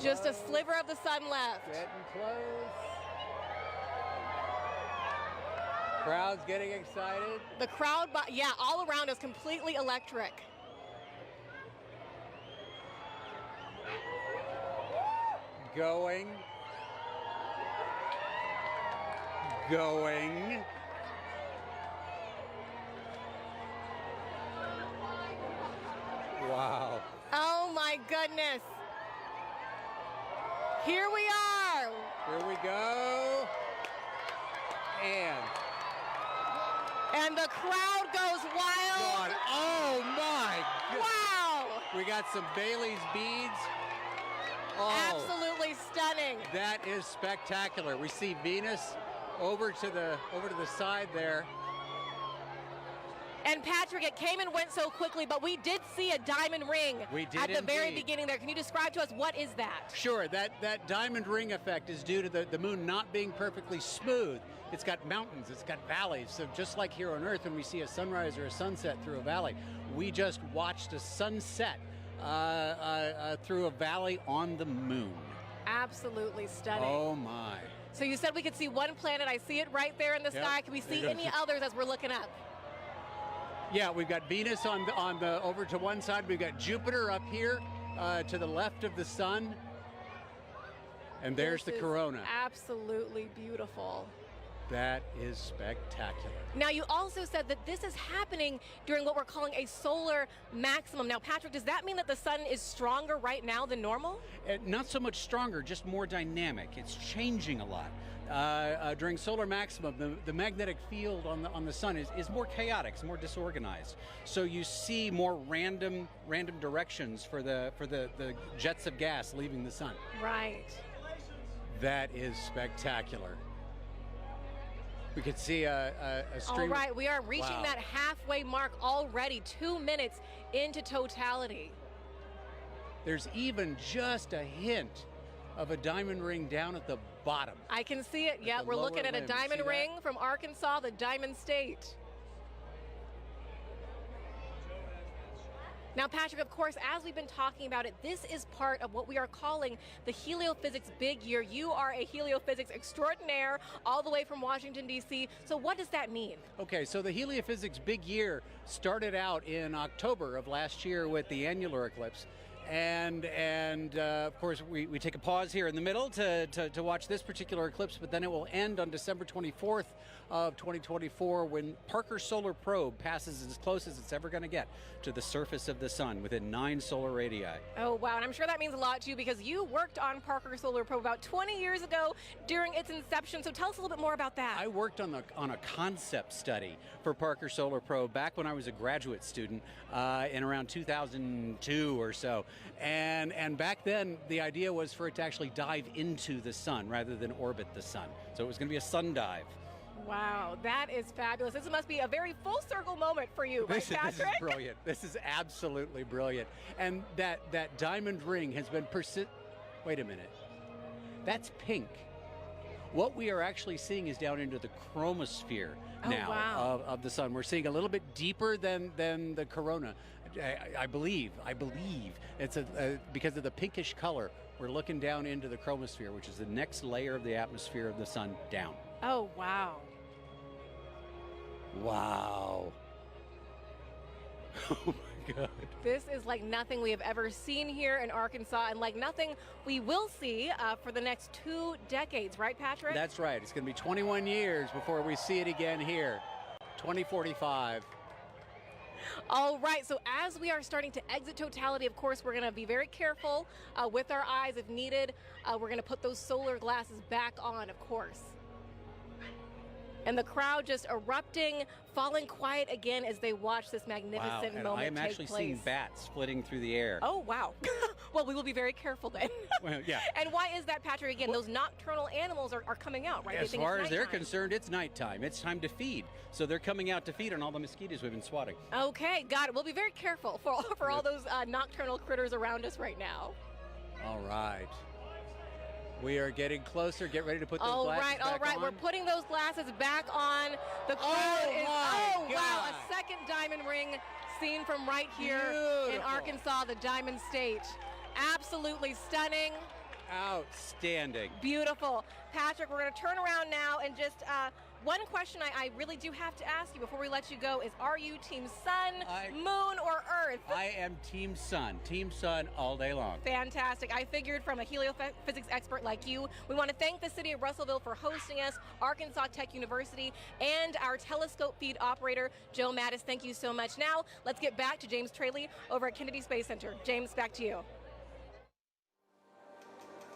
Just a sliver of the sun left. Getting close. Crowd's getting excited. The crowd, yeah, all around us, completely electric. Going. Wow. Oh my goodness. Here we are. Here we go. And the crowd goes wild. God. Oh my God. Wow. We got some Bailey's beads. Oh, absolutely stunning. That is spectacular. We see Venus over to the side there. And Patrick, it came and went so quickly, but we did see a diamond ring at the very beginning there. Can you describe to us what is that? Sure, that diamond ring effect is due to the moon not being perfectly smooth. It's got mountains, it's got valleys. So just like here on Earth, when we see a sunrise or a sunset through a valley, we just watched a sunset through a valley on the moon. Absolutely stunning. Oh my. So you said we could see one planet. I see it right there in the sky. Can we see any others as we're looking up? Yeah, we've got Venus on the over to one side. We've got Jupiter up here to the left of the sun. And there's the corona. Absolutely beautiful. That is spectacular. Now, you also said that this is happening during what we're calling a solar maximum. Now, Patrick, does that mean that the sun is stronger right now than normal? Not so much stronger, just more dynamic. It's changing a lot. During solar maximum, the magnetic field on the sun is more chaotic, it's more disorganized. So you see more random directions for the jets of gas leaving the sun. Right. That is spectacular. We could see a stream. All right, we are reaching that halfway mark already, 2 minutes into totality. There's even just a hint of a diamond ring down at the bottom. I can see it. Yeah, we're looking at a diamond ring from Arkansas, the Diamond State. Now, Patrick, of course, as we've been talking about it, this is part of what we are calling the heliophysics big year. You are a heliophysics extraordinaire all the way from Washington, D.C. So what does that mean? Okay, so the heliophysics big year started out in October of last year with the annular eclipse. And of course, we take a pause here in the middle to watch this particular eclipse, but then it will end on December 24th of 2024 when Parker Solar Probe passes as close as it's ever going to get to the surface of the sun within 9 solar radii. Oh, wow. And I'm sure that means a lot to you because you worked on Parker Solar Probe about 20 years ago during its inception. So tell us a little bit more about that. I worked on a concept study for Parker Solar Probe back when I was a graduate student in around 2002 or so. And back then, the idea was for it to actually dive into the sun rather than orbit the sun. So it was going to be a sun dive. Wow, that is fabulous. This must be a very full circle moment for you, right, Patrick? This is brilliant. This is absolutely brilliant. And that diamond ring has been Wait a minute. That's pink. What we are actually seeing is down into the chromosphere now of the sun. We're seeing a little bit deeper than the corona. I believe it's because of the pinkish color. We're looking down into the chromosphere, which is the next layer of the atmosphere of the sun down. Oh, wow. Wow. Oh my God. This is like nothing we have ever seen here in Arkansas and like nothing we will see for the next 2 decades, right, Patrick? That's right. It's going to be 21 years before we see it again here. 2045. All right, so as we are starting to exit totality, of course, we're going to be very careful with our eyes if needed. We're going to put those solar glasses back on, of course. And the crowd just erupting, falling quiet again as they watch this magnificent moment take place. I am actually seeing bats flitting through the air. Oh, wow. Well, we will be very careful then. Well, yeah. And why is that, Patrick? Again, those nocturnal animals are coming out, right? As far as they're concerned, it's nighttime. It's time to feed. So they're coming out to feed on all the mosquitoes we've been swatting. Okay, got it. We'll be very careful for all those nocturnal critters around us right now. All right. We are getting closer. Get ready to put those glasses back on. All right. We're putting those glasses back on. The crowd is, wow, a second diamond ring seen from right here in Arkansas, the Diamond State. Absolutely stunning. Outstanding. Beautiful. Patrick, we're going to turn around now and just one question I really do have to ask you before we let you go is, are you Team Sun, Moon, or Earth? I am Team Sun. Team Sun all day long. Fantastic. I figured from a heliophysics expert like you. We want to thank the city of Russellville for hosting us, Arkansas Tech University, and our telescope feed operator, Joe Mattis. Thank you so much. Now, let's get back to James Traley over at Kennedy Space Center. James, back to you.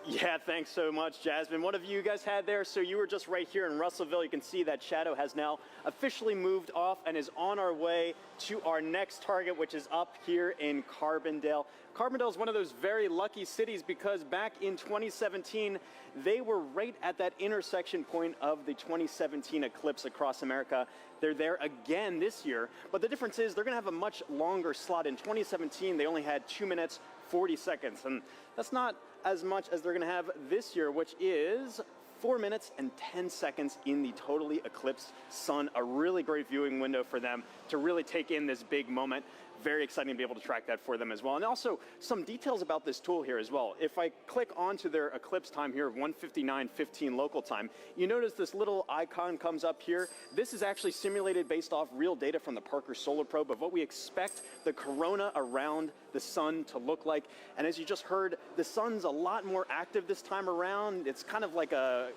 Yeah, thanks so much, Jasmine. What have you guys had there? So you were just right here in Russellville. You can see that shadow has now officially moved off and is on our way to our next target, which is up here in Carbondale. Carbondale is one of those very lucky cities because back in 2017, they were right at that intersection point of the 2017 eclipse across America. They're there again this year, but the difference is they're going to have a much longer slot. In 2017, they only had 2 minutes, 40 seconds, and that's not as much as they're going to have this year, which is 4 minutes and 10 seconds in the totally eclipsed sun. A really great viewing window for them to really take in this big moment. Very exciting to be able to track that for them as well. And also some details about this tool here as well. If I click onto their eclipse time here of 1:59:15 local time, you notice this little icon comes up here. This is actually simulated based off real data from the Parker Solar Probe of what we expect the corona around the sun to look like. And as you just heard, the sun's a lot more active this time around. It's kind of like a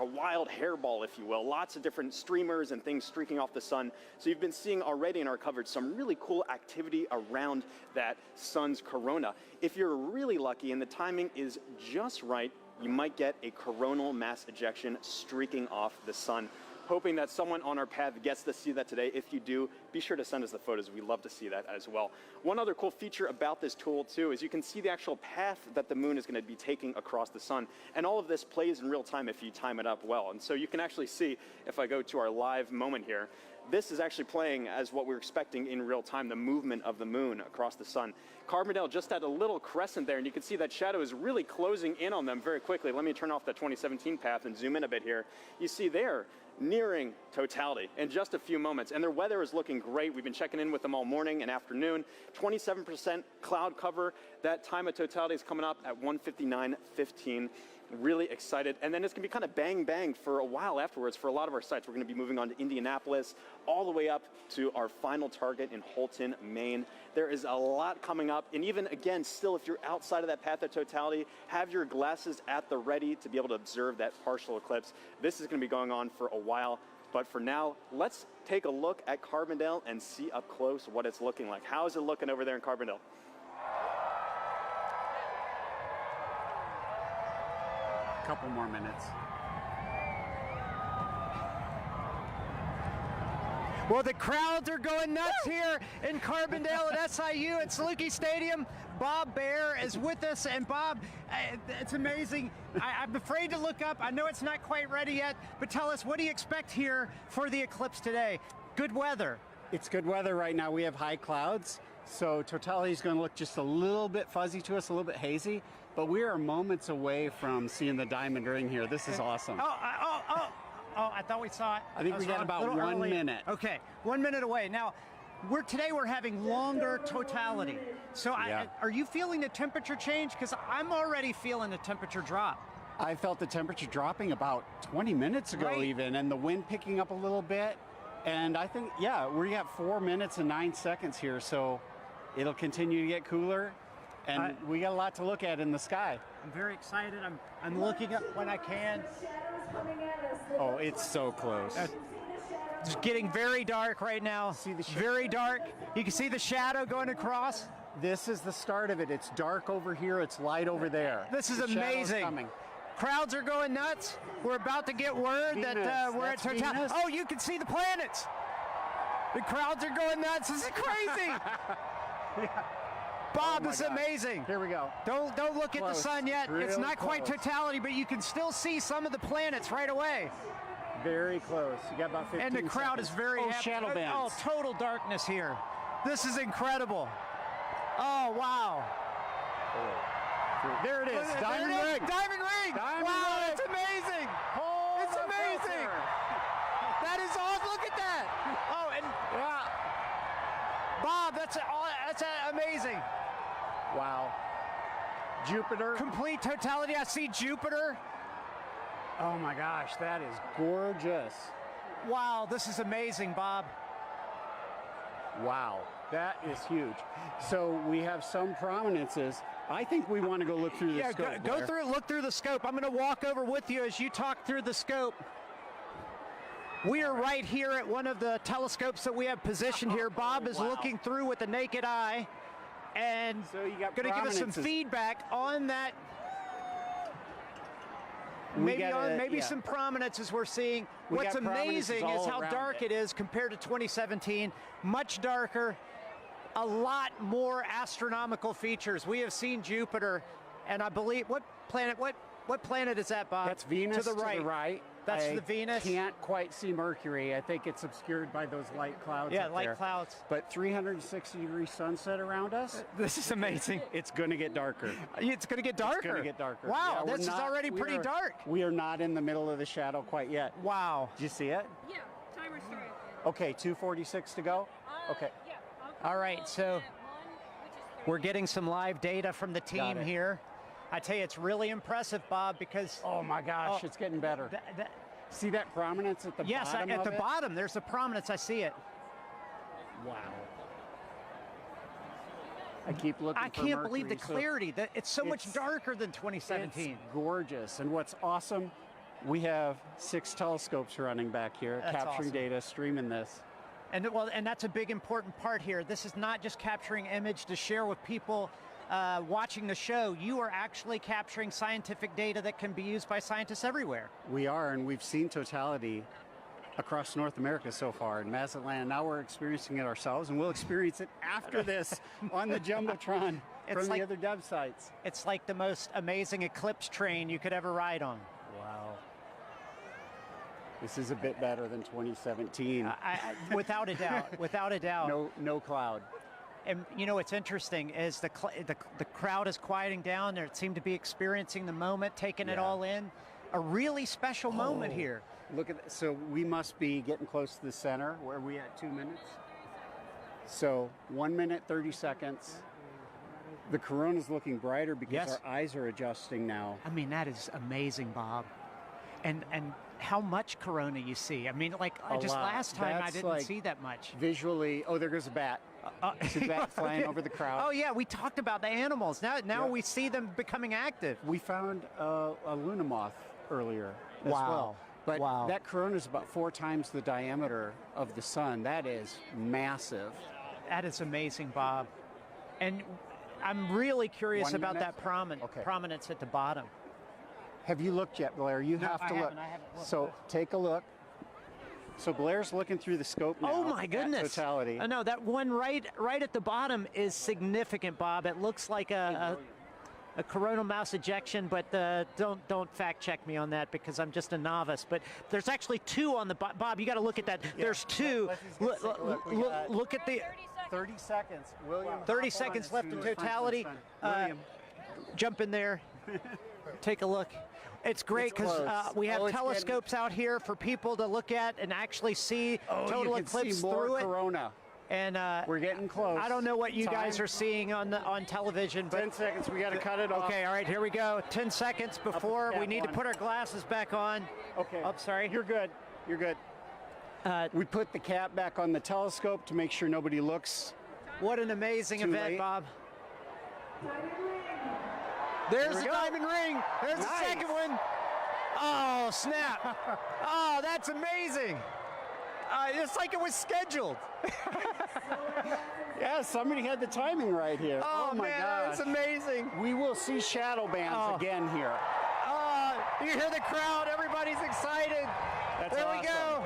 wild hairball, if you will. Lots of different streamers and things streaking off the sun. So you've been seeing already in our coverage some really cool activity around that sun's corona. If you're really lucky and the timing is just right, you might get a coronal mass ejection streaking off the sun. Hoping that someone on our path gets to see that today. If you do, be sure to send us the photos. We'd love to see that as well. One other cool feature about this tool too is you can see the actual path that the moon is going to be taking across the sun. And all of this plays in real time if you time it up well. And so you can actually see, if I go to our live moment here, this is actually playing as what we're expecting in real time, the movement of the moon across the sun. Carbondale just had a little crescent there, and you can see that shadow is really closing in on them very quickly. Let me turn off the 2017 path and zoom in a bit here. You see there, nearing totality in just a few moments, and their weather is looking great. We've been checking in with them all morning and afternoon. 27% cloud cover. That time of totality is coming up at 1:59:15. Really excited. And then it's going to be kind of bang bang for a while afterwards for a lot of our sites. We're going to be moving on to Indianapolis, all the way up to our final target in Houlton, Maine. There is a lot coming up. And even again, still, if you're outside of that path of totality, have your glasses at the ready to be able to observe that partial eclipse. This is going to be going on for a while. But for now, let's take a look at Carbondale and see up close what it's looking like. How is it looking over there in Carbondale? Couple more minutes. Well, the crowds are going nuts here in Carbondale at SIU at Saluki Stadium. Bob Baer is with us, and Bob, it's amazing. I'm afraid to look up. I know it's not quite ready yet, but tell us, what do you expect here for the eclipse today? Good weather. It's good weather right now. We have high clouds, so totality is going to look just a little bit fuzzy to us, a little bit hazy, but we are moments away from seeing the diamond ring here. This is awesome. Oh, I thought we saw it. I think we got about 1 minute. Okay, 1 minute away. Now, today we're having longer totality. So are you feeling the temperature change? Because I'm already feeling the temperature drop. I felt the temperature dropping about 20 minutes ago even, and the wind picking up a little bit. And I think, we got 4 minutes and 9 seconds here, so it'll continue to get cooler. And we got a lot to look at in the sky. I'm very excited. I'm looking up when I can. Oh, it's so close. It's getting very dark right now. See the very dark. You can see the shadow going across. This is the start of it. It's dark over here. It's light over there. This is amazing. Crowds are going nuts. We're about to get word that we're at totality. Oh, you can see the planets. The crowds are going nuts. This is crazy. Bob, this is amazing. Here we go. Don't look at the sun yet. It's not quite totality, but you can still see some of the planets right away. Very close. You got about 15 And the crowd is very happy. Shadow bands. Oh, total darkness here. This is incredible. Oh, wow. There it is. Diamond ring. Diamond ring. Wow, that's amazing. It's amazing. That is awesome. Look at that. Oh, and Bob, that's amazing. Wow. Jupiter. Complete totality. I see Jupiter. Oh my gosh, that is gorgeous. Wow, this is amazing, Bob. Wow, that is huge. So we have some prominences. I think we want to go look through the scope. Go through, look through the scope. I'm going to walk over with you as you talk through the scope. We are right here at one of the telescopes that we have positioned here. Bob is looking through with the naked eye and going to give us some feedback on that. Maybe some prominences we're seeing. What's amazing is how dark it is compared to 2017. Much darker, a lot more astronomical features. We have seen Jupiter, and I believe what planet is that, Bob? That's Venus to the right. That's the Venus. Can't quite see Mercury. I think it's obscured by those light clouds. Yeah, light clouds. But 360-degree sunset around us. This is amazing. It's going to get darker. It's going to get darker. It's going to get darker. Wow, this is already pretty dark. We are not in the middle of the shadow quite yet. Wow. Did you see it? Yeah, timer started. Okay, 2:46 to go. Okay. Yeah. All right, so we're getting some live data from the team here. I tell you, it's really impressive, Bob, because... Oh, my gosh, it's getting better. See that prominence at the bottom Yes, at the bottom, there's the prominence. I see it. Wow. I keep looking for I can't believe the Mercury, clarity. It's so much darker than 2017. It's gorgeous. And what's awesome, we have 6 telescopes running back here, capturing data, streaming this. And that's a big important part here. This is not just capturing image to share with people watching the show. You are actually capturing scientific data that can be used by scientists everywhere. We are, and we've seen totality across North America so far in Mazatlan. Now we're experiencing it ourselves, and we'll experience it after this on the Jumbotron from the other dev sites. It's like the most amazing eclipse train you could ever ride on. Wow. This is a bit better than 2017. Without a doubt, without a doubt. No cloud. And you know what's interesting is the crowd is quieting down. They seem to be experiencing the moment, taking it all in. A really special moment here. Look at that. So we must be getting close to the center. Where are we at? 2 minutes? So 1 minute, 30 seconds. The corona's looking brighter because Yes. our eyes are adjusting now. I mean, that is amazing, Bob. And how much corona you see. I mean, like, A just lot. last time I That's didn't like see that much. Visually, oh, there goes a bat. See the bat flying over the crowd. Oh, yeah, we talked about the animals. Now we see them becoming active. We found a Luna moth earlier as Wow. well. But Wow. that corona is about 4 times the diameter of the sun. That is massive. That is amazing, Bob. And I'm really curious 1 about minute? that prominence at the bottom. Have you looked yet, Blair? You No, have to I look. haven't looked. So take a look. So Blair's looking through the scope now. Oh my at goodness! totality. No, that one right at the bottom is significant, Bob. It looks like a coronal mass ejection, but don't fact check me on that because I'm just a novice. But there's actually 2 on the Bob. You got to look at that. Yeah. There's 2. Look at the 30 seconds. William. 30 seconds left in totality. William. Jump in there. Take a look. It's great because close. we have Oh, it's telescopes out here for people to look at and actually see total you can eclipse see more through it. corona. And we're getting close. I don't know what you guys Time. are seeing on television, but 10 seconds. We got to cut it off. Okay, all right, here we go. 10 seconds before we need to put our glasses back on. Okay. Oh, sorry. You're good. You're good. We put the cap back on the telescope to make sure nobody looks. What an amazing Too event, late. Bob. There's we the go. diamond ring. There's the Nice. second one. Oh, snap. Oh, that's amazing. It's like it was scheduled. Yeah, somebody had the timing right here. Oh, my man, gosh. that's amazing. We will see shadow bands again here. You hear the crowd. Everybody's excited. That's there we awesome. go.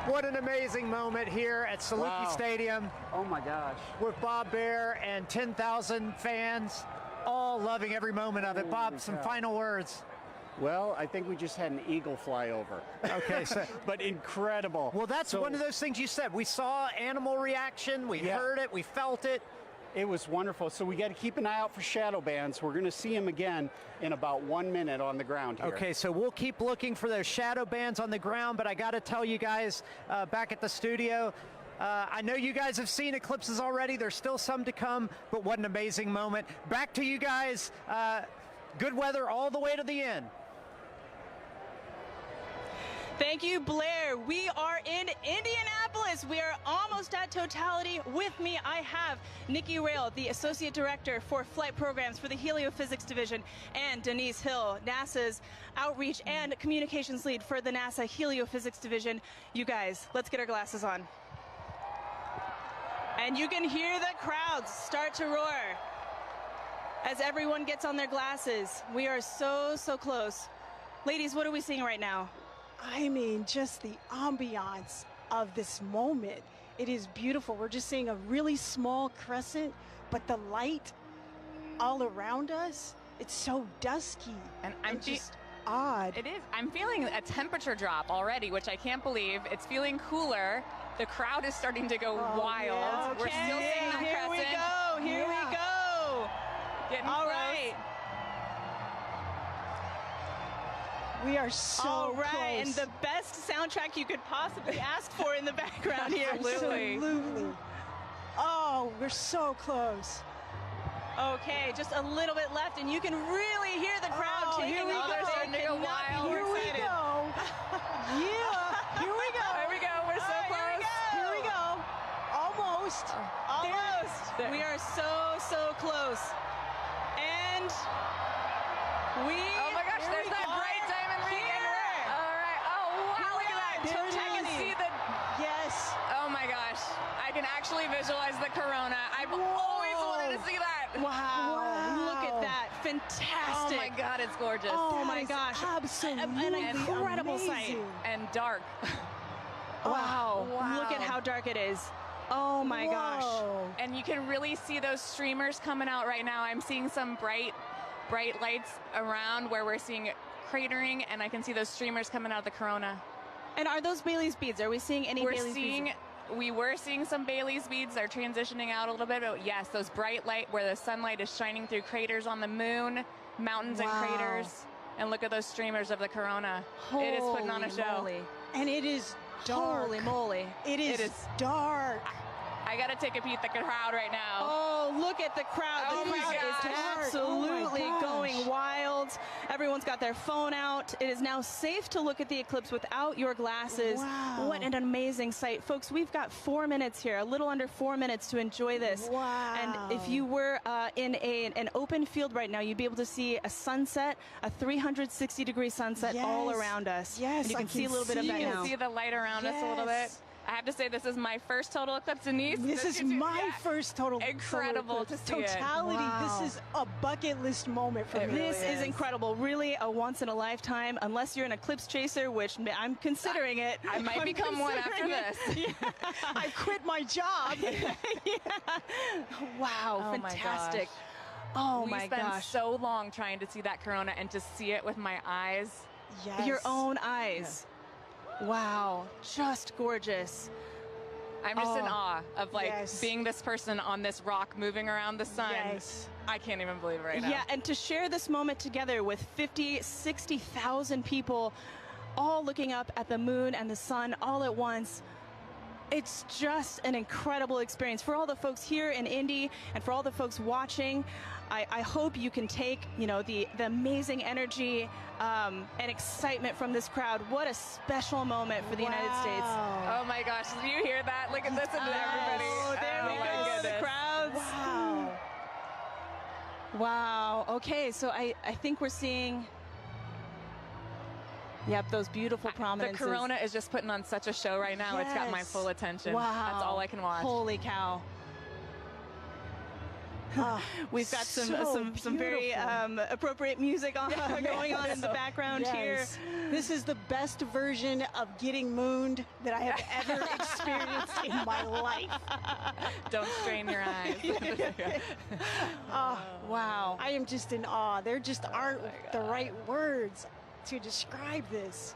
What an amazing moment here at Saluki Wow. Stadium Oh my gosh. with Bob Bear and 10,000 fans, all loving every moment of it. Bob, some cow. final words. Well, I think we just had an eagle fly over. Okay, so but incredible. well, that's one of those things you said. We saw animal reaction, we heard it, we felt it. It was wonderful. So we got to keep an eye out for shadow bands. We're going to see them again in about 1 minute on the ground here. Okay, so we'll keep looking for those shadow bands on the ground, but I got to tell you guys back at the studio, I know you guys have seen eclipses already. There's still some to come, but what an amazing moment. Back to you guys. Good weather all the way to the end. Thank you, Blair. We are in Indianapolis. We are almost at totality. With me, I have Nikki Rail, the Associate Director for Flight Programs for the Heliophysics Division, and Denise Hill, NASA's Outreach and Communications Lead for the NASA Heliophysics Division. You guys, let's get our glasses on. And you can hear the crowds start to roar as everyone gets on their glasses. We are so, so close. Ladies, what are we seeing right now? I mean, just the ambiance of this moment. It is beautiful. We're just seeing a really small crescent, but the light all around us, it's so dusky. And I'm just odd. It is. I'm feeling a temperature drop already, which I can't believe. It's feeling cooler. The crowd is starting to go wild. Yeah. We're still seeing the Here crescent. we go. Here we go. Getting All close. right. We are so All right, close. and the best soundtrack you could possibly ask for in the background here. Absolutely. Oh, we're so close. Okay, just a little bit left, and you can really hear the crowd taking here we off. go. They're starting to go Here wild. we go. Yeah, here we go. There we go. We're so close. Here we go. Almost. Almost. There. We are so, so close. And we... Oh my gosh, there's that bright diamond ring. Here. All right. Oh, wow, look at that. There it I can is. see the... Yes. Oh my gosh. I can actually visualize the corona. I've always wanted to see that. Wow. Look at that. Fantastic. Oh my God, it's gorgeous. Oh my gosh. Absolutely An incredible sight. amazing. And dark. Wow. Wow. Look at how dark it is. Oh my gosh. And you can really see those streamers coming out right now. I'm seeing some bright lights around where we're seeing cratering, and I can see those streamers coming out of the corona. And are those Bailey's beads? Are we seeing any Bailey's beads? We were seeing some Bailey's beads. They're transitioning out a little bit, but yes, those bright light where the sunlight is shining through craters on the moon, mountains and craters. And look at those streamers of the corona. It is putting on a show. And it is dark. Holy moly. It is dark. I got to take a peek at the crowd right now. Oh, look at the crowd. Oh The my crowd is gosh. absolutely Oh my gosh. going wild. Everyone's got their phone out. It is now safe to look at the eclipse without your glasses. Wow. What an amazing sight. Folks, we've got 4 minutes here, a little under 4 minutes to enjoy this. Wow. And if you were in an open field right now, you'd be able to see a sunset, a 360-degree sunset all Yes. around us. Yes, and you I can see a can little bit of see that it. now. See the light around us a little bit. Yes. I have to say, this is my first total eclipse, Denise. This is my first total Incredible to see it. totality. Wow. This is a bucket list moment for me. This is incredible. Really a once in a lifetime, unless you're an eclipse chaser, which I'm considering it. I might I'm become one after considering it. this. Yeah. I quit my job. Wow, Oh my fantastic. gosh. Oh we my spent gosh. so long trying to see that corona, and to see it with my eyes. Yes. Your own eyes. Wow, just gorgeous. I'm just in Oh, awe of like yes. being this person on this rock moving around the sun. Yes. I can't even believe it right now. Yeah, and to share this moment together with 50, 60,000 people all looking up at the moon and the sun all at once. It's just an incredible experience for all the folks here in Indy and for all the folks watching. I hope you can take, the amazing energy and excitement from this crowd. What a special moment for the United States. Oh my gosh, did you hear that? Look at this and everybody. Oh, there we my go, the goodness. crowds. Wow. Wow. Okay, so I think we're seeing, those beautiful The prominences. corona is just putting on such a show right now. It's got my Yes. full attention. Wow. That's all I can watch. Holy cow. We've got some very appropriate music going on in the background here. Yes. This is the best version of getting mooned that I have ever experienced in my life. Don't strain your eyes. Oh, Wow. I am just in awe. There just aren't the right words to describe this.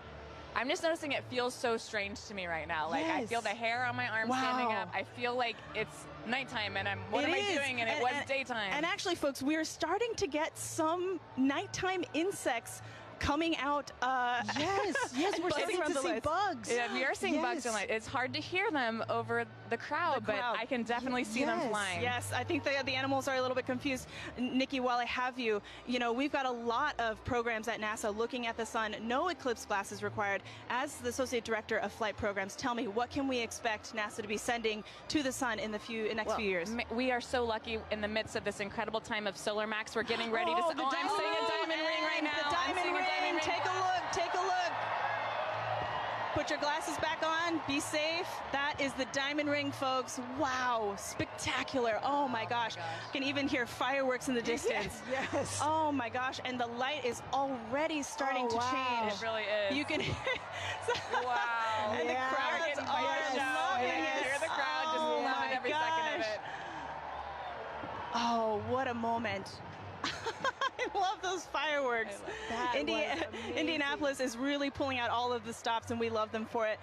I'm just noticing it feels so strange to me right now. Like, I feel the hair on my arm standing Wow. up. I feel like it's nighttime and what It am I is. doing? And it was daytime. And actually, folks, we're starting to get some nighttime insects coming out. Yes, we're buzzing starting around to the see lights. bugs. Yeah, we are seeing bugs Yes. and light. It's hard to hear them over the crowd, but I can definitely see them flying. Yes, I think the animals are a little bit confused. Nikki, while I have you, we've got a lot of programs at NASA looking at the sun. No eclipse glasses required. As the Associate Director of Flight Programs, tell me, what can we expect NASA to be sending to the sun in the next few years? We are so lucky in the midst of this incredible time of solar max. We're getting ready to. I'm seeing a diamond ring right now. The diamond ring. Take a look. Take a look. Put your glasses back on. Be safe. That is the diamond ring, folks. Wow, spectacular. Oh my gosh. You can even hear fireworks in the distance. Yes. Oh my gosh. And the light is already starting to change. It really is. You can Wow. And the Yeah. crowds We're getting are quite a show. loving And it. hear the crowd just Oh loving my every second of gosh. it. Oh, what a moment. I love those fireworks. That was amazing. Indianapolis is really pulling out all of the stops, and we love them for it.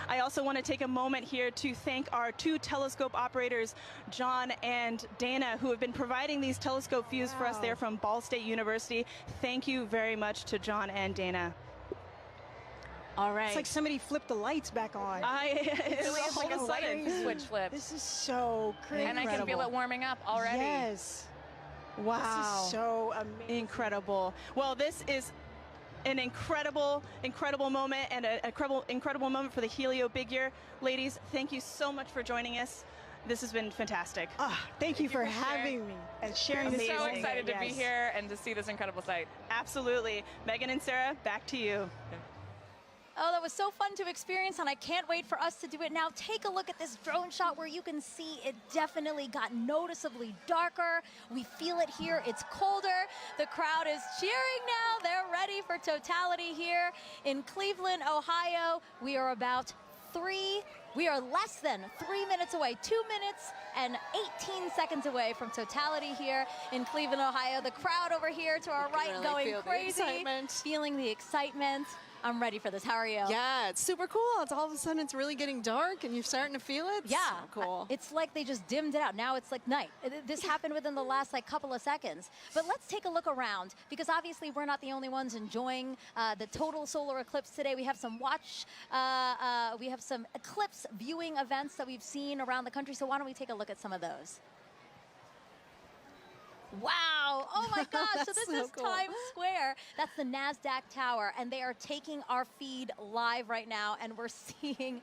I also want to take a moment here to thank our two telescope operators, John and Dana, who have been providing these telescope views for us there from Ball State University. Thank you very much to John and Dana. All right. It's like somebody flipped the lights back on. It's It's like a sudden switch flip. This is so crazy. And I can feel it warming up already. Yes. Wow. This is so amazing. Incredible. Well, this is an incredible moment and an incredible moment for the Helio Big Year. Ladies, thank you so much for joining us. This has been fantastic. Thank you for having me and sharing I'm this. so moment. excited to be Yes. here and to see this incredible sight. Absolutely. Megan and Sarah, back to you. Oh, that was so fun to experience, and I can't wait for us to do it now. Take a look at this drone shot where you can see it definitely got noticeably darker. We feel it here. It's colder. The crowd is cheering now. They're ready for totality here in Cleveland, Ohio. We are less than 3 minutes away, 2 minutes and 18 seconds away from totality here in Cleveland, Ohio. The crowd over here to our right really going feel the crazy, excitement. feeling the excitement. I'm ready for this. How are you? Yeah, it's super cool. It's all of a sudden it's really getting dark and you're starting to feel it. Yeah, So cool. It's like they just dimmed it out. Now it's like night. This happened within the last like couple of seconds. But let's take a look around, because obviously we're not the only ones enjoying the total solar eclipse today. We have some we have some eclipse viewing events that we've seen around the country. So why don't we take a look at some of those? Wow, oh my gosh, so this is cool. Times Square. That's the NASDAQ tower, and they are taking our feed live right now, and we're seeing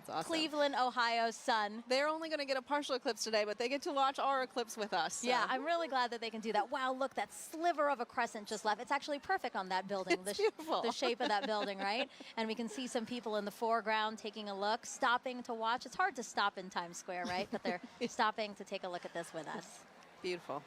awesome. Cleveland, Ohio sun. They're only going to get a partial eclipse today, but they get to watch our eclipse with us. So. Yeah, I'm really glad that they can do that. Wow, look, that sliver of a crescent just left. It's actually perfect on that building, beautiful. The shape of that building, right? And we can see some people in the foreground taking a look, stopping to watch. It's hard to stop in Times Square, right? But they're stopping to take a look at this with us. Beautiful.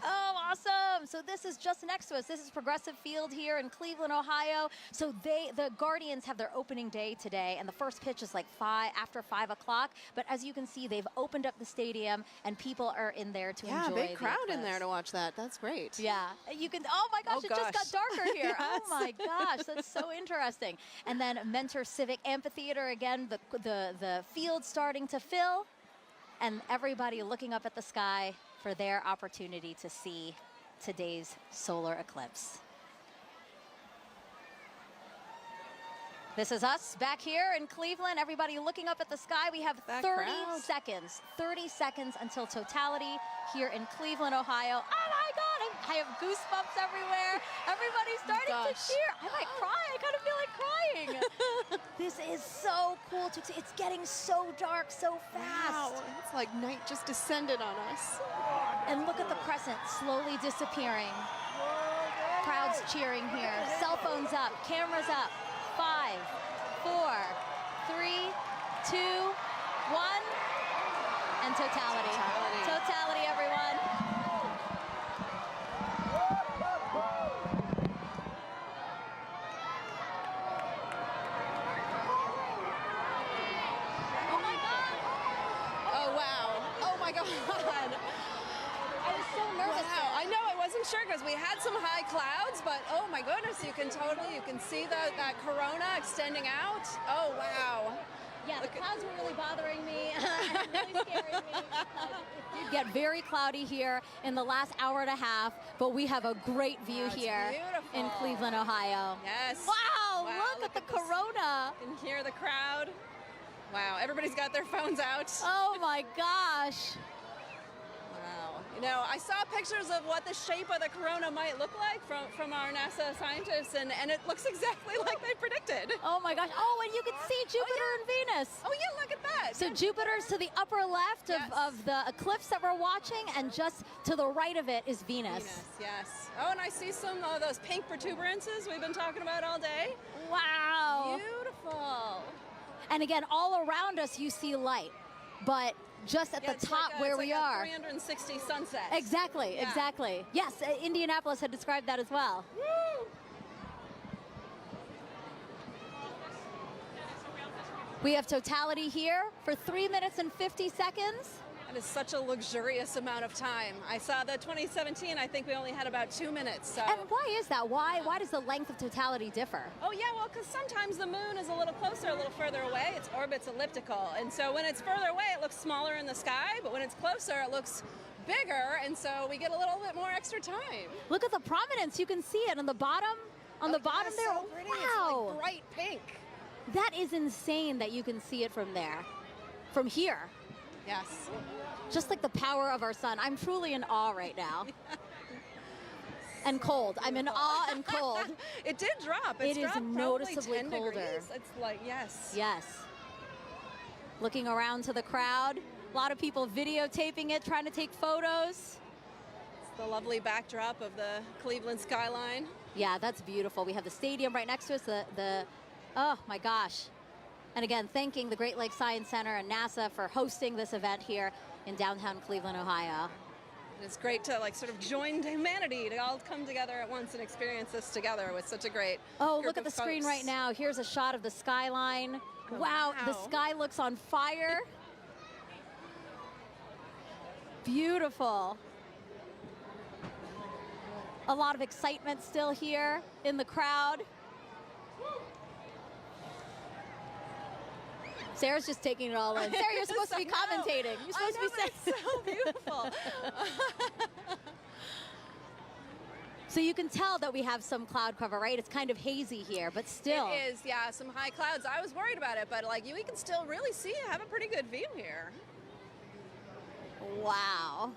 Oh, awesome. So this is just next to us. This is Progressive Field here in Cleveland, Ohio. So the Guardians have their opening day today, and the first pitch is like after 5 o'clock. But as you can see, they've opened up the stadium, and people are in there to enjoy big crowd the in there to watch that. That's great. Yeah, you can, oh my gosh, it just got darker here. Yes. Oh my gosh, that's so interesting. And then Mentor Civic Amphitheater, again, the field starting to fill, and everybody looking up at the sky for their opportunity to see today's solar eclipse. This is us back here in Cleveland. Everybody looking up at the sky. We have 30 seconds until totality here in Cleveland, Ohio. Oh my God, I have goosebumps everywhere. Everybody's starting to cheer. I might cry. I kind of feel like crying. This is so cool to see. It's getting so dark so fast. Wow, it's like night just descended on us. And look at the crescent slowly disappearing. Crowds cheering here. Cell phones up, cameras up. 5, 4, 3, 2, 1, and totality. Totality, everyone. Oh my God. Oh wow. Oh my God. I was so nervous. Wow. I know, I wasn't sure because we had some high clouds, but oh my goodness, you can see that corona extending out. Oh wow. Yeah, the clouds were really bothering me and really scaring me. It get very cloudy here in the last hour and a half, but we have a great view here in Cleveland, Ohio. Yes. Wow, look at the corona. You can hear the crowd. Wow, everybody's got their phones out. Oh my gosh. Wow. You know, I saw pictures of what the shape of the corona might look like from our NASA scientists, and it looks exactly like they predicted. Oh my gosh. Oh, and you can see Jupiter and Venus. Oh yeah, look at that. So Jupiter's to the upper left of the eclipse that we're watching, and just to the right of it is Venus. Yes. Oh, and I see some of those pink protuberances we've been talking about all day. Wow. Beautiful. And again, all around us you see light, but just at the top where we are. 360 sunsets. Exactly, exactly. Yes, Indianapolis had described that as well. Woo! We have totality here for 3 minutes and 50 seconds. That is such a luxurious amount of time. I saw the 2017, I think we only had about 2 minutes. So. And why is that? Why does the length of totality differ? Oh yeah, well, because sometimes the moon is a little closer, a little further away. Its orbit's elliptical. And so when it's further away, it looks smaller in the sky, but when it's closer, it looks bigger, and so we get a little bit more extra time. Look at the prominence. You can see it on the bottom. On the bottom there. So pretty. Wow. It's like bright pink. That is insane that you can see it from there. From here. Yes. Just like the power of our sun. I'm truly in awe right now. And cold. I'm in awe and cold. It did drop. It is noticeably 10 colder. degrees. It's like, yes. Yes. Looking around to the crowd. A lot of people videotaping it, trying to take photos. It's the lovely backdrop of the Cleveland skyline. Yeah, that's beautiful. We have the stadium right next to us. Oh my gosh. And again, thanking the Great Lakes Science Center and NASA for hosting this event here in downtown Cleveland, Ohio. It's great to sort of join humanity to all come together at once and experience this together with such a great Oh, group look at the of screen folks. right now. Here's a shot of the skyline. Oh, wow, the sky looks on fire. Beautiful. A lot of excitement still here in the crowd. Sarah's just taking it all in. Sarah, you're supposed to be commentating. You're supposed to be saying. It's so beautiful. So you can tell that we have some cloud cover, right? It's kind of hazy here, but still. It is, yeah, some high clouds. I was worried about it, but like we can still really see, have a pretty good view here. Wow.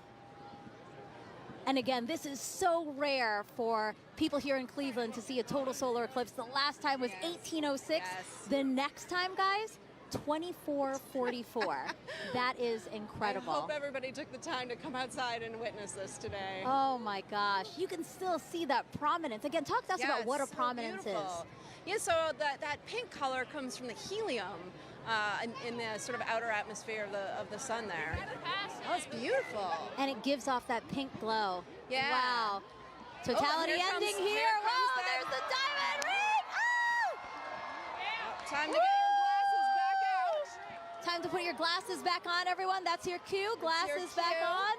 And again, this is so rare for people here in Cleveland to see a total solar eclipse. The last time was 1806. Yes. The next time, guys, 2444. That is incredible. I hope everybody took the time to come outside and witness this today. Oh my gosh. You can still see that prominence. Again, talk to us about what a prominence is. Yeah, so that pink color comes from the helium in the sort of outer atmosphere of the sun there. Oh, it's beautiful. And it gives off that pink glow. Yeah. Wow. Totality ending here. Wow, there's the diamond ring. Oh! Time to get your glasses back out. Time to put your glasses back on, everyone. That's your cue. Glasses back on.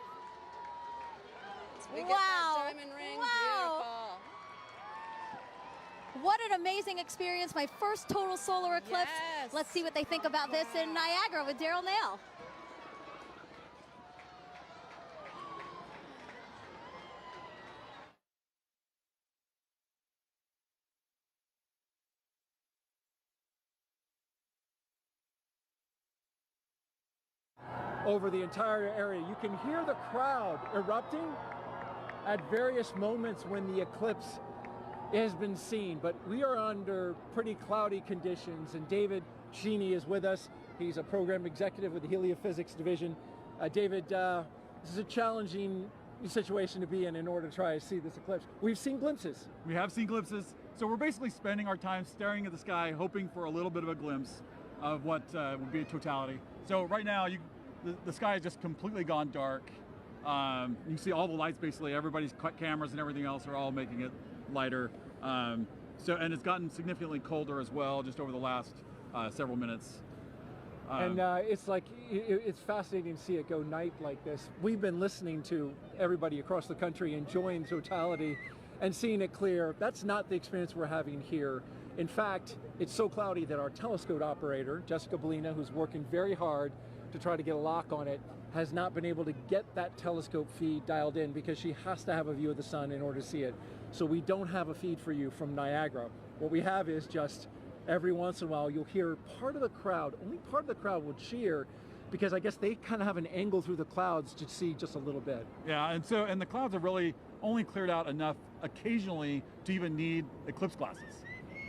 We get that diamond ring. Wow. Beautiful. What an amazing experience. My first total solar eclipse. Yes. Let's see what they think about this in Niagara with Daryl Nail. Over the entire area. You can hear the crowd erupting at various moments when the eclipse has been seen, but we are under pretty cloudy conditions, and David Sheeny is with us. He's a program executive with the Heliophysics Division. David, this is a challenging situation to be in order to try to see this eclipse. We've seen glimpses. We have seen glimpses, so we're basically spending our time staring at the sky, hoping for a little bit of a glimpse of what would be a totality. So right now, the sky has just completely gone dark. You see all the lights, basically, everybody's cameras and everything else are all making it lighter. And it's gotten significantly colder as well, just over the last several minutes. And it's like, it's fascinating to see it go night like this. We've been listening to everybody across the country enjoying totality and seeing it clear. That's not the experience we're having here. In fact, it's so cloudy that our telescope operator, Jessica Bellina, who's working very hard to try to get a lock on it, has not been able to get that telescope feed dialed in because she has to have a view of the sun in order to see it. So we don't have a feed for you from Niagara. What we have is just every once in a while you'll hear part of the crowd, only part of the crowd will cheer because I guess they kind of have an angle through the clouds to see just a little bit. Yeah, and the clouds have really only cleared out enough occasionally to even need eclipse glasses.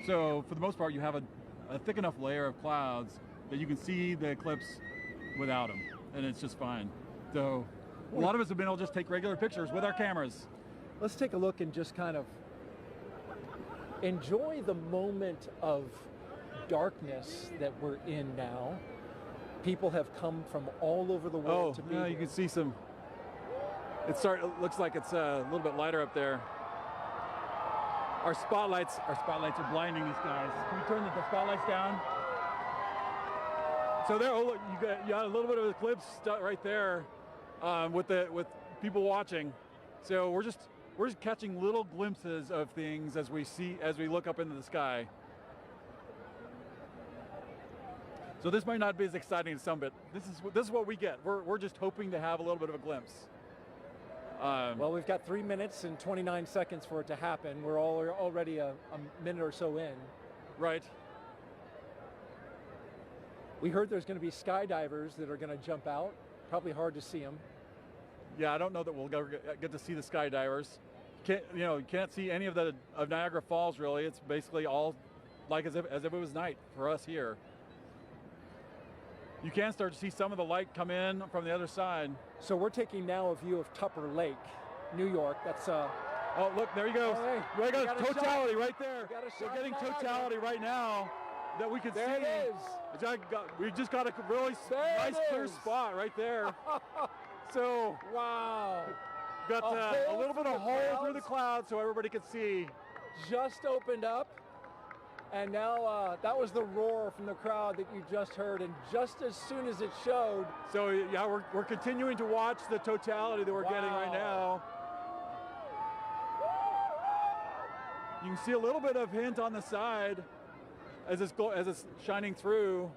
So for the most part, you have a thick enough layer of clouds that you can see the eclipse without them, and it's just fine. So a lot of us have been able to just take regular pictures with our cameras. Let's take a look and just kind of enjoy the moment of darkness that we're in now. People have come from all over the world to be here. You can see some. It looks like it's a little bit lighter up there. Our spotlights are blinding these guys. Can we turn the spotlights down? So there, oh look, you got a little bit of eclipse right there with people watching. So we're just catching little glimpses of things as we look up into the sky. So this might not be as exciting as some, but this is what we get. We're just hoping to have a little bit of a glimpse. Well, we've got 3 minutes and 29 seconds for it to happen. We're already a minute or so in. Right. We heard there's going to be skydivers that are going to jump out. Probably hard to see them. Yeah, I don't know that we'll ever get to see the skydivers. You can't see any of Niagara Falls really. It's basically all like as if it was night for us here. You can start to see some of the light come in from the other side. So we're taking now a view of Tupper Lake, New York. That's oh look, there he goes. Right. There goes totality right there. We're getting totality right now that we can see. There it is. We just got a really nice clear spot right there. So wow, got a little bit of hole through the clouds so everybody could see. Just opened up, and now that was the roar from the crowd that you just heard, and just as soon as it showed. So yeah, we're continuing to watch the totality that we're getting right now. You can see a little bit of hint on the side as it's shining through.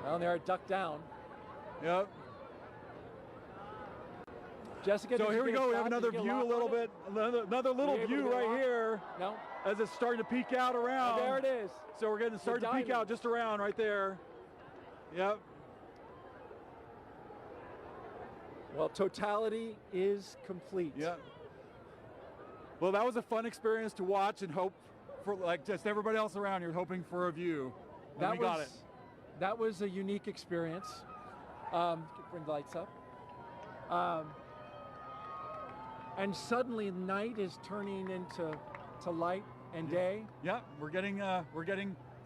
Well, there, duck down. Yep. Jessica, so here we go. We have another view, a little bit, another little view right here. No. As it's starting to peek out around. Oh, there it is. So we're getting starting to peek out just around right there. Yep. Well, totality is complete. Yep. Well, that was a fun experience to watch and hope for, like just everybody else around here, hoping for a view. And we got it. That was a unique experience. Bring the lights up. And suddenly night is turning into light and day. Yeah, we're getting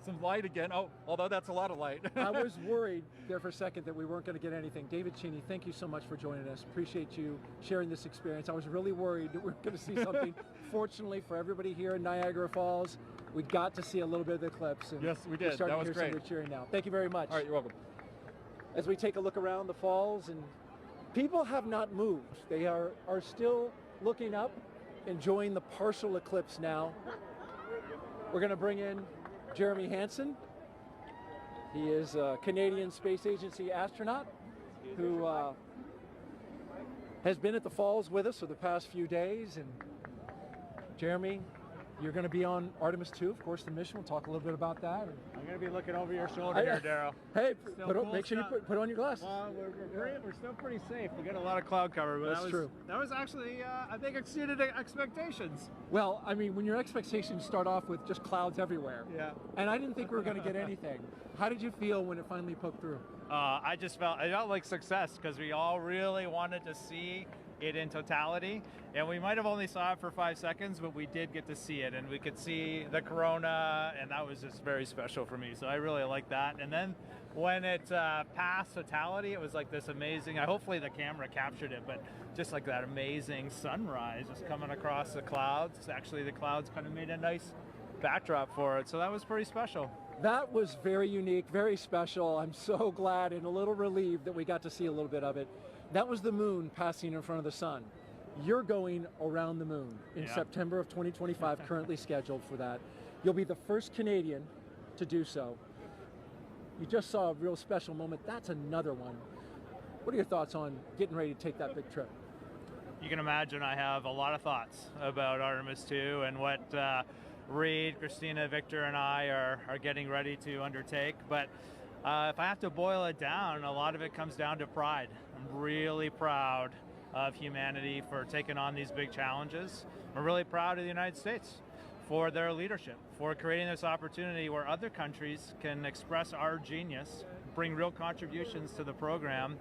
some light again. Oh, although that's a lot of light. I was worried there for a second that we weren't going to get anything. David Cheney, thank you so much for joining us. Appreciate you sharing this experience. I was really worried that we were going to see something. Fortunately for everybody here in Niagara Falls, we got to see a little bit of the eclipse. And yes, we did. That was great. Some of your cheering now. Thank you very much. All right, you're welcome. As we take a look around the falls, and people have not moved. They are still looking up, enjoying the partial eclipse now. We're going to bring in Jeremy Hansen. He is a Canadian Space Agency astronaut who has been at the falls with us for the past few days. And Jeremy, you're going to be on Artemis 2, of course, the mission. We'll talk a little bit about that. I'm going to be looking over your shoulder here, Daryl. Hey, make sure you put on your glasses. We're still pretty safe. We got a lot of cloud cover, but that's true. That was actually, I think, exceeded expectations. Well, I mean, when your expectations start off with just clouds everywhere. Yeah. And I didn't think we were going to get anything. How did you feel when it finally poked through? I felt like success because we all really wanted to see it in totality, and we might have only saw it for 5 seconds, but we did get to see it, and we could see the corona, and that was just very special for me. So I really like that. And then when it passed totality, it was like this amazing, hopefully the camera captured it, but just like that amazing sunrise just coming across the clouds. Actually, the clouds kind of made a nice backdrop for it, so that was pretty special. That was very unique, very special. I'm so glad and a little relieved that we got to see a little bit of it. That was the moon passing in front of the sun. You're going around the moon in September of 2025, currently scheduled for that. You'll be the first Canadian to do so. You just saw a real special moment. That's another one. What are your thoughts on getting ready to take that big trip? You can imagine I have a lot of thoughts about Artemis 2 and what Reed, Christina, Victor, and I are getting ready to undertake. But if I have to boil it down, a lot of it comes down to pride. I'm really proud of humanity for taking on these big challenges. I'm really proud of the United States for their leadership, for creating this opportunity where other countries can express our genius, bring real contributions to the program.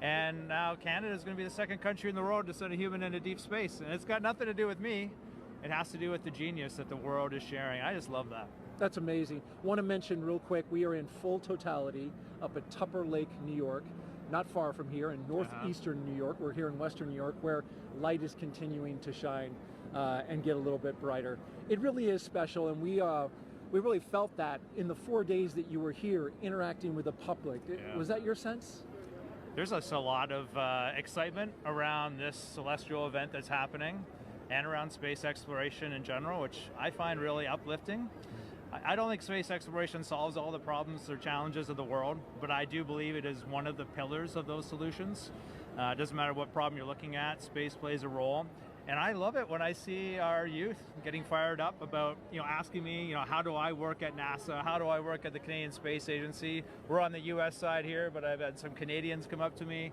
And now Canada is going to be the second country in the world to send a human into deep space. And it's got nothing to do with me. It has to do with the genius that the world is sharing. I just love that. That's amazing. Want to mention real quick, we are in full totality up at Tupper Lake, New York, not far from here in northeastern New York. We're here in western New York where light is continuing to shine and get a little bit brighter. It really is special, and we really felt that in the 4 days that you were here interacting with the public. Was that your sense? There's a lot of excitement around this celestial event that's happening and around space exploration in general, which I find really uplifting. I don't think space exploration solves all the problems or challenges of the world, but I do believe it is one of the pillars of those solutions. It doesn't matter what problem you're looking at, space plays a role. And I love it when I see our youth getting fired up about, asking me, how do I work at NASA? How do I work at the Canadian Space Agency? We're on the US side here, but I've had some Canadians come up to me.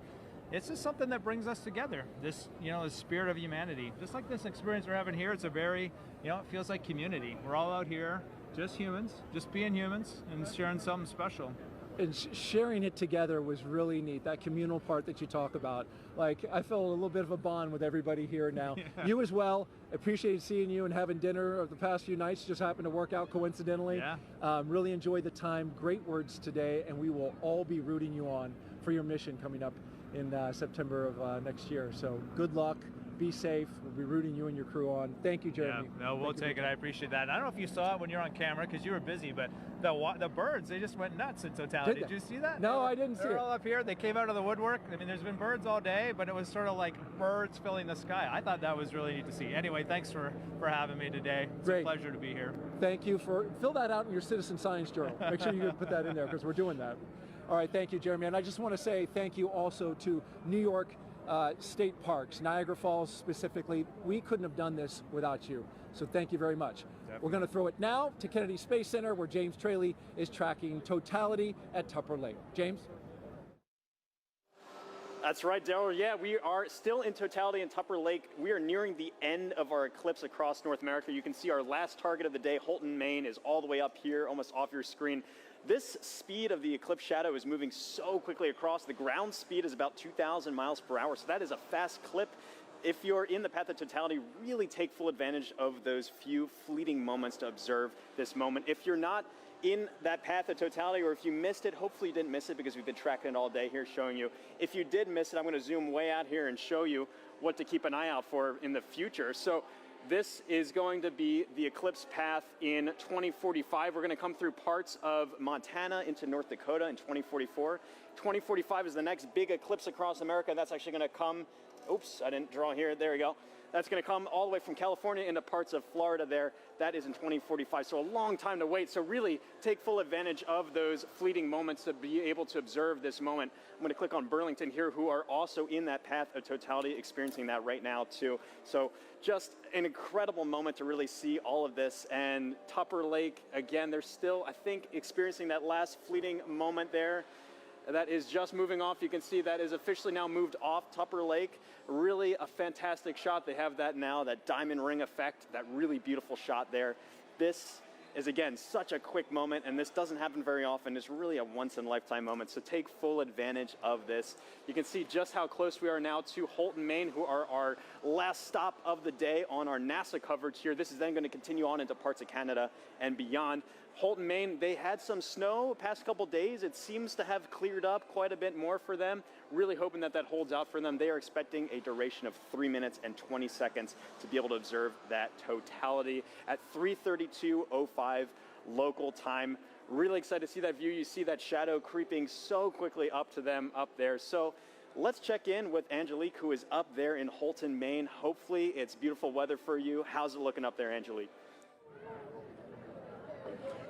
It's just something that brings us together, this, the spirit of humanity. Just like this experience we're having here, it's a very, it feels like community. We're all out here, just humans, just being humans and sharing something special. And sharing it together was really neat, that communal part that you talk about. Like, I felt a little bit of a bond with everybody here now. Yeah. You as well. Appreciated seeing you and having dinner of the past few nights. Just happened to work out coincidentally. Yeah. Really enjoyed the time. Great words today, and we will all be rooting you on for your mission coming up in September of next year. So good luck. be safe. We'll be rooting you and your crew on. Thank you, Jeremy. Yeah, no, we'll take it. I appreciate that. And I don't know if you saw it when you were on camera because you were busy, but the birds, they just went nuts in totality. Did you see that? No, I didn't see it. They're all up here. They came out of the woodwork. I mean, there's been birds all day, but it was sort of like birds filling the sky. I thought that was really neat to see. Anyway, thanks for having me today. It's a pleasure to be here. Thank you for, fill that out in your Citizen Science Journal. Make sure you put that in there because we're doing that. All right, thank you, Jeremy. And I just want to say thank you also to New York State Parks, Niagara Falls specifically. We couldn't have done this without you. So thank you very much. Definitely. We're going to throw it now to Kennedy Space Center where James Traley is tracking totality at Tupper Lake. James? That's right, Daryl. Yeah, we are still in totality in Tupper Lake. We are nearing the end of our eclipse across North America. You can see our last target of the day, Holton, Maine, is all the way up here, almost off your screen. This speed of the eclipse shadow is moving so quickly across. The ground speed is about 2,000 miles per hour, so that is a fast clip. If you're in the path of totality, really take full advantage of those few fleeting moments to observe this moment. If you're not in that path of totality, or if you missed it, hopefully you didn't miss it because we've been tracking it all day here showing you. If you did miss it, I'm going to zoom way out here and show you what to keep an eye out for in the future. So this is going to be the eclipse path in 2045. We're going to come through parts of Montana into North Dakota in 2044. 2045 is the next big eclipse across America. That's actually going to come, oops, I didn't draw here, there we go. That's going to come all the way from California into parts of Florida there. That is in 2045, so a long time to wait. So really take full advantage of those fleeting moments to be able to observe this moment. I'm going to click on Burlington here, who are also in that path of totality, experiencing that right now too. So just an incredible moment to really see all of this. And Tupper Lake, again, they're still, I think, experiencing that last fleeting moment there. That is just moving off. You can see that is officially now moved off Tupper Lake. Really a fantastic shot. They have that now, that diamond ring effect, that really beautiful shot there. This is, again, such a quick moment, and this doesn't happen very often. It's really a once-in-a-lifetime moment, so take full advantage of this. You can see just how close we are now to Holton, Maine, who are our last stop of the day on our NASA coverage here. This is then going to continue on into parts of Canada and beyond. Holton, Maine, they had some snow the past couple days. It seems to have cleared up quite a bit more for them. Really hoping that that holds out for them. They are expecting a duration of 3 minutes and 20 seconds to be able to observe that totality at 3:32:05 local time. Really excited to see that view. You see that shadow creeping so quickly up to them up there. So let's check in with Angelique, who is up there in Holton, Maine. Hopefully it's beautiful weather for you. How's it looking up there, Angelique?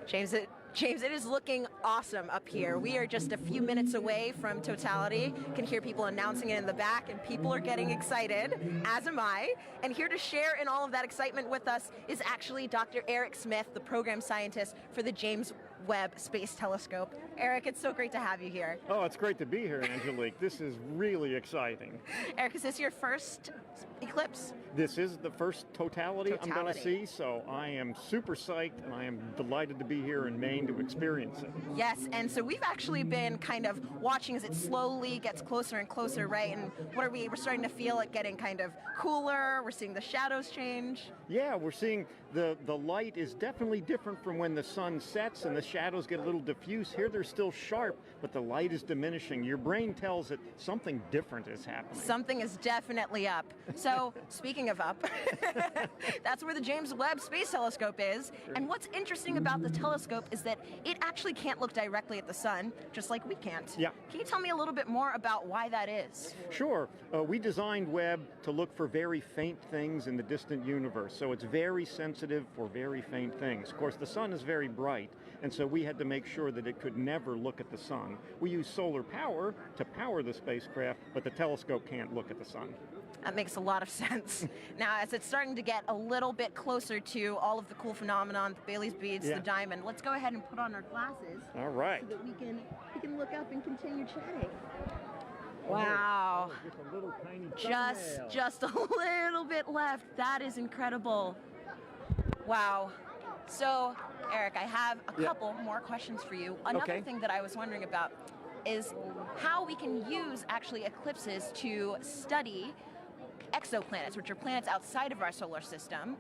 James, it is looking awesome up here. We are just a few minutes away from totality. You can hear people announcing it in the back, and people are getting excited, as am I. And here to share in all of that excitement with us is actually Dr. Eric Smith, the program scientist for the James Webb Space Telescope. Eric, it's so great to have you here. Oh, it's great to be here, Angelique. This is really exciting. Eric, is this your first eclipse? This is the first totality I'm going to see, so I am super psyched, and I am delighted to be here in Maine to experience it. Yes, and so we've actually been kind of watching as it slowly gets closer and closer, right? And what are we? We're starting to feel it getting kind of cooler. We're seeing the shadows change. Yeah, we're seeing the light is definitely different from when the sun sets and the shadows get a little diffuse. Here they're still sharp, but the light is diminishing. Your brain tells it something different is happening. Something is definitely up. So speaking of up, that's where the James Webb Space Telescope is. Sure. And what's interesting about the telescope is that it actually can't look directly at the sun, just like we can't. Yeah. Can you tell me a little bit more about why that is? Sure. We designed Webb to look for very faint things in the distant universe, so it's very sensitive for very faint things. Of course, the sun is very bright, and so we had to make sure that it could never look at the sun. We use solar power to power the spacecraft, but the telescope can't look at the sun. That makes a lot of sense. Now, as it's starting to get a little bit closer to all of the cool phenomenon, the Bailey's beads, the diamond, let's go ahead and put on our glasses. All right. So that we can look up and continue chatting. Wow. Just a little tiny Just a little bit left. That is incredible. Wow. So, Eric, I have a couple more questions for you. Another thing that I was wondering about is how we can use actually eclipses to study exoplanets, which are planets outside of our solar system,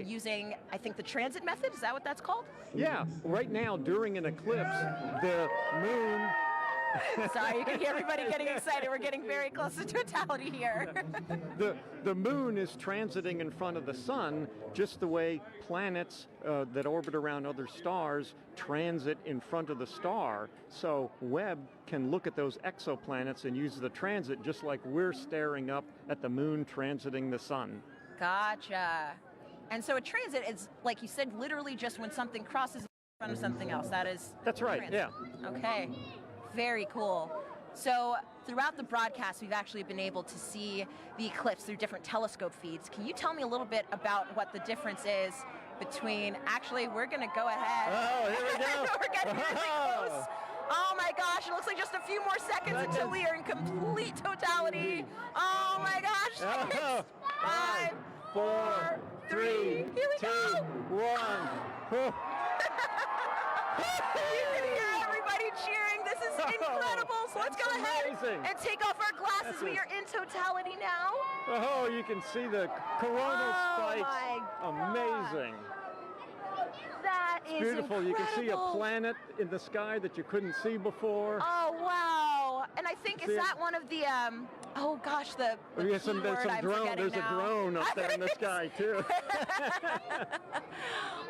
using, I think, the transit method. Is that what that's called? Yeah. Right now, during an eclipse, the moon Sorry, you can hear everybody getting excited. We're getting very close to totality here. The moon is transiting in front of the sun just the way planets that orbit around other stars transit in front of the star. So Webb can look at those exoplanets and use the transit just like we're staring up at the moon transiting the sun. Gotcha. And so a transit is, like you said, literally just when something crosses in front of something else. That's right, transit. yeah. Okay, very cool. So throughout the broadcast, we've actually been able to see the eclipse through different telescope feeds. Can you tell me a little bit about what the difference is between, actually, we're going to go ahead. Oh, here we go. We're getting really close. Oh my gosh, it looks like just a few more seconds until we are in complete totality. Oh my gosh. Oh. 5, 4, 3, here we 2, go. 1. You can hear everybody cheering. This is incredible. So let's go ahead and take off our glasses. We are in totality now. Oh, you can see the coronal spikes. My Amazing. That is beautiful. incredible. You can see a planet in the sky that you couldn't see before. Oh, wow. And I think, is that one of the, oh gosh, the there's some drone. There's a drone up there in the sky, too.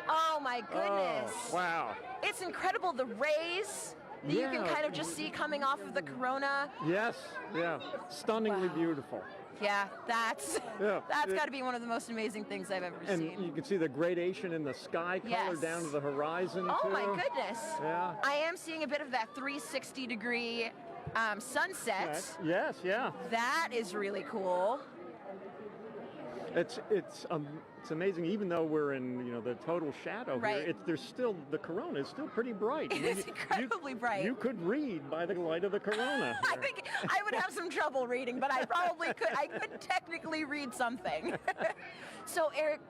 Oh, my goodness. Oh, wow. It's incredible. The rays that you can kind of just see coming off of the corona. Yes, yeah. Stunningly beautiful. Yeah, that's Yeah. got to be one of the most amazing things I've ever And seen. you can see the gradation in the sky color Yes. down to the horizon, Oh too. my goodness. Yeah. I am seeing a bit of that 360-degree sunset. Yes, yeah. That is really cool. It's amazing. Even though we're in the total shadow Right. here, there's still the corona is still pretty bright. It is incredibly bright. You could read by the light of the corona. I think I would have some trouble reading, but I probably could. I could technically read something. So, Eric.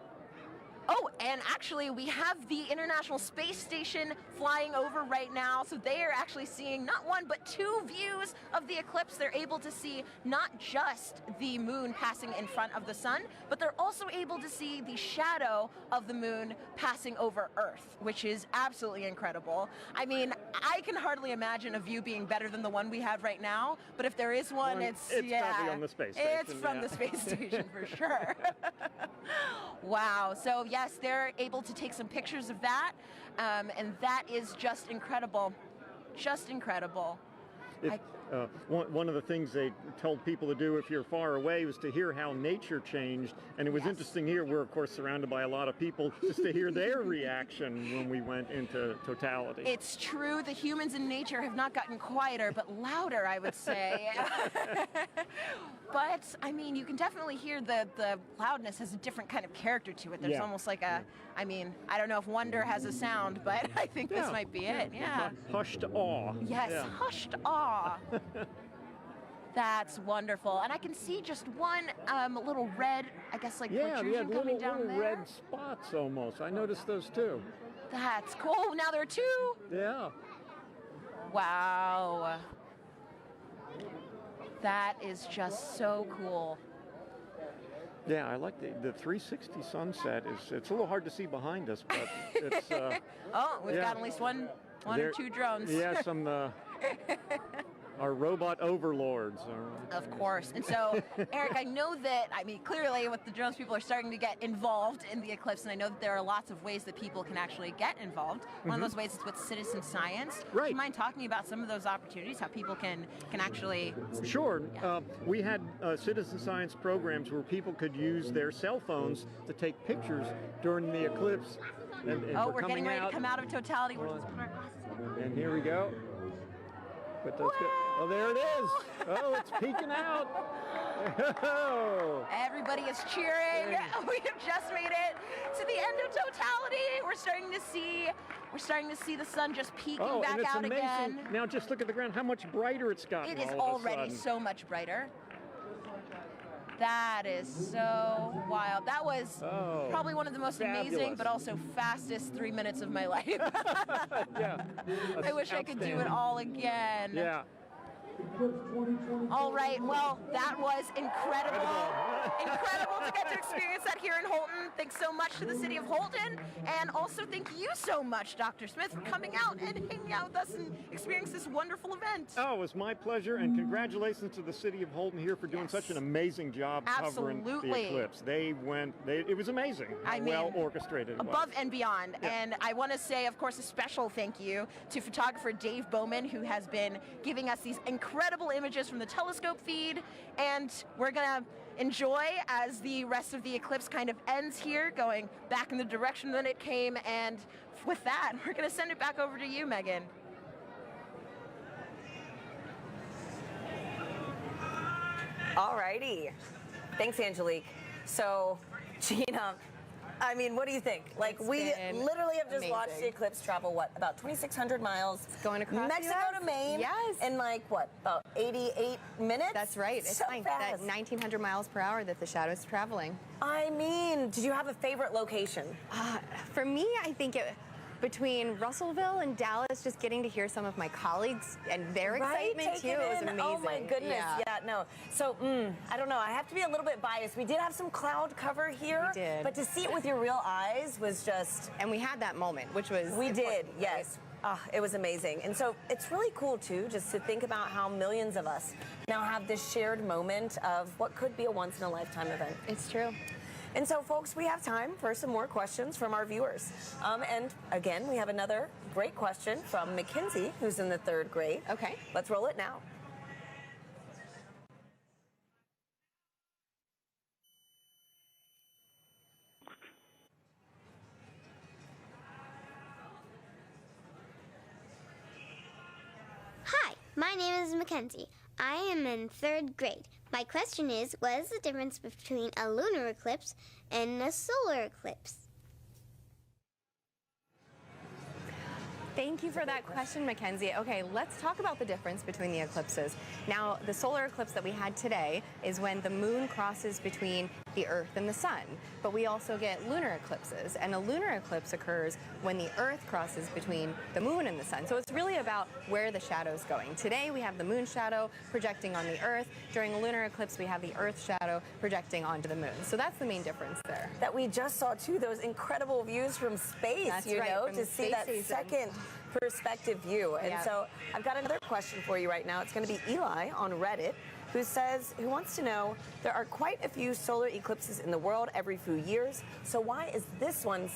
Oh, and actually, we have the International Space Station flying over right now. So they are actually seeing not one, but two views of the eclipse. They're able to see not just the moon passing in front of the sun, but they're also able to see the shadow of the moon passing over Earth, which is absolutely incredible. I mean, I can hardly imagine a view being better than the one we have right now. But if there is one, it's probably on the space station. It's from the space station for sure. Wow. So yes, they're able to take some pictures of that, and that is just incredible. Just incredible. One of the things they told people to do if you're far away was to hear how nature changed. And it was interesting here. We're, of course, surrounded by a lot of people just to hear their reaction when we went into totality. It's true. The humans in nature have not gotten quieter, but louder, I would say. But, I mean, you can definitely hear the loudness has a different kind of character to it. There's almost like a, I mean, I don't know if wonder has a sound, but I think this might be it. Yeah. Hushed awe. Yes, Yeah. hushed awe. That's wonderful. And I can see just one little red, I guess, like protrusion coming down little there. red spots almost. I noticed those too. That's cool. Now there are two. Yeah. Wow. That is just so cool. Yeah, I like the 360 sunset. It's a little hard to see behind us, but it's. Oh, we've got at least one or two drones. Yeah, some our robot overlords. Of course. And so, Eric, I know that, I mean, clearly with the drones, people are starting to get involved in the eclipse, and I know that there are lots of ways that people can actually get involved. One of those ways is with citizen science. Right. Do you mind talking about some of those opportunities, how people can actually... Sure. We had citizen science programs where people could use their cell phones to take pictures during the eclipse. And we're getting ready to come out of totality. We're supposed to put our glasses on. And here we go. But those oh, there it is. Oh, it's peeking out. Oh. Everybody is cheering. We have just made it to the end of totality. We're starting to see the sun just peeking back and it's out amazing. again. Now just look at the ground, how much brighter it's gotten. It is all of a already sudden. so much brighter. That is so wild. That was probably one of the most amazing but also fastest 3 minutes of my life. Yeah. I wish I could do it all again. Yeah. All right, well, that was incredible. Incredible to get to experience that here in Holton. Thanks so much to the city of Holton, and also thank you so much, Dr. Smith, for coming out and hanging out with us and experience this wonderful event. Oh, it was my pleasure, and congratulations to the city of Holton here for doing such an amazing job covering the eclipse. It was amazing how well orchestrated it was. Above and beyond. Yeah. And I want to say, of course, a special thank you to photographer Dave Bowman, who has been giving us these incredible images from the telescope feed. And we're going to enjoy as the rest of the eclipse kind of ends here, going back in the direction that it came. And with that, we're going to send it back over to you, Megan. Alrighty. Thanks, Angelique. So, Gina, I mean, what do you think? Like, we literally have just watched the eclipse travel, what, about 2,600 miles? It's going across Mexico to Maine. Yes. In like, what, about 88 minutes? That's right. It's so fine. fast. That 1,900 miles per hour that the shadow's traveling. I mean, did you have a favorite location? For me, I think between Russellville and Dallas, just getting to hear some of my colleagues and their excitement too, it was amazing. Oh my goodness, yeah, no. So, I don't know, I have to be a little bit biased. We did have some cloud cover here, we did. But to see it with your real eyes was just... And we had that moment, which was We did, yes. It was amazing. And so it's really cool too, just to think about how millions of us now have this shared moment of what could be a once-in-a-lifetime event. It's true. And so, folks, we have time for some more questions from our viewers. And again, we have another great question from Mackenzie, who's in the 3rd grade. Okay. Let's roll it now. Hi, my name is Mackenzie. I am in 3rd grade. My question is, what is the difference between a lunar eclipse and a solar eclipse? Thank you for that question, Mackenzie. Okay, let's talk about the difference between the eclipses. Now, the solar eclipse that we had today is when the moon crosses between the Earth and the sun. But we also get lunar eclipses, and a lunar eclipse occurs when the Earth crosses between the moon and the sun. So it's really about where the shadow's going. Today, we have the moon shadow projecting on the Earth. During a lunar eclipse, we have the Earth shadow projecting onto the moon. So that's the main difference there. That we just saw, too, those incredible views from space, That's you right, know, from to see that second perspective view. And so I've got another question for you right now. It's going to be Eli on Reddit, who wants to know, there are quite a few solar eclipses in the world every few years, so why is this one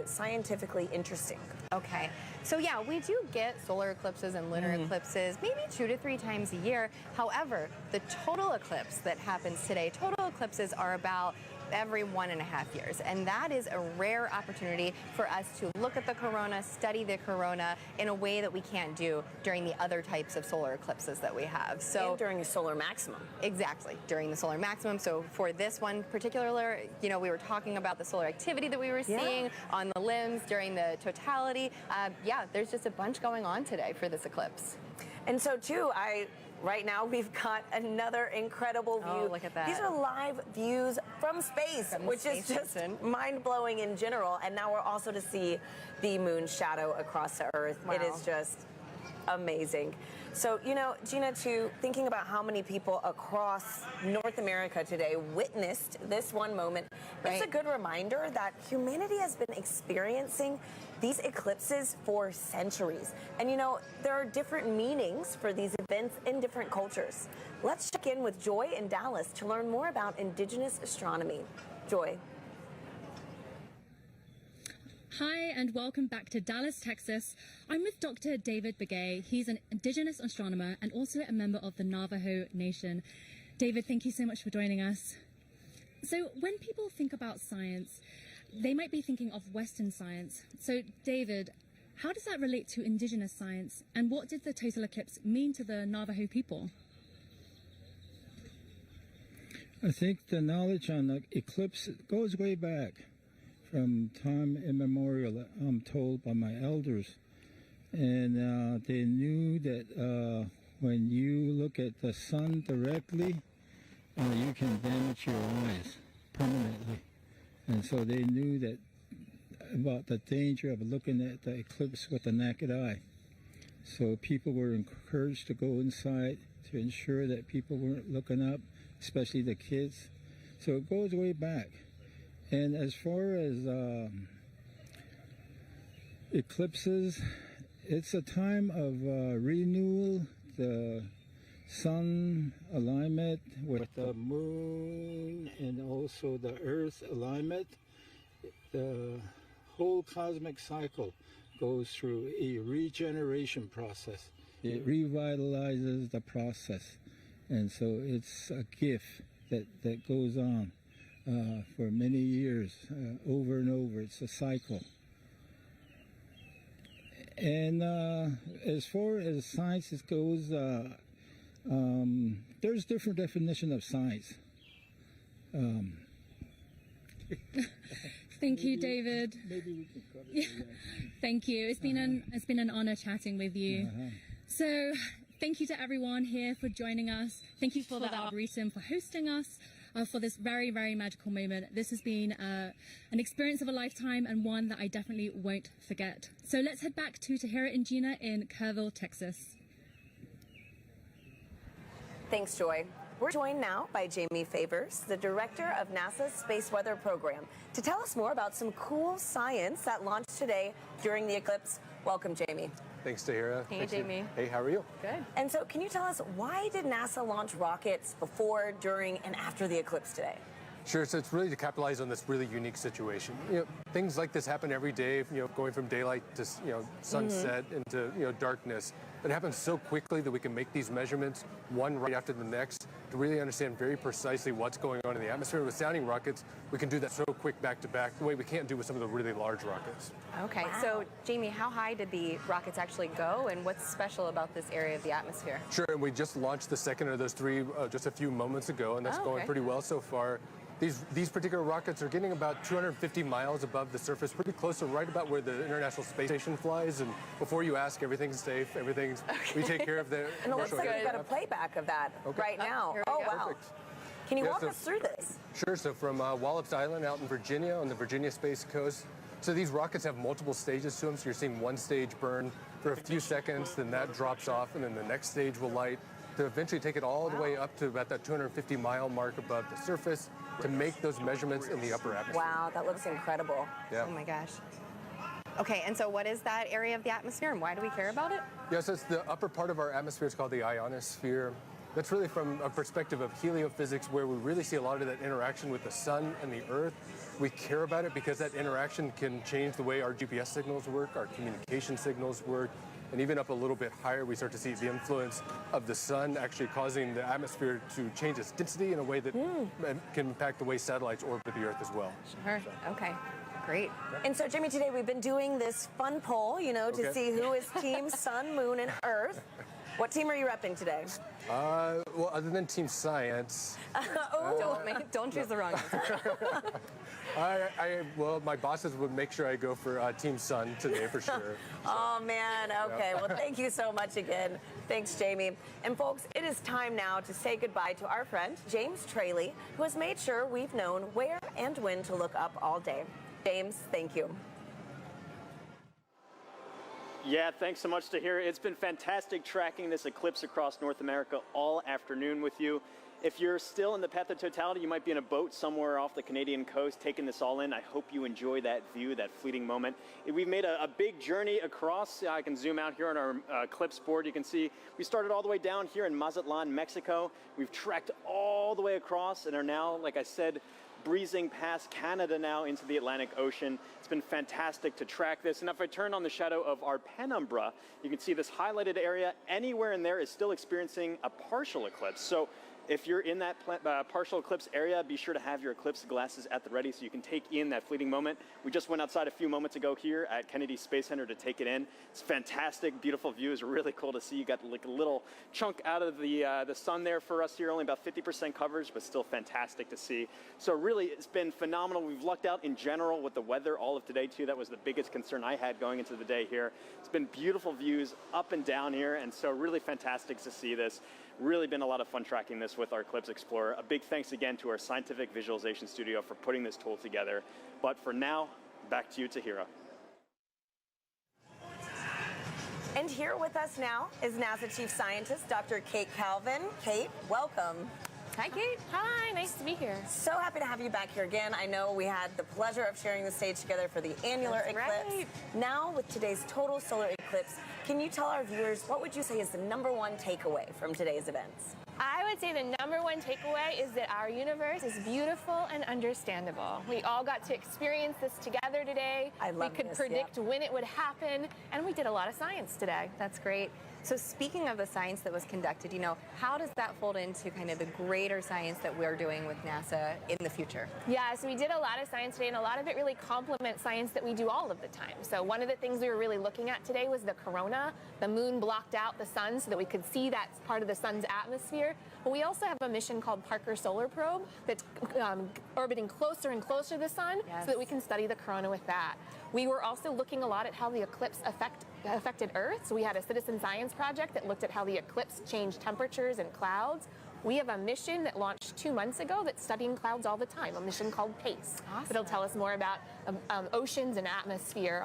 scientifically interesting? Okay, so yeah, we do get solar eclipses and lunar eclipses maybe 2 to 3 times a year. However, the total eclipse that happens today, total eclipses are about every 1.5 years. And that is a rare opportunity for us to look at the corona, study the corona in a way that we can't do during the other types of solar eclipses that we have. So and during the solar maximum. Exactly, during the solar maximum. So for this one particular, you know, we were talking about the solar activity that we were seeing on the limbs during the totality. Yeah, there's just a bunch going on today for this eclipse. And so too, right now, we've got another incredible view. Oh, look at that. These are live views from space, which is just mind-blowing in general. And now we're also to see the moon shadow across the Earth. Wow. It is just amazing. So, you know, Gina, too, thinking about how many people across North America today witnessed this one moment, it's a good reminder that humanity has been experiencing these eclipses for centuries. And, you know, there are different meanings for these events in different cultures. Let's check in with Joy in Dallas to learn more about indigenous astronomy. Joy. Hi, and welcome back to Dallas, Texas. I'm with Dr. David Begay. He's an indigenous astronomer and also a member of the Navajo Nation. David, thank you so much for joining us. So when people think about science, they might be thinking of Western science. So, David, how does that relate to indigenous science, and what did the total eclipse mean to the Navajo people? I think the knowledge on the eclipse goes way back, from time immemorial, I'm told by my elders. And they knew that when you look at the sun directly, you can damage your eyes permanently. And so they knew that about the danger of looking at the eclipse with the naked eye. So people were encouraged to go inside to ensure that people weren't looking up, especially the kids. So it goes way back. And as far as eclipses, it's a time of renewal, the sun alignment with the moon and also the earth alignment. The whole cosmic cycle goes through a regeneration process. It revitalizes the process. And so it's a gift that goes on for many years, over and over. It's a cycle. And as far as science goes, there's different definition of science. Thank you, David. Maybe we can cut it. Yeah. Thank you. It's been an honor chatting with you. So, thank you to everyone here for joining us. Thank you for the Arboretum for hosting us for this very, very magical moment. This has been an experience of a lifetime and one that I definitely won't forget. So let's head back to Tahira and Gina in Kerrville, Texas. Thanks, Joy. We're joined now by Jamie Favors, the director of NASA's Space Weather Program, to tell us more about some cool science that launched today during the eclipse. Welcome, Jamie. Thanks, Tahira. Hey, Thanks, Jamie. Hey, how are you? Good. And so can you tell us, why did NASA launch rockets before, during, and after the eclipse today? Sure, so it's really to capitalize on this really unique situation. Things like this happen every day, going from daylight to, sunset into, darkness. It happens so quickly that we can make these measurements one right after the next to really understand very precisely what's going on in the atmosphere. With sounding rockets, we can do that so quick back to back, the way we can't do with some of the really large rockets. Okay, so Jamie, how high did the rockets actually go, and what's special about this area of the atmosphere? Sure, and we just launched the second of those three just a few moments ago, and that's going pretty well so far. These particular rockets are getting about 250 miles above the surface, pretty close to right about where the International Space Station flies. And before you ask, everything's safe. We take care of the. And it looks like we've got a playback of that right now. Oh, wow. Perfect. Can you walk us through this? Sure. So from Wallops Island out in Virginia on the Virginia Space Coast. So these rockets have multiple stages to them. So you're seeing one stage burn for a few seconds, then that drops off, and then the next stage will light to eventually take it all the way up to about that 250-mile mark above the surface to make those measurements in the upper atmosphere. Wow, that looks incredible. Yeah. Oh my gosh. Okay, and so what is that area of the atmosphere, and why do we care about it? Yeah, so it's the upper part of our atmosphere. It's called the ionosphere. That's really from a perspective of heliophysics, where we really see a lot of that interaction with the sun and the earth. We care about it because that interaction can change the way our GPS signals work, our communication signals work, and even up a little bit higher, we start to see the influence of the sun actually causing the atmosphere to change its density in a way that can impact the way satellites orbit the Earth as well. Sure. Okay. Great. And so, Jimmy, today we've been doing this fun poll, to see who is Team Sun, Moon, and Earth. What team are you repping today? Well, other than Team Science. Don't choose the wrong answer. Well, my bosses would make sure I go for Team Sun today for sure. Oh, man. Okay. Well, thank you so much again. Thanks, Jamie. And folks, it is time now to say goodbye to our friend, James Traley, who has made sure we've known where and when to look up all day. James, thank you. Yeah, thanks so much, Tahira. It's been fantastic tracking this eclipse across North America all afternoon with you. If you're still in the path of totality, you might be in a boat somewhere off the Canadian coast taking this all in. I hope you enjoy that view, that fleeting moment. We've made a big journey across. I can zoom out here on our eclipse board. You can see we started all the way down here in Mazatlan, Mexico. We've trekked all the way across and are now, like I said, breezing past Canada now into the Atlantic Ocean. It's been fantastic to track this. And if I turn on the shadow of our penumbra, you can see this highlighted area. Anywhere in there is still experiencing a partial eclipse. So if you're in that partial eclipse area, be sure to have your eclipse glasses at the ready so you can take in that fleeting moment. We just went outside a few moments ago here at Kennedy Space Center to take it in. It's fantastic, beautiful view. It's really cool to see. You got like a little chunk out of the sun there for us here, only about 50% coverage, but still fantastic to see. So really, it's been phenomenal. We've lucked out in general with the weather all of today too. That was the biggest concern I had going into the day here. It's been beautiful views up and down here, and so really fantastic to see this. Really been a lot of fun tracking this with our Eclipse Explorer. A big thanks again to our scientific visualization studio for putting this tool together. But for now, back to you, Tahira. And here with us now is NASA Chief Scientist, Dr. Kate Calvin. Kate, welcome. Hi, Kate. Hi, nice to be here. So happy to have you back here again. I know we had the pleasure of sharing the stage together for the annular eclipse. Right. Now, with today's total solar eclipse, can you tell our viewers what would you say is the #1 takeaway from today's events? I would say the #1 takeaway is that our universe is beautiful and understandable. We all got to experience this together today. We could predict when it would happen, and we did a lot of science today. That's great. So speaking of the science that was conducted, how does that fold into kind of the greater science that we're doing with NASA in the future? Yeah, so we did a lot of science today, and a lot of it really complements science that we do all of the time. So one of the things we were really looking at today was the corona. The moon blocked out the sun so that we could see that part of the sun's atmosphere. But we also have a mission called Parker Solar Probe that's orbiting closer and closer to the sun so that we can study the corona with that. We were also looking a lot at how the eclipse affected Earth. So we had a citizen science project that looked at how the eclipse changed temperatures and clouds. We have a mission that launched 2 months ago that's studying clouds all the time, a mission called PACE. It'll tell us more about oceans and atmosphere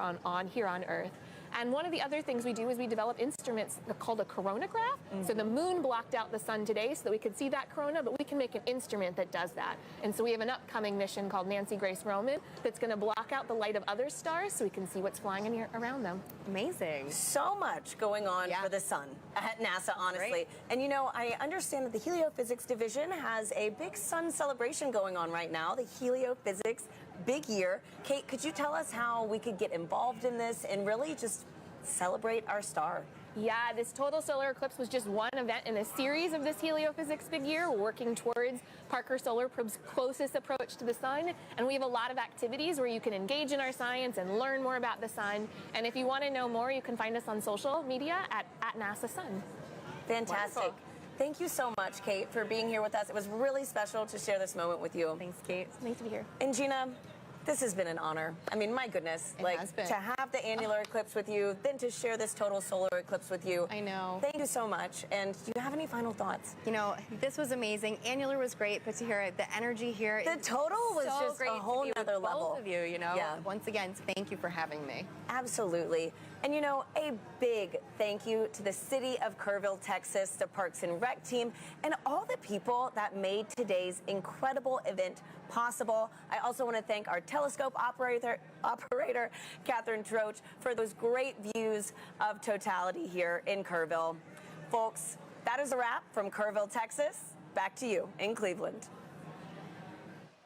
here on Earth. And one of the other things we do is we develop instruments called a coronagraph. So the moon blocked out the sun today so that we could see that corona, but we can make an instrument that does that. And so we have an upcoming mission called Nancy Grace Roman that's going to block out the light of other stars so we can see what's flying in around them. Amazing. So much going on for the sun at NASA, honestly. Right. And I understand that the Heliophysics Division has a big sun celebration going on right now, the Heliophysics Big Year. Kate, could you tell us how we could get involved in this and really just celebrate our star? Yeah, this total solar eclipse was just one event in a series of this Heliophysics Big Year, working towards Parker Solar Probe's closest approach to the sun. And we have a lot of activities where you can engage in our science and learn more about the sun. And if you want to know more, you can find us on social media at NASA Sun. Fantastic. Wonderful. Thank you so much, Kate, for being here with us. It was really special to share this moment with you. Thanks, Kate. Nice to be here. And Gina, this has been an honor. I mean, my goodness, to have the annular eclipse with you, then to share this total solar eclipse with you. I know. Thank you so much. And do you have any final thoughts? This was amazing. Annular was great, but to hear the energy here. The total was so just great a whole nother level. Both of you, Yeah. Once again, thank you for having me. Absolutely. And a big thank you to the city of Kerrville, Texas, the Parks and Rec team, and all the people that made today's incredible event possible. I also want to thank our telescope operator Catherine Troach, for those great views of totality here in Kerrville. Folks, that is a wrap from Kerrville, Texas. Back to you in Cleveland.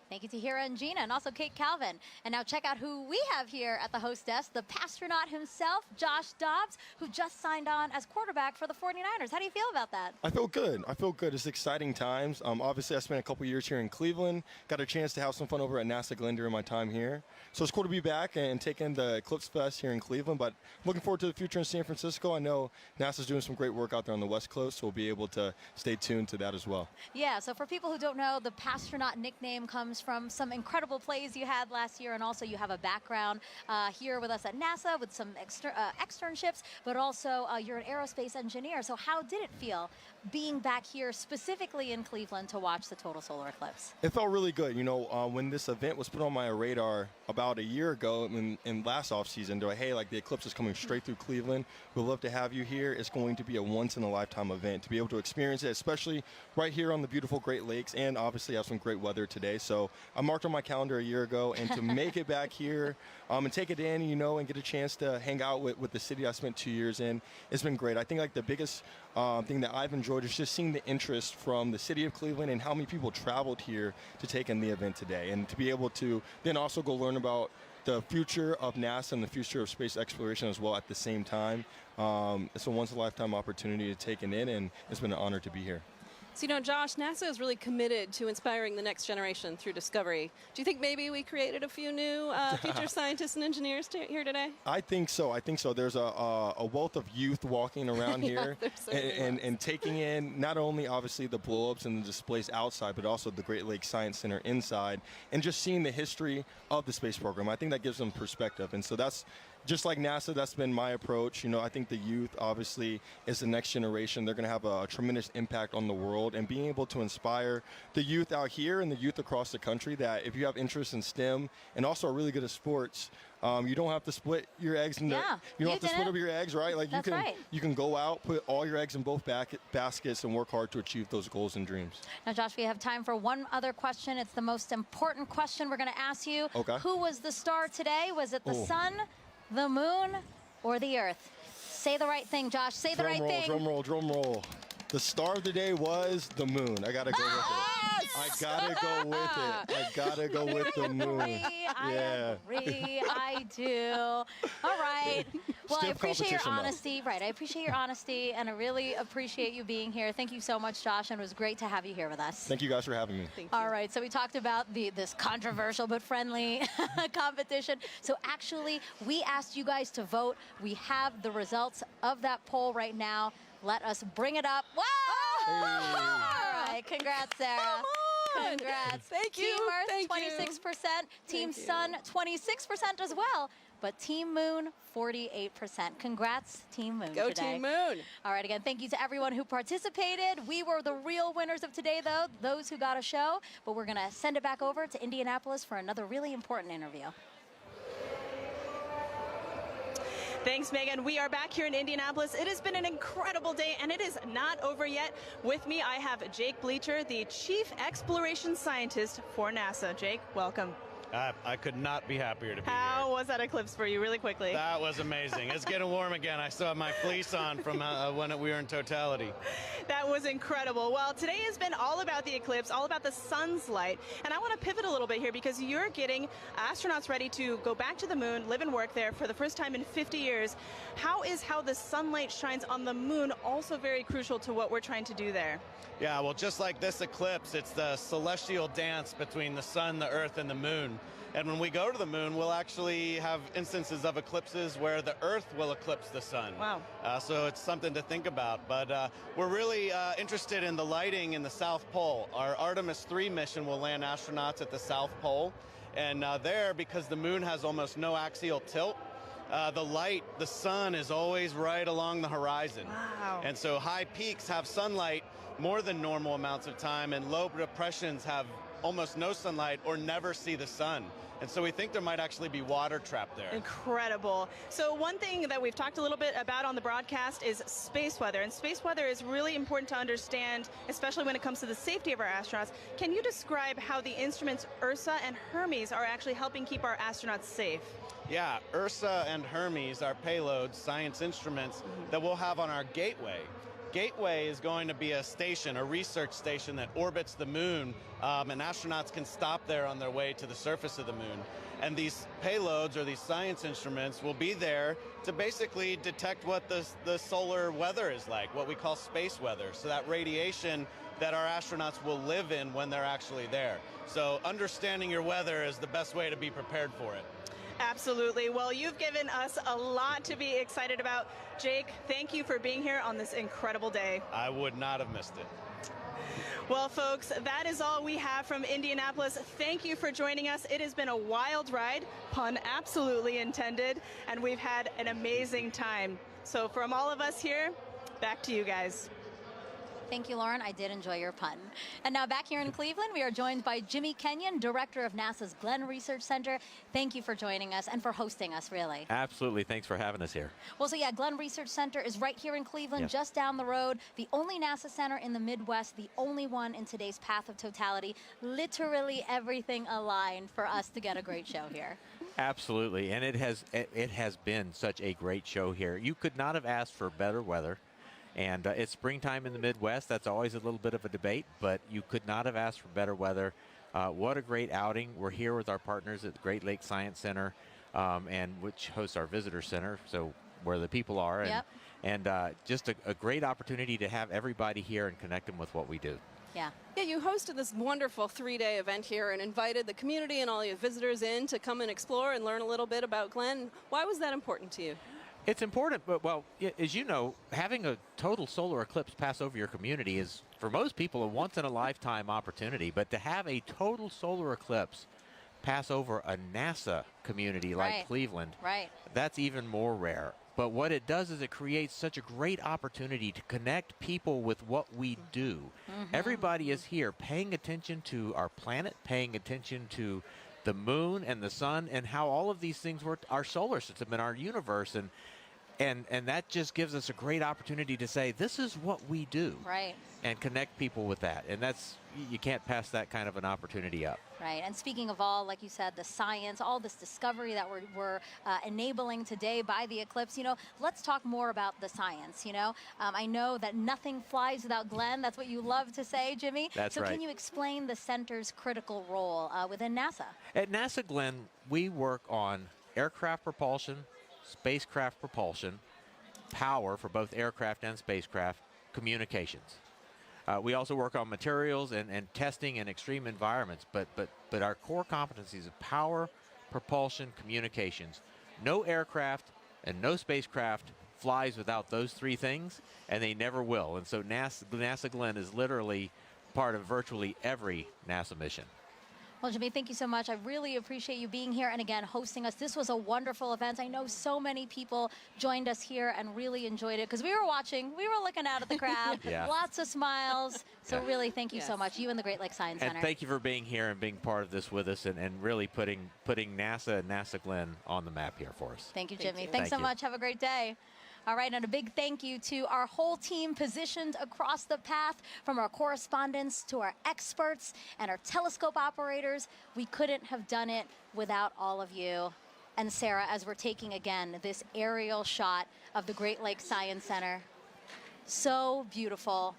Thank you to Hira and Gina, and also Kate Calvin. And now check out who we have here at the host desk, the Pastronaut himself, Josh Dobbs, who just signed on as quarterback for the 49ers. How do you feel about that? I feel good. It's exciting times. Obviously, I spent a couple years here in Cleveland, got a chance to have some fun over at NASA Glenn during my time here. So it's cool to be back and taking the Eclipse Fest here in Cleveland, but looking forward to the future in San Francisco. I know NASA's doing some great work out there on the West Coast, so we'll be able to stay tuned to that as well. Yeah, so for people who don't know, the Pastronaut nickname comes from some incredible plays you had last year, and also you have a background here with us at NASA with some externships, but also you're an aerospace engineer. So how did it feel being back here specifically in Cleveland to watch the total solar eclipse? It felt really good. When this event was put on my radar about a year ago in last offseason, they're like, hey, the eclipse is coming straight through Cleveland. We'd love to have you here. It's going to be a once-in-a-lifetime event to be able to experience it, especially right here on the beautiful Great Lakes, and obviously have some great weather today. So I marked on my calendar a year ago, and to make it back here and take it in, and get a chance to hang out with the city I spent 2 years in, it's been great. I think the biggest thing that I've enjoyed is just seeing the interest from the city of Cleveland and how many people traveled here to take in the event today, and to be able to then also go learn about the future of NASA and the future of space exploration as well at the same time. It's a once-in-a-lifetime opportunity to take it in, and it's been an honor to be here. So, Josh, NASA is really committed to inspiring the next generation through discovery. Do you think maybe we created a few new future scientists and engineers here today? I think so. There's a wealth of youth walking around here and taking in not only obviously the blow-ups and the displays outside, but also the Great Lakes Science Center inside, and just seeing the history of the space program. I think that gives them perspective. And so that's just like NASA, that's been my approach. You know, I think the youth obviously is the next generation. They're going to have a tremendous impact on the world, and being able to inspire the youth out here and the youth across the country that if you have interest in STEM and also are really good at sports, you don't have to split your eggs into, you don't have to split up your eggs, right? Like you can go out, put all your eggs in both baskets and work hard to achieve those goals and dreams. Now, Josh, we have time for one other question. It's the most important question we're going to ask you. Okay. Who was the star today? Was it the sun, the moon, or the earth? Say the right thing, Josh. Say the right thing. Drum roll, drum roll. The star of the day was the moon. I gotta go with it. I gotta go with it. I gotta go with the moon. I agree. I do. All right. Well, I appreciate your honesty. Right. I appreciate your honesty, and I really appreciate you being here. Thank you so much, Josh, and it was great to have you here with us. Thank you guys for having me. All right. So we talked about this controversial but friendly competition. So actually, we asked you guys to vote. We have the results of that poll right now. Let us bring it up. Wow! Hey. All right, congrats, Sarah. Come on. Congrats. Thank you. Team Earth, 26%. Team Sun, 26% as well. But Team Moon, 48%. Congrats, Team Moon. Go today. Team Moon. All right, again, thank you to everyone who participated. We were the real winners of today, though, those who got a show. But we're going to send it back over to Indianapolis for another really important interview. Thanks, Megan. We are back here in Indianapolis. It has been an incredible day, and it is not over yet. With me, I have Jake Bleacher, the Chief Exploration Scientist for NASA. Jake, welcome. I could not be happier to be here. How was that eclipse for you, really quickly? That was amazing. It's getting warm again. I still have my fleece on from when we were in totality. That was incredible. Well, today has been all about the eclipse, all about the sun's light. And I want to pivot a little bit here because you're getting astronauts ready to go back to the moon, live and work there for the first time in 50 years. How the sunlight shines on the moon also very crucial to what we're trying to do there? Yeah, well, just like this eclipse, it's the celestial dance between the sun, the earth, and the moon. And when we go to the moon, we'll actually have instances of eclipses where the Earth will eclipse the sun. Wow. So it's something to think about. But we're really interested in the lighting in the South Pole. Our Artemis 3 mission will land astronauts at the South Pole. And there, because the moon has almost no axial tilt, the sun is always right along the horizon. Wow. And so high peaks have sunlight more than normal amounts of time, and low depressions have almost no sunlight or never see the sun. And so we think there might actually be water trapped there. Incredible. So one thing that we've talked a little bit about on the broadcast is space weather. And space weather is really important to understand, especially when it comes to the safety of our astronauts. Can you describe how the instruments Ursa and Hermes are actually helping keep our astronauts safe? Yeah, Ursa and Hermes are payloads, science instruments that we'll have on our Gateway. Gateway is going to be a station, a research station that orbits the moon, and astronauts can stop there on their way to the surface of the moon. And these payloads, or these science instruments, will be there to basically detect what the solar weather is like, what we call space weather. So that radiation that our astronauts will live in when they're actually there. So understanding your weather is the best way to be prepared for it. Absolutely. Well, you've given us a lot to be excited about. Jake, thank you for being here on this incredible day. I would not have missed it. Well, folks, that is all we have from Indianapolis. Thank you for joining us. It has been a wild ride, pun absolutely intended, and we've had an amazing time. So from all of us here, back to you guys. Thank you, Lauren. I did enjoy your pun. And now back here in Cleveland, we are joined by Jimmy Kenyon, director of NASA's Glenn Research Center. Thank you for joining us and for hosting us, really. Absolutely. Thanks for having us here. Well, so yeah, Glenn Research Center is right here in Cleveland, Yes. just down the road. The only NASA center in the Midwest, the only one in today's path of totality. Literally everything aligned for us to get a great show here. Absolutely. And it has been such a great show here. You could not have asked for better weather. And it's springtime in the Midwest. That's always a little bit of a debate, but you could not have asked for better weather. What a great outing. We're here with our partners at the Great Lakes Science Center, and which hosts our visitor center, so where the people are. And, Yep. and just a great opportunity to have everybody here and connect them with what we do. Yeah. Yeah, you hosted this wonderful 3-day event here and invited the community and all your visitors in to come and explore and learn a little bit about Glenn. Why was that important to you? It's important, but, well, as you know, having a total solar eclipse pass over your community is, for most people, a once-in-a-lifetime opportunity. But to have a total solar eclipse pass over a NASA community like Right. Cleveland. Right. That's even more rare. But what it does is it creates such a great opportunity to connect people with what we do. Everybody is here paying attention to our planet, paying attention to the moon and the sun and how all of these things work, our solar system and our universe. And that just gives us a great opportunity to say, this is what we do. Right. And connect people with that. And that's, you can't pass that kind of an opportunity up. Right, and speaking of all, like you said, the science, all this discovery that we're enabling today by the eclipse, you know, let's talk more about the science, you know. I know that nothing flies without Glenn. That's what you love to say, Jimmy. That's so right. Can you explain the center's critical role within NASA? At NASA, Glenn, we work on aircraft propulsion, spacecraft propulsion, power for both aircraft and spacecraft, communications. We also work on materials and testing in extreme environments, but our core competencies of power, propulsion, communications. No aircraft and no spacecraft flies without those three things, and they never will. And so NASA Glenn is literally part of virtually every NASA mission. Well, Jimmy, thank you so much. I really appreciate you being here and again hosting us. This was a wonderful event. I know so many people joined us here and really enjoyed it because we were watching, we were looking out at the crowd, Yeah. Lots of smiles. So Yeah. really, thank you so much, you and the Great Lakes Science And Center. thank you for being here and being part of this with us and really putting NASA and NASA Glenn on the map here for us. Thank you, Thank Jimmy. you. Thanks Thank so you. much. Have a great day. All right, and a big thank you to our whole team positioned across the path, from our correspondents to our experts and our telescope operators. We couldn't have done it without all of you. And Sarah, as we're taking again this aerial shot of the Great Lakes Science Center, so beautiful.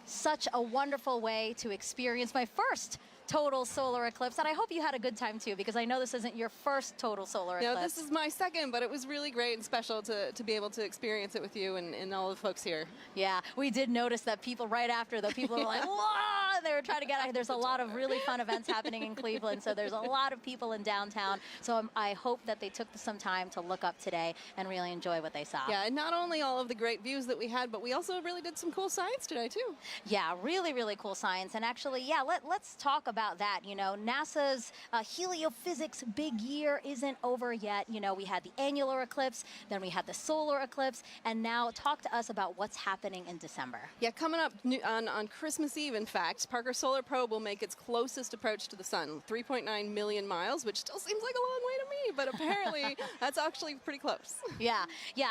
Such a wonderful way to experience my first total solar eclipse, and I hope you had a good time too, because I know this isn't your first total solar eclipse. No, this is my second, but it was really great and special to be able to experience it with you and all the folks here. Yeah, we did notice that people right after, though, people were like, whoa, they were trying to get out. There's a lot of really fun events happening in Cleveland, so there's a lot of people in downtown. So I hope that they took some time to look up today and really enjoy what they saw. Yeah, and not only all of the great views that we had, but we also really did some cool science today, too. Yeah, really, really cool science. And actually, yeah, let's talk about that. You know, NASA's heliophysics big year isn't over yet. You know, we had the annular eclipse, then we had the solar eclipse, and now talk to us about what's happening in December. Yeah, coming up on Christmas Eve, in fact, Parker Solar Probe will make its closest approach to the sun, 3.9 million miles, which still seems like a long way to me, but apparently that's actually pretty close. Yeah,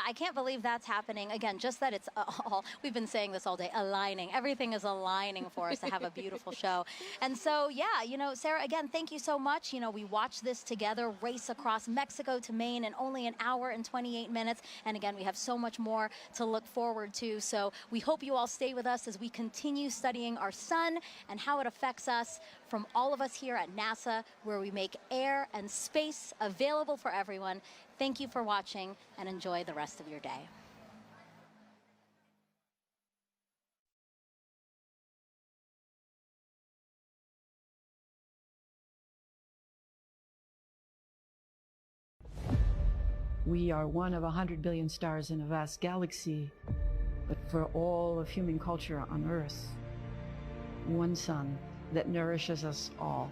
I can't believe that's happening. Again, just that it's all, we've been saying this all day, aligning. Everything is aligning for us to have a beautiful show. And so, yeah, you know, Sarah, again, thank you so much. You know, we watched this together, race across Mexico to Maine in only an hour and 28 minutes. And again, we have so much more to look forward to. So we hope you all stay with us as we continue studying our sun and how it affects us, from all of us here at NASA, where we make air and space available for everyone. Thank you for watching and enjoy the rest of your day. We are one of 100 billion stars in a vast galaxy, but for all of human culture on Earth, one sun that nourishes us all.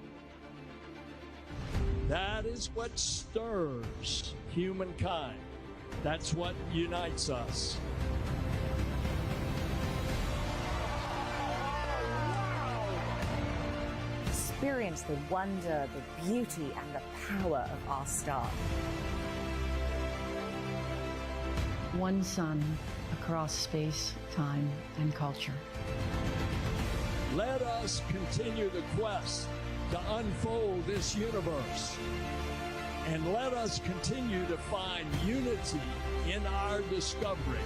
That is what stirs humankind. That's what unites us. Experience the wonder, the beauty, and the power of our star. One sun across space, time, and culture. Let us continue the quest to unfold this universe. And let us continue to find unity in our discovery.